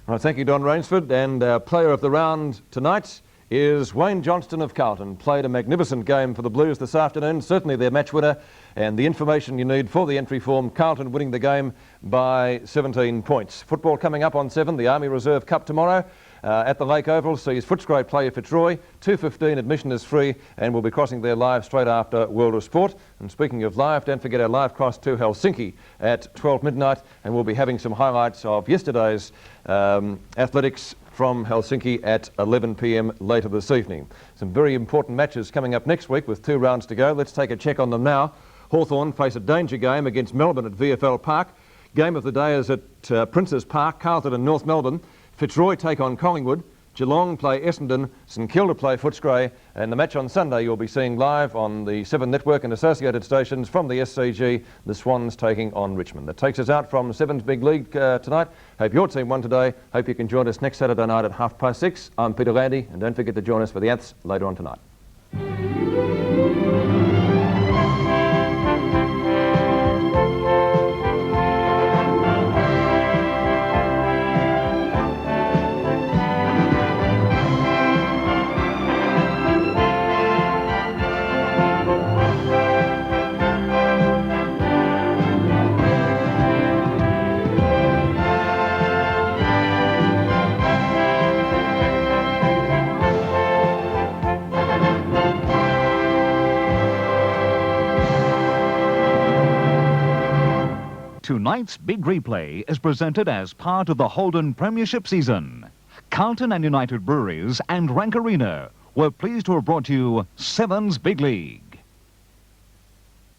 Right, thank you, Don Rainsford. And our player of the round tonight is Wayne Johnston of Carlton. Played a magnificent game for the Blues this afternoon, certainly their match winner. And the information you need for the entry form, Carlton winning the game by 17 points. Football coming up on 7, the Army Reserve Cup tomorrow. At the Lake Oval sees Footscray play Fitzroy. 2:15 admission is free, and we'll be crossing there live straight after World of Sport. And speaking of live, don't forget our live cross to Helsinki at 12 midnight, and we'll be having some highlights of yesterday's athletics from Helsinki at 11 p.m. later this evening. Some very important matches coming up next week with 2 rounds to go. Let's take a check on them now. Hawthorn face a danger game against Melbourne at VFL Park. Game of the day is at Princes Park, Carlton and North Melbourne. Fitzroy take on Collingwood, Geelong play Essendon, St Kilda play Footscray, and the match on Sunday you'll be seeing live on the 7 Network and associated stations from the SCG, the Swans taking on Richmond. That takes us out from 7's Big League tonight. Hope your team won today. Hope you can join us next Saturday night at 6:30. I'm Peter Landy, and don't forget to join us for the Anths later on tonight. Tonight's big replay is presented as part of the Holden Premiership season. Carlton and United Breweries and Rank Arena were pleased to have brought you 7's Big League.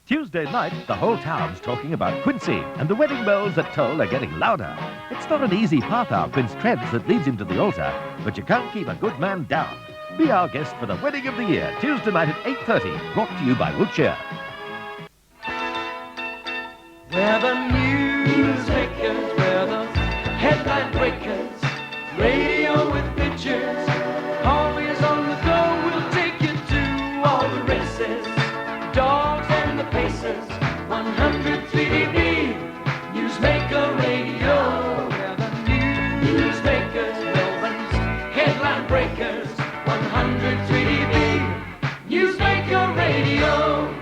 Tuesday night, the whole town's talking about Quincy, and the wedding bells that toll are getting louder. It's not an easy path our Prince treads that leads him to the altar, but you can't keep a good man down. Be our guest for the wedding of the year, Tuesday night at 8:30, brought to you by Wiltshire. We're the newsmakers, we're the headline breakers, radio with pictures, always on the go, we'll take you to all the races, dogs and the pacers, 100 3DB, Newsmaker Radio. We're the newsmakers, Melbourne's headline breakers, 100 3DB, Newsmaker Radio.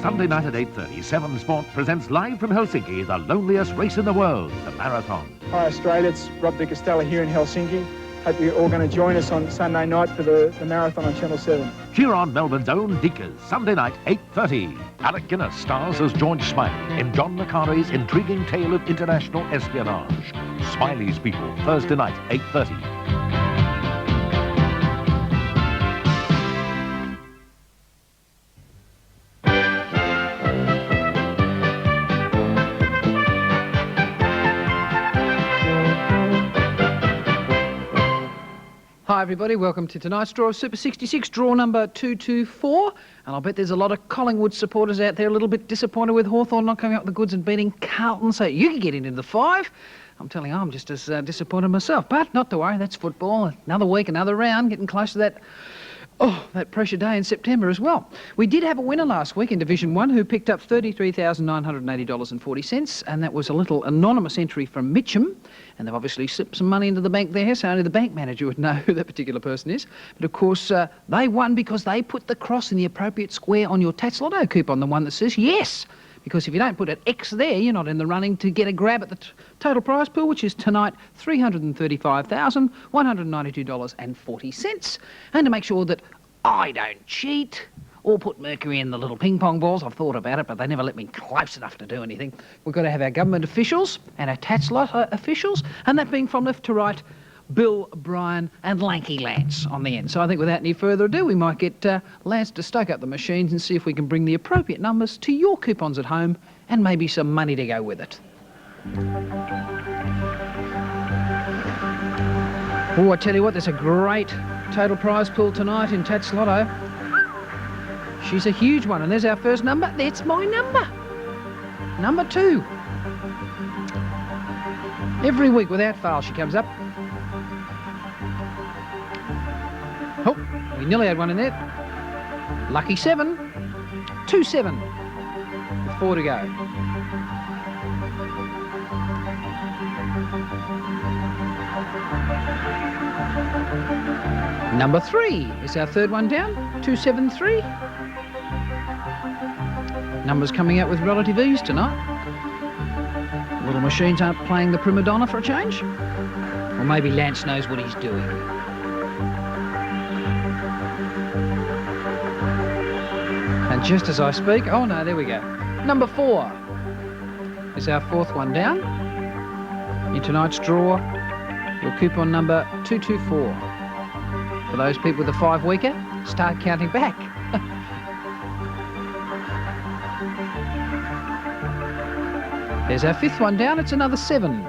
Sunday night at 8:30, 7 Sport presents live from Helsinki the loneliest race in the world, the marathon. Hi Australia, it's Rob Di Castella here in Helsinki. Hope you're all going to join us on Sunday night for the marathon on Channel 7. Cheer on Melbourne's own Deekers, Sunday night, 8:30. Alec Guinness stars as George Smiley in John le Carre's intriguing tale of international espionage. Smiley's People, Thursday night, 8:30. Hi everybody, welcome to tonight's draw of Super 66, draw number 224. And I'll bet there's a lot of Collingwood supporters out there a little bit disappointed with Hawthorn not coming up with the goods and beating Carlton. So you can get into the 5. I'm telling you, I'm just as disappointed myself. But not to worry, that's football. Another week, another round, getting close to that pressure day in September as well. We did have a winner last week in Division 1 who picked up $33,980.40, and that was a little anonymous entry from Mitcham. And they've obviously slipped some money into the bank there, so only the bank manager would know who that particular person is. But of course, they won because they put the cross in the appropriate square on your Tats Lotto coupon, the one that says yes. Because if you don't put an X there, you're not in the running to get a grab at the total prize pool, which is tonight $335,192.40. And to make sure that I don't cheat or put mercury in the little ping pong balls, I've thought about it, but they never let me close enough to do anything. We've got to have our government officials and our Tats Lotto officials, and that being from left to right, Bill, Brian and Lanky Lance on the end. So I think without any further ado, we might get Lance to stoke up the machines and see if we can bring the appropriate numbers to your coupons at home and maybe some money to go with it. Oh, I tell you what, there's a great total prize pool tonight in Tats Lotto. She's a huge one, and there's our first number. That's my number. Number 2. Every week without fail she comes up. Oh, we nearly had one in there. Lucky 7. 2-7. With 4 to go. Number 3 is our third one down. 273. Numbers coming out with relative ease tonight. Little machines aren't playing the prima donna for a change. Or maybe Lance knows what he's doing. And just as I speak, oh no, there we go. Number 4 is our fourth one down. In tonight's draw, your coupon number 224. For those people with a 5-weeker, start counting back. There's our 5th one down, it's another 7.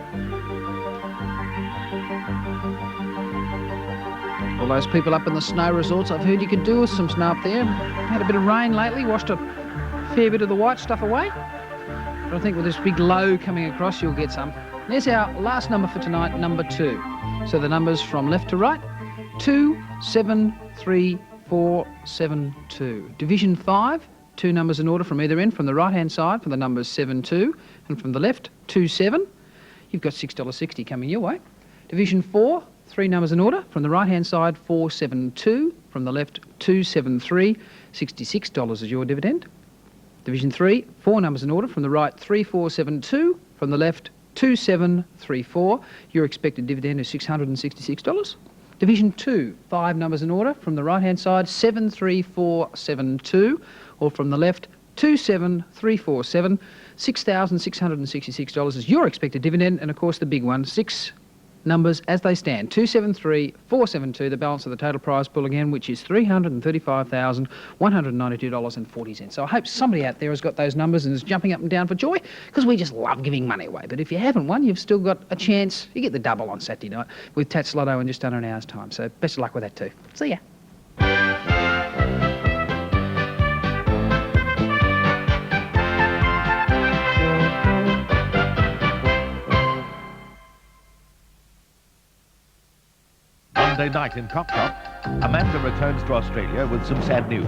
All those people up in the snow resorts, I've heard you could do with some snow up there. Had a bit of rain lately, washed a fair bit of the white stuff away. But I think with this big low coming across, you'll get some. There's our last number for tonight, number 2. So the numbers from left to right, 2, 7, 3, 4, 7, 2. Division 5, 2 numbers in order from either end. From the right-hand side, for the numbers 7, 2, and from the left, 2, 7. You've got $6.60 coming your way. Division 4, 3 numbers in order. From the right-hand side, 4, 7, 2. From the left, 2, 7, 3. $66 is your dividend. Division 3, 4 numbers in order. From the right, 3, 4, 7, 2. From the left, 2, 7, 3, 4. Your expected dividend is $666. Division 2, 5 numbers in order. From the right-hand side, 7, 3, 4, 7, 2. Or from the left, 2, 7, 3, 4, 7. $6,666 is your expected dividend. And of course, the big one, 6 numbers as they stand. 273, 472, the balance of the total prize pool again, which is $335,192.40. So I hope somebody out there has got those numbers and is jumping up and down for joy, because we just love giving money away. But if you haven't won, you've still got a chance. You get the double on Saturday night with Tats Lotto in just under an hour's time. So best of luck with that too. See ya. Monday night in Cop Shop, Amanda returns to Australia with some sad news.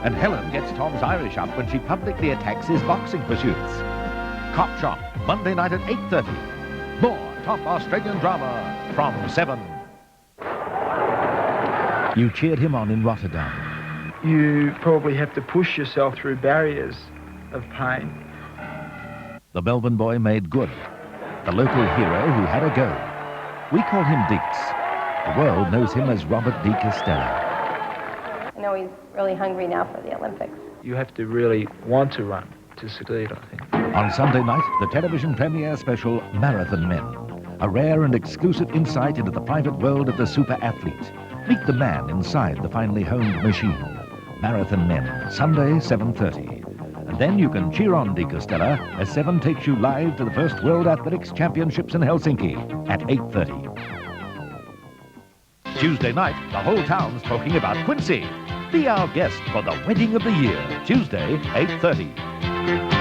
And Helen gets Tom's Irish up when she publicly attacks his boxing pursuits. Cop Shop, Monday night at 8:30. More top Australian drama from 7. You cheered him on in Rotterdam. you probably have to push yourself through barriers of pain. The Melbourne boy made good. The local hero who had a go. We call him Deeks. The world knows him as Robert De Castella. I know he's really hungry now for the Olympics. You have to really want to run to succeed, I think. On Sunday night, the television premiere special Marathon Men. A rare and exclusive insight into the private world of the super athlete. Meet the man inside the finely honed machine. Marathon Men, Sunday, 7:30. And then you can cheer on De Castella as 7 takes you live to the first World Athletics Championships in Helsinki at 8:30. Tuesday night, the whole town's talking about Quincy. Be our guest for the wedding of the year, Tuesday, 8:30.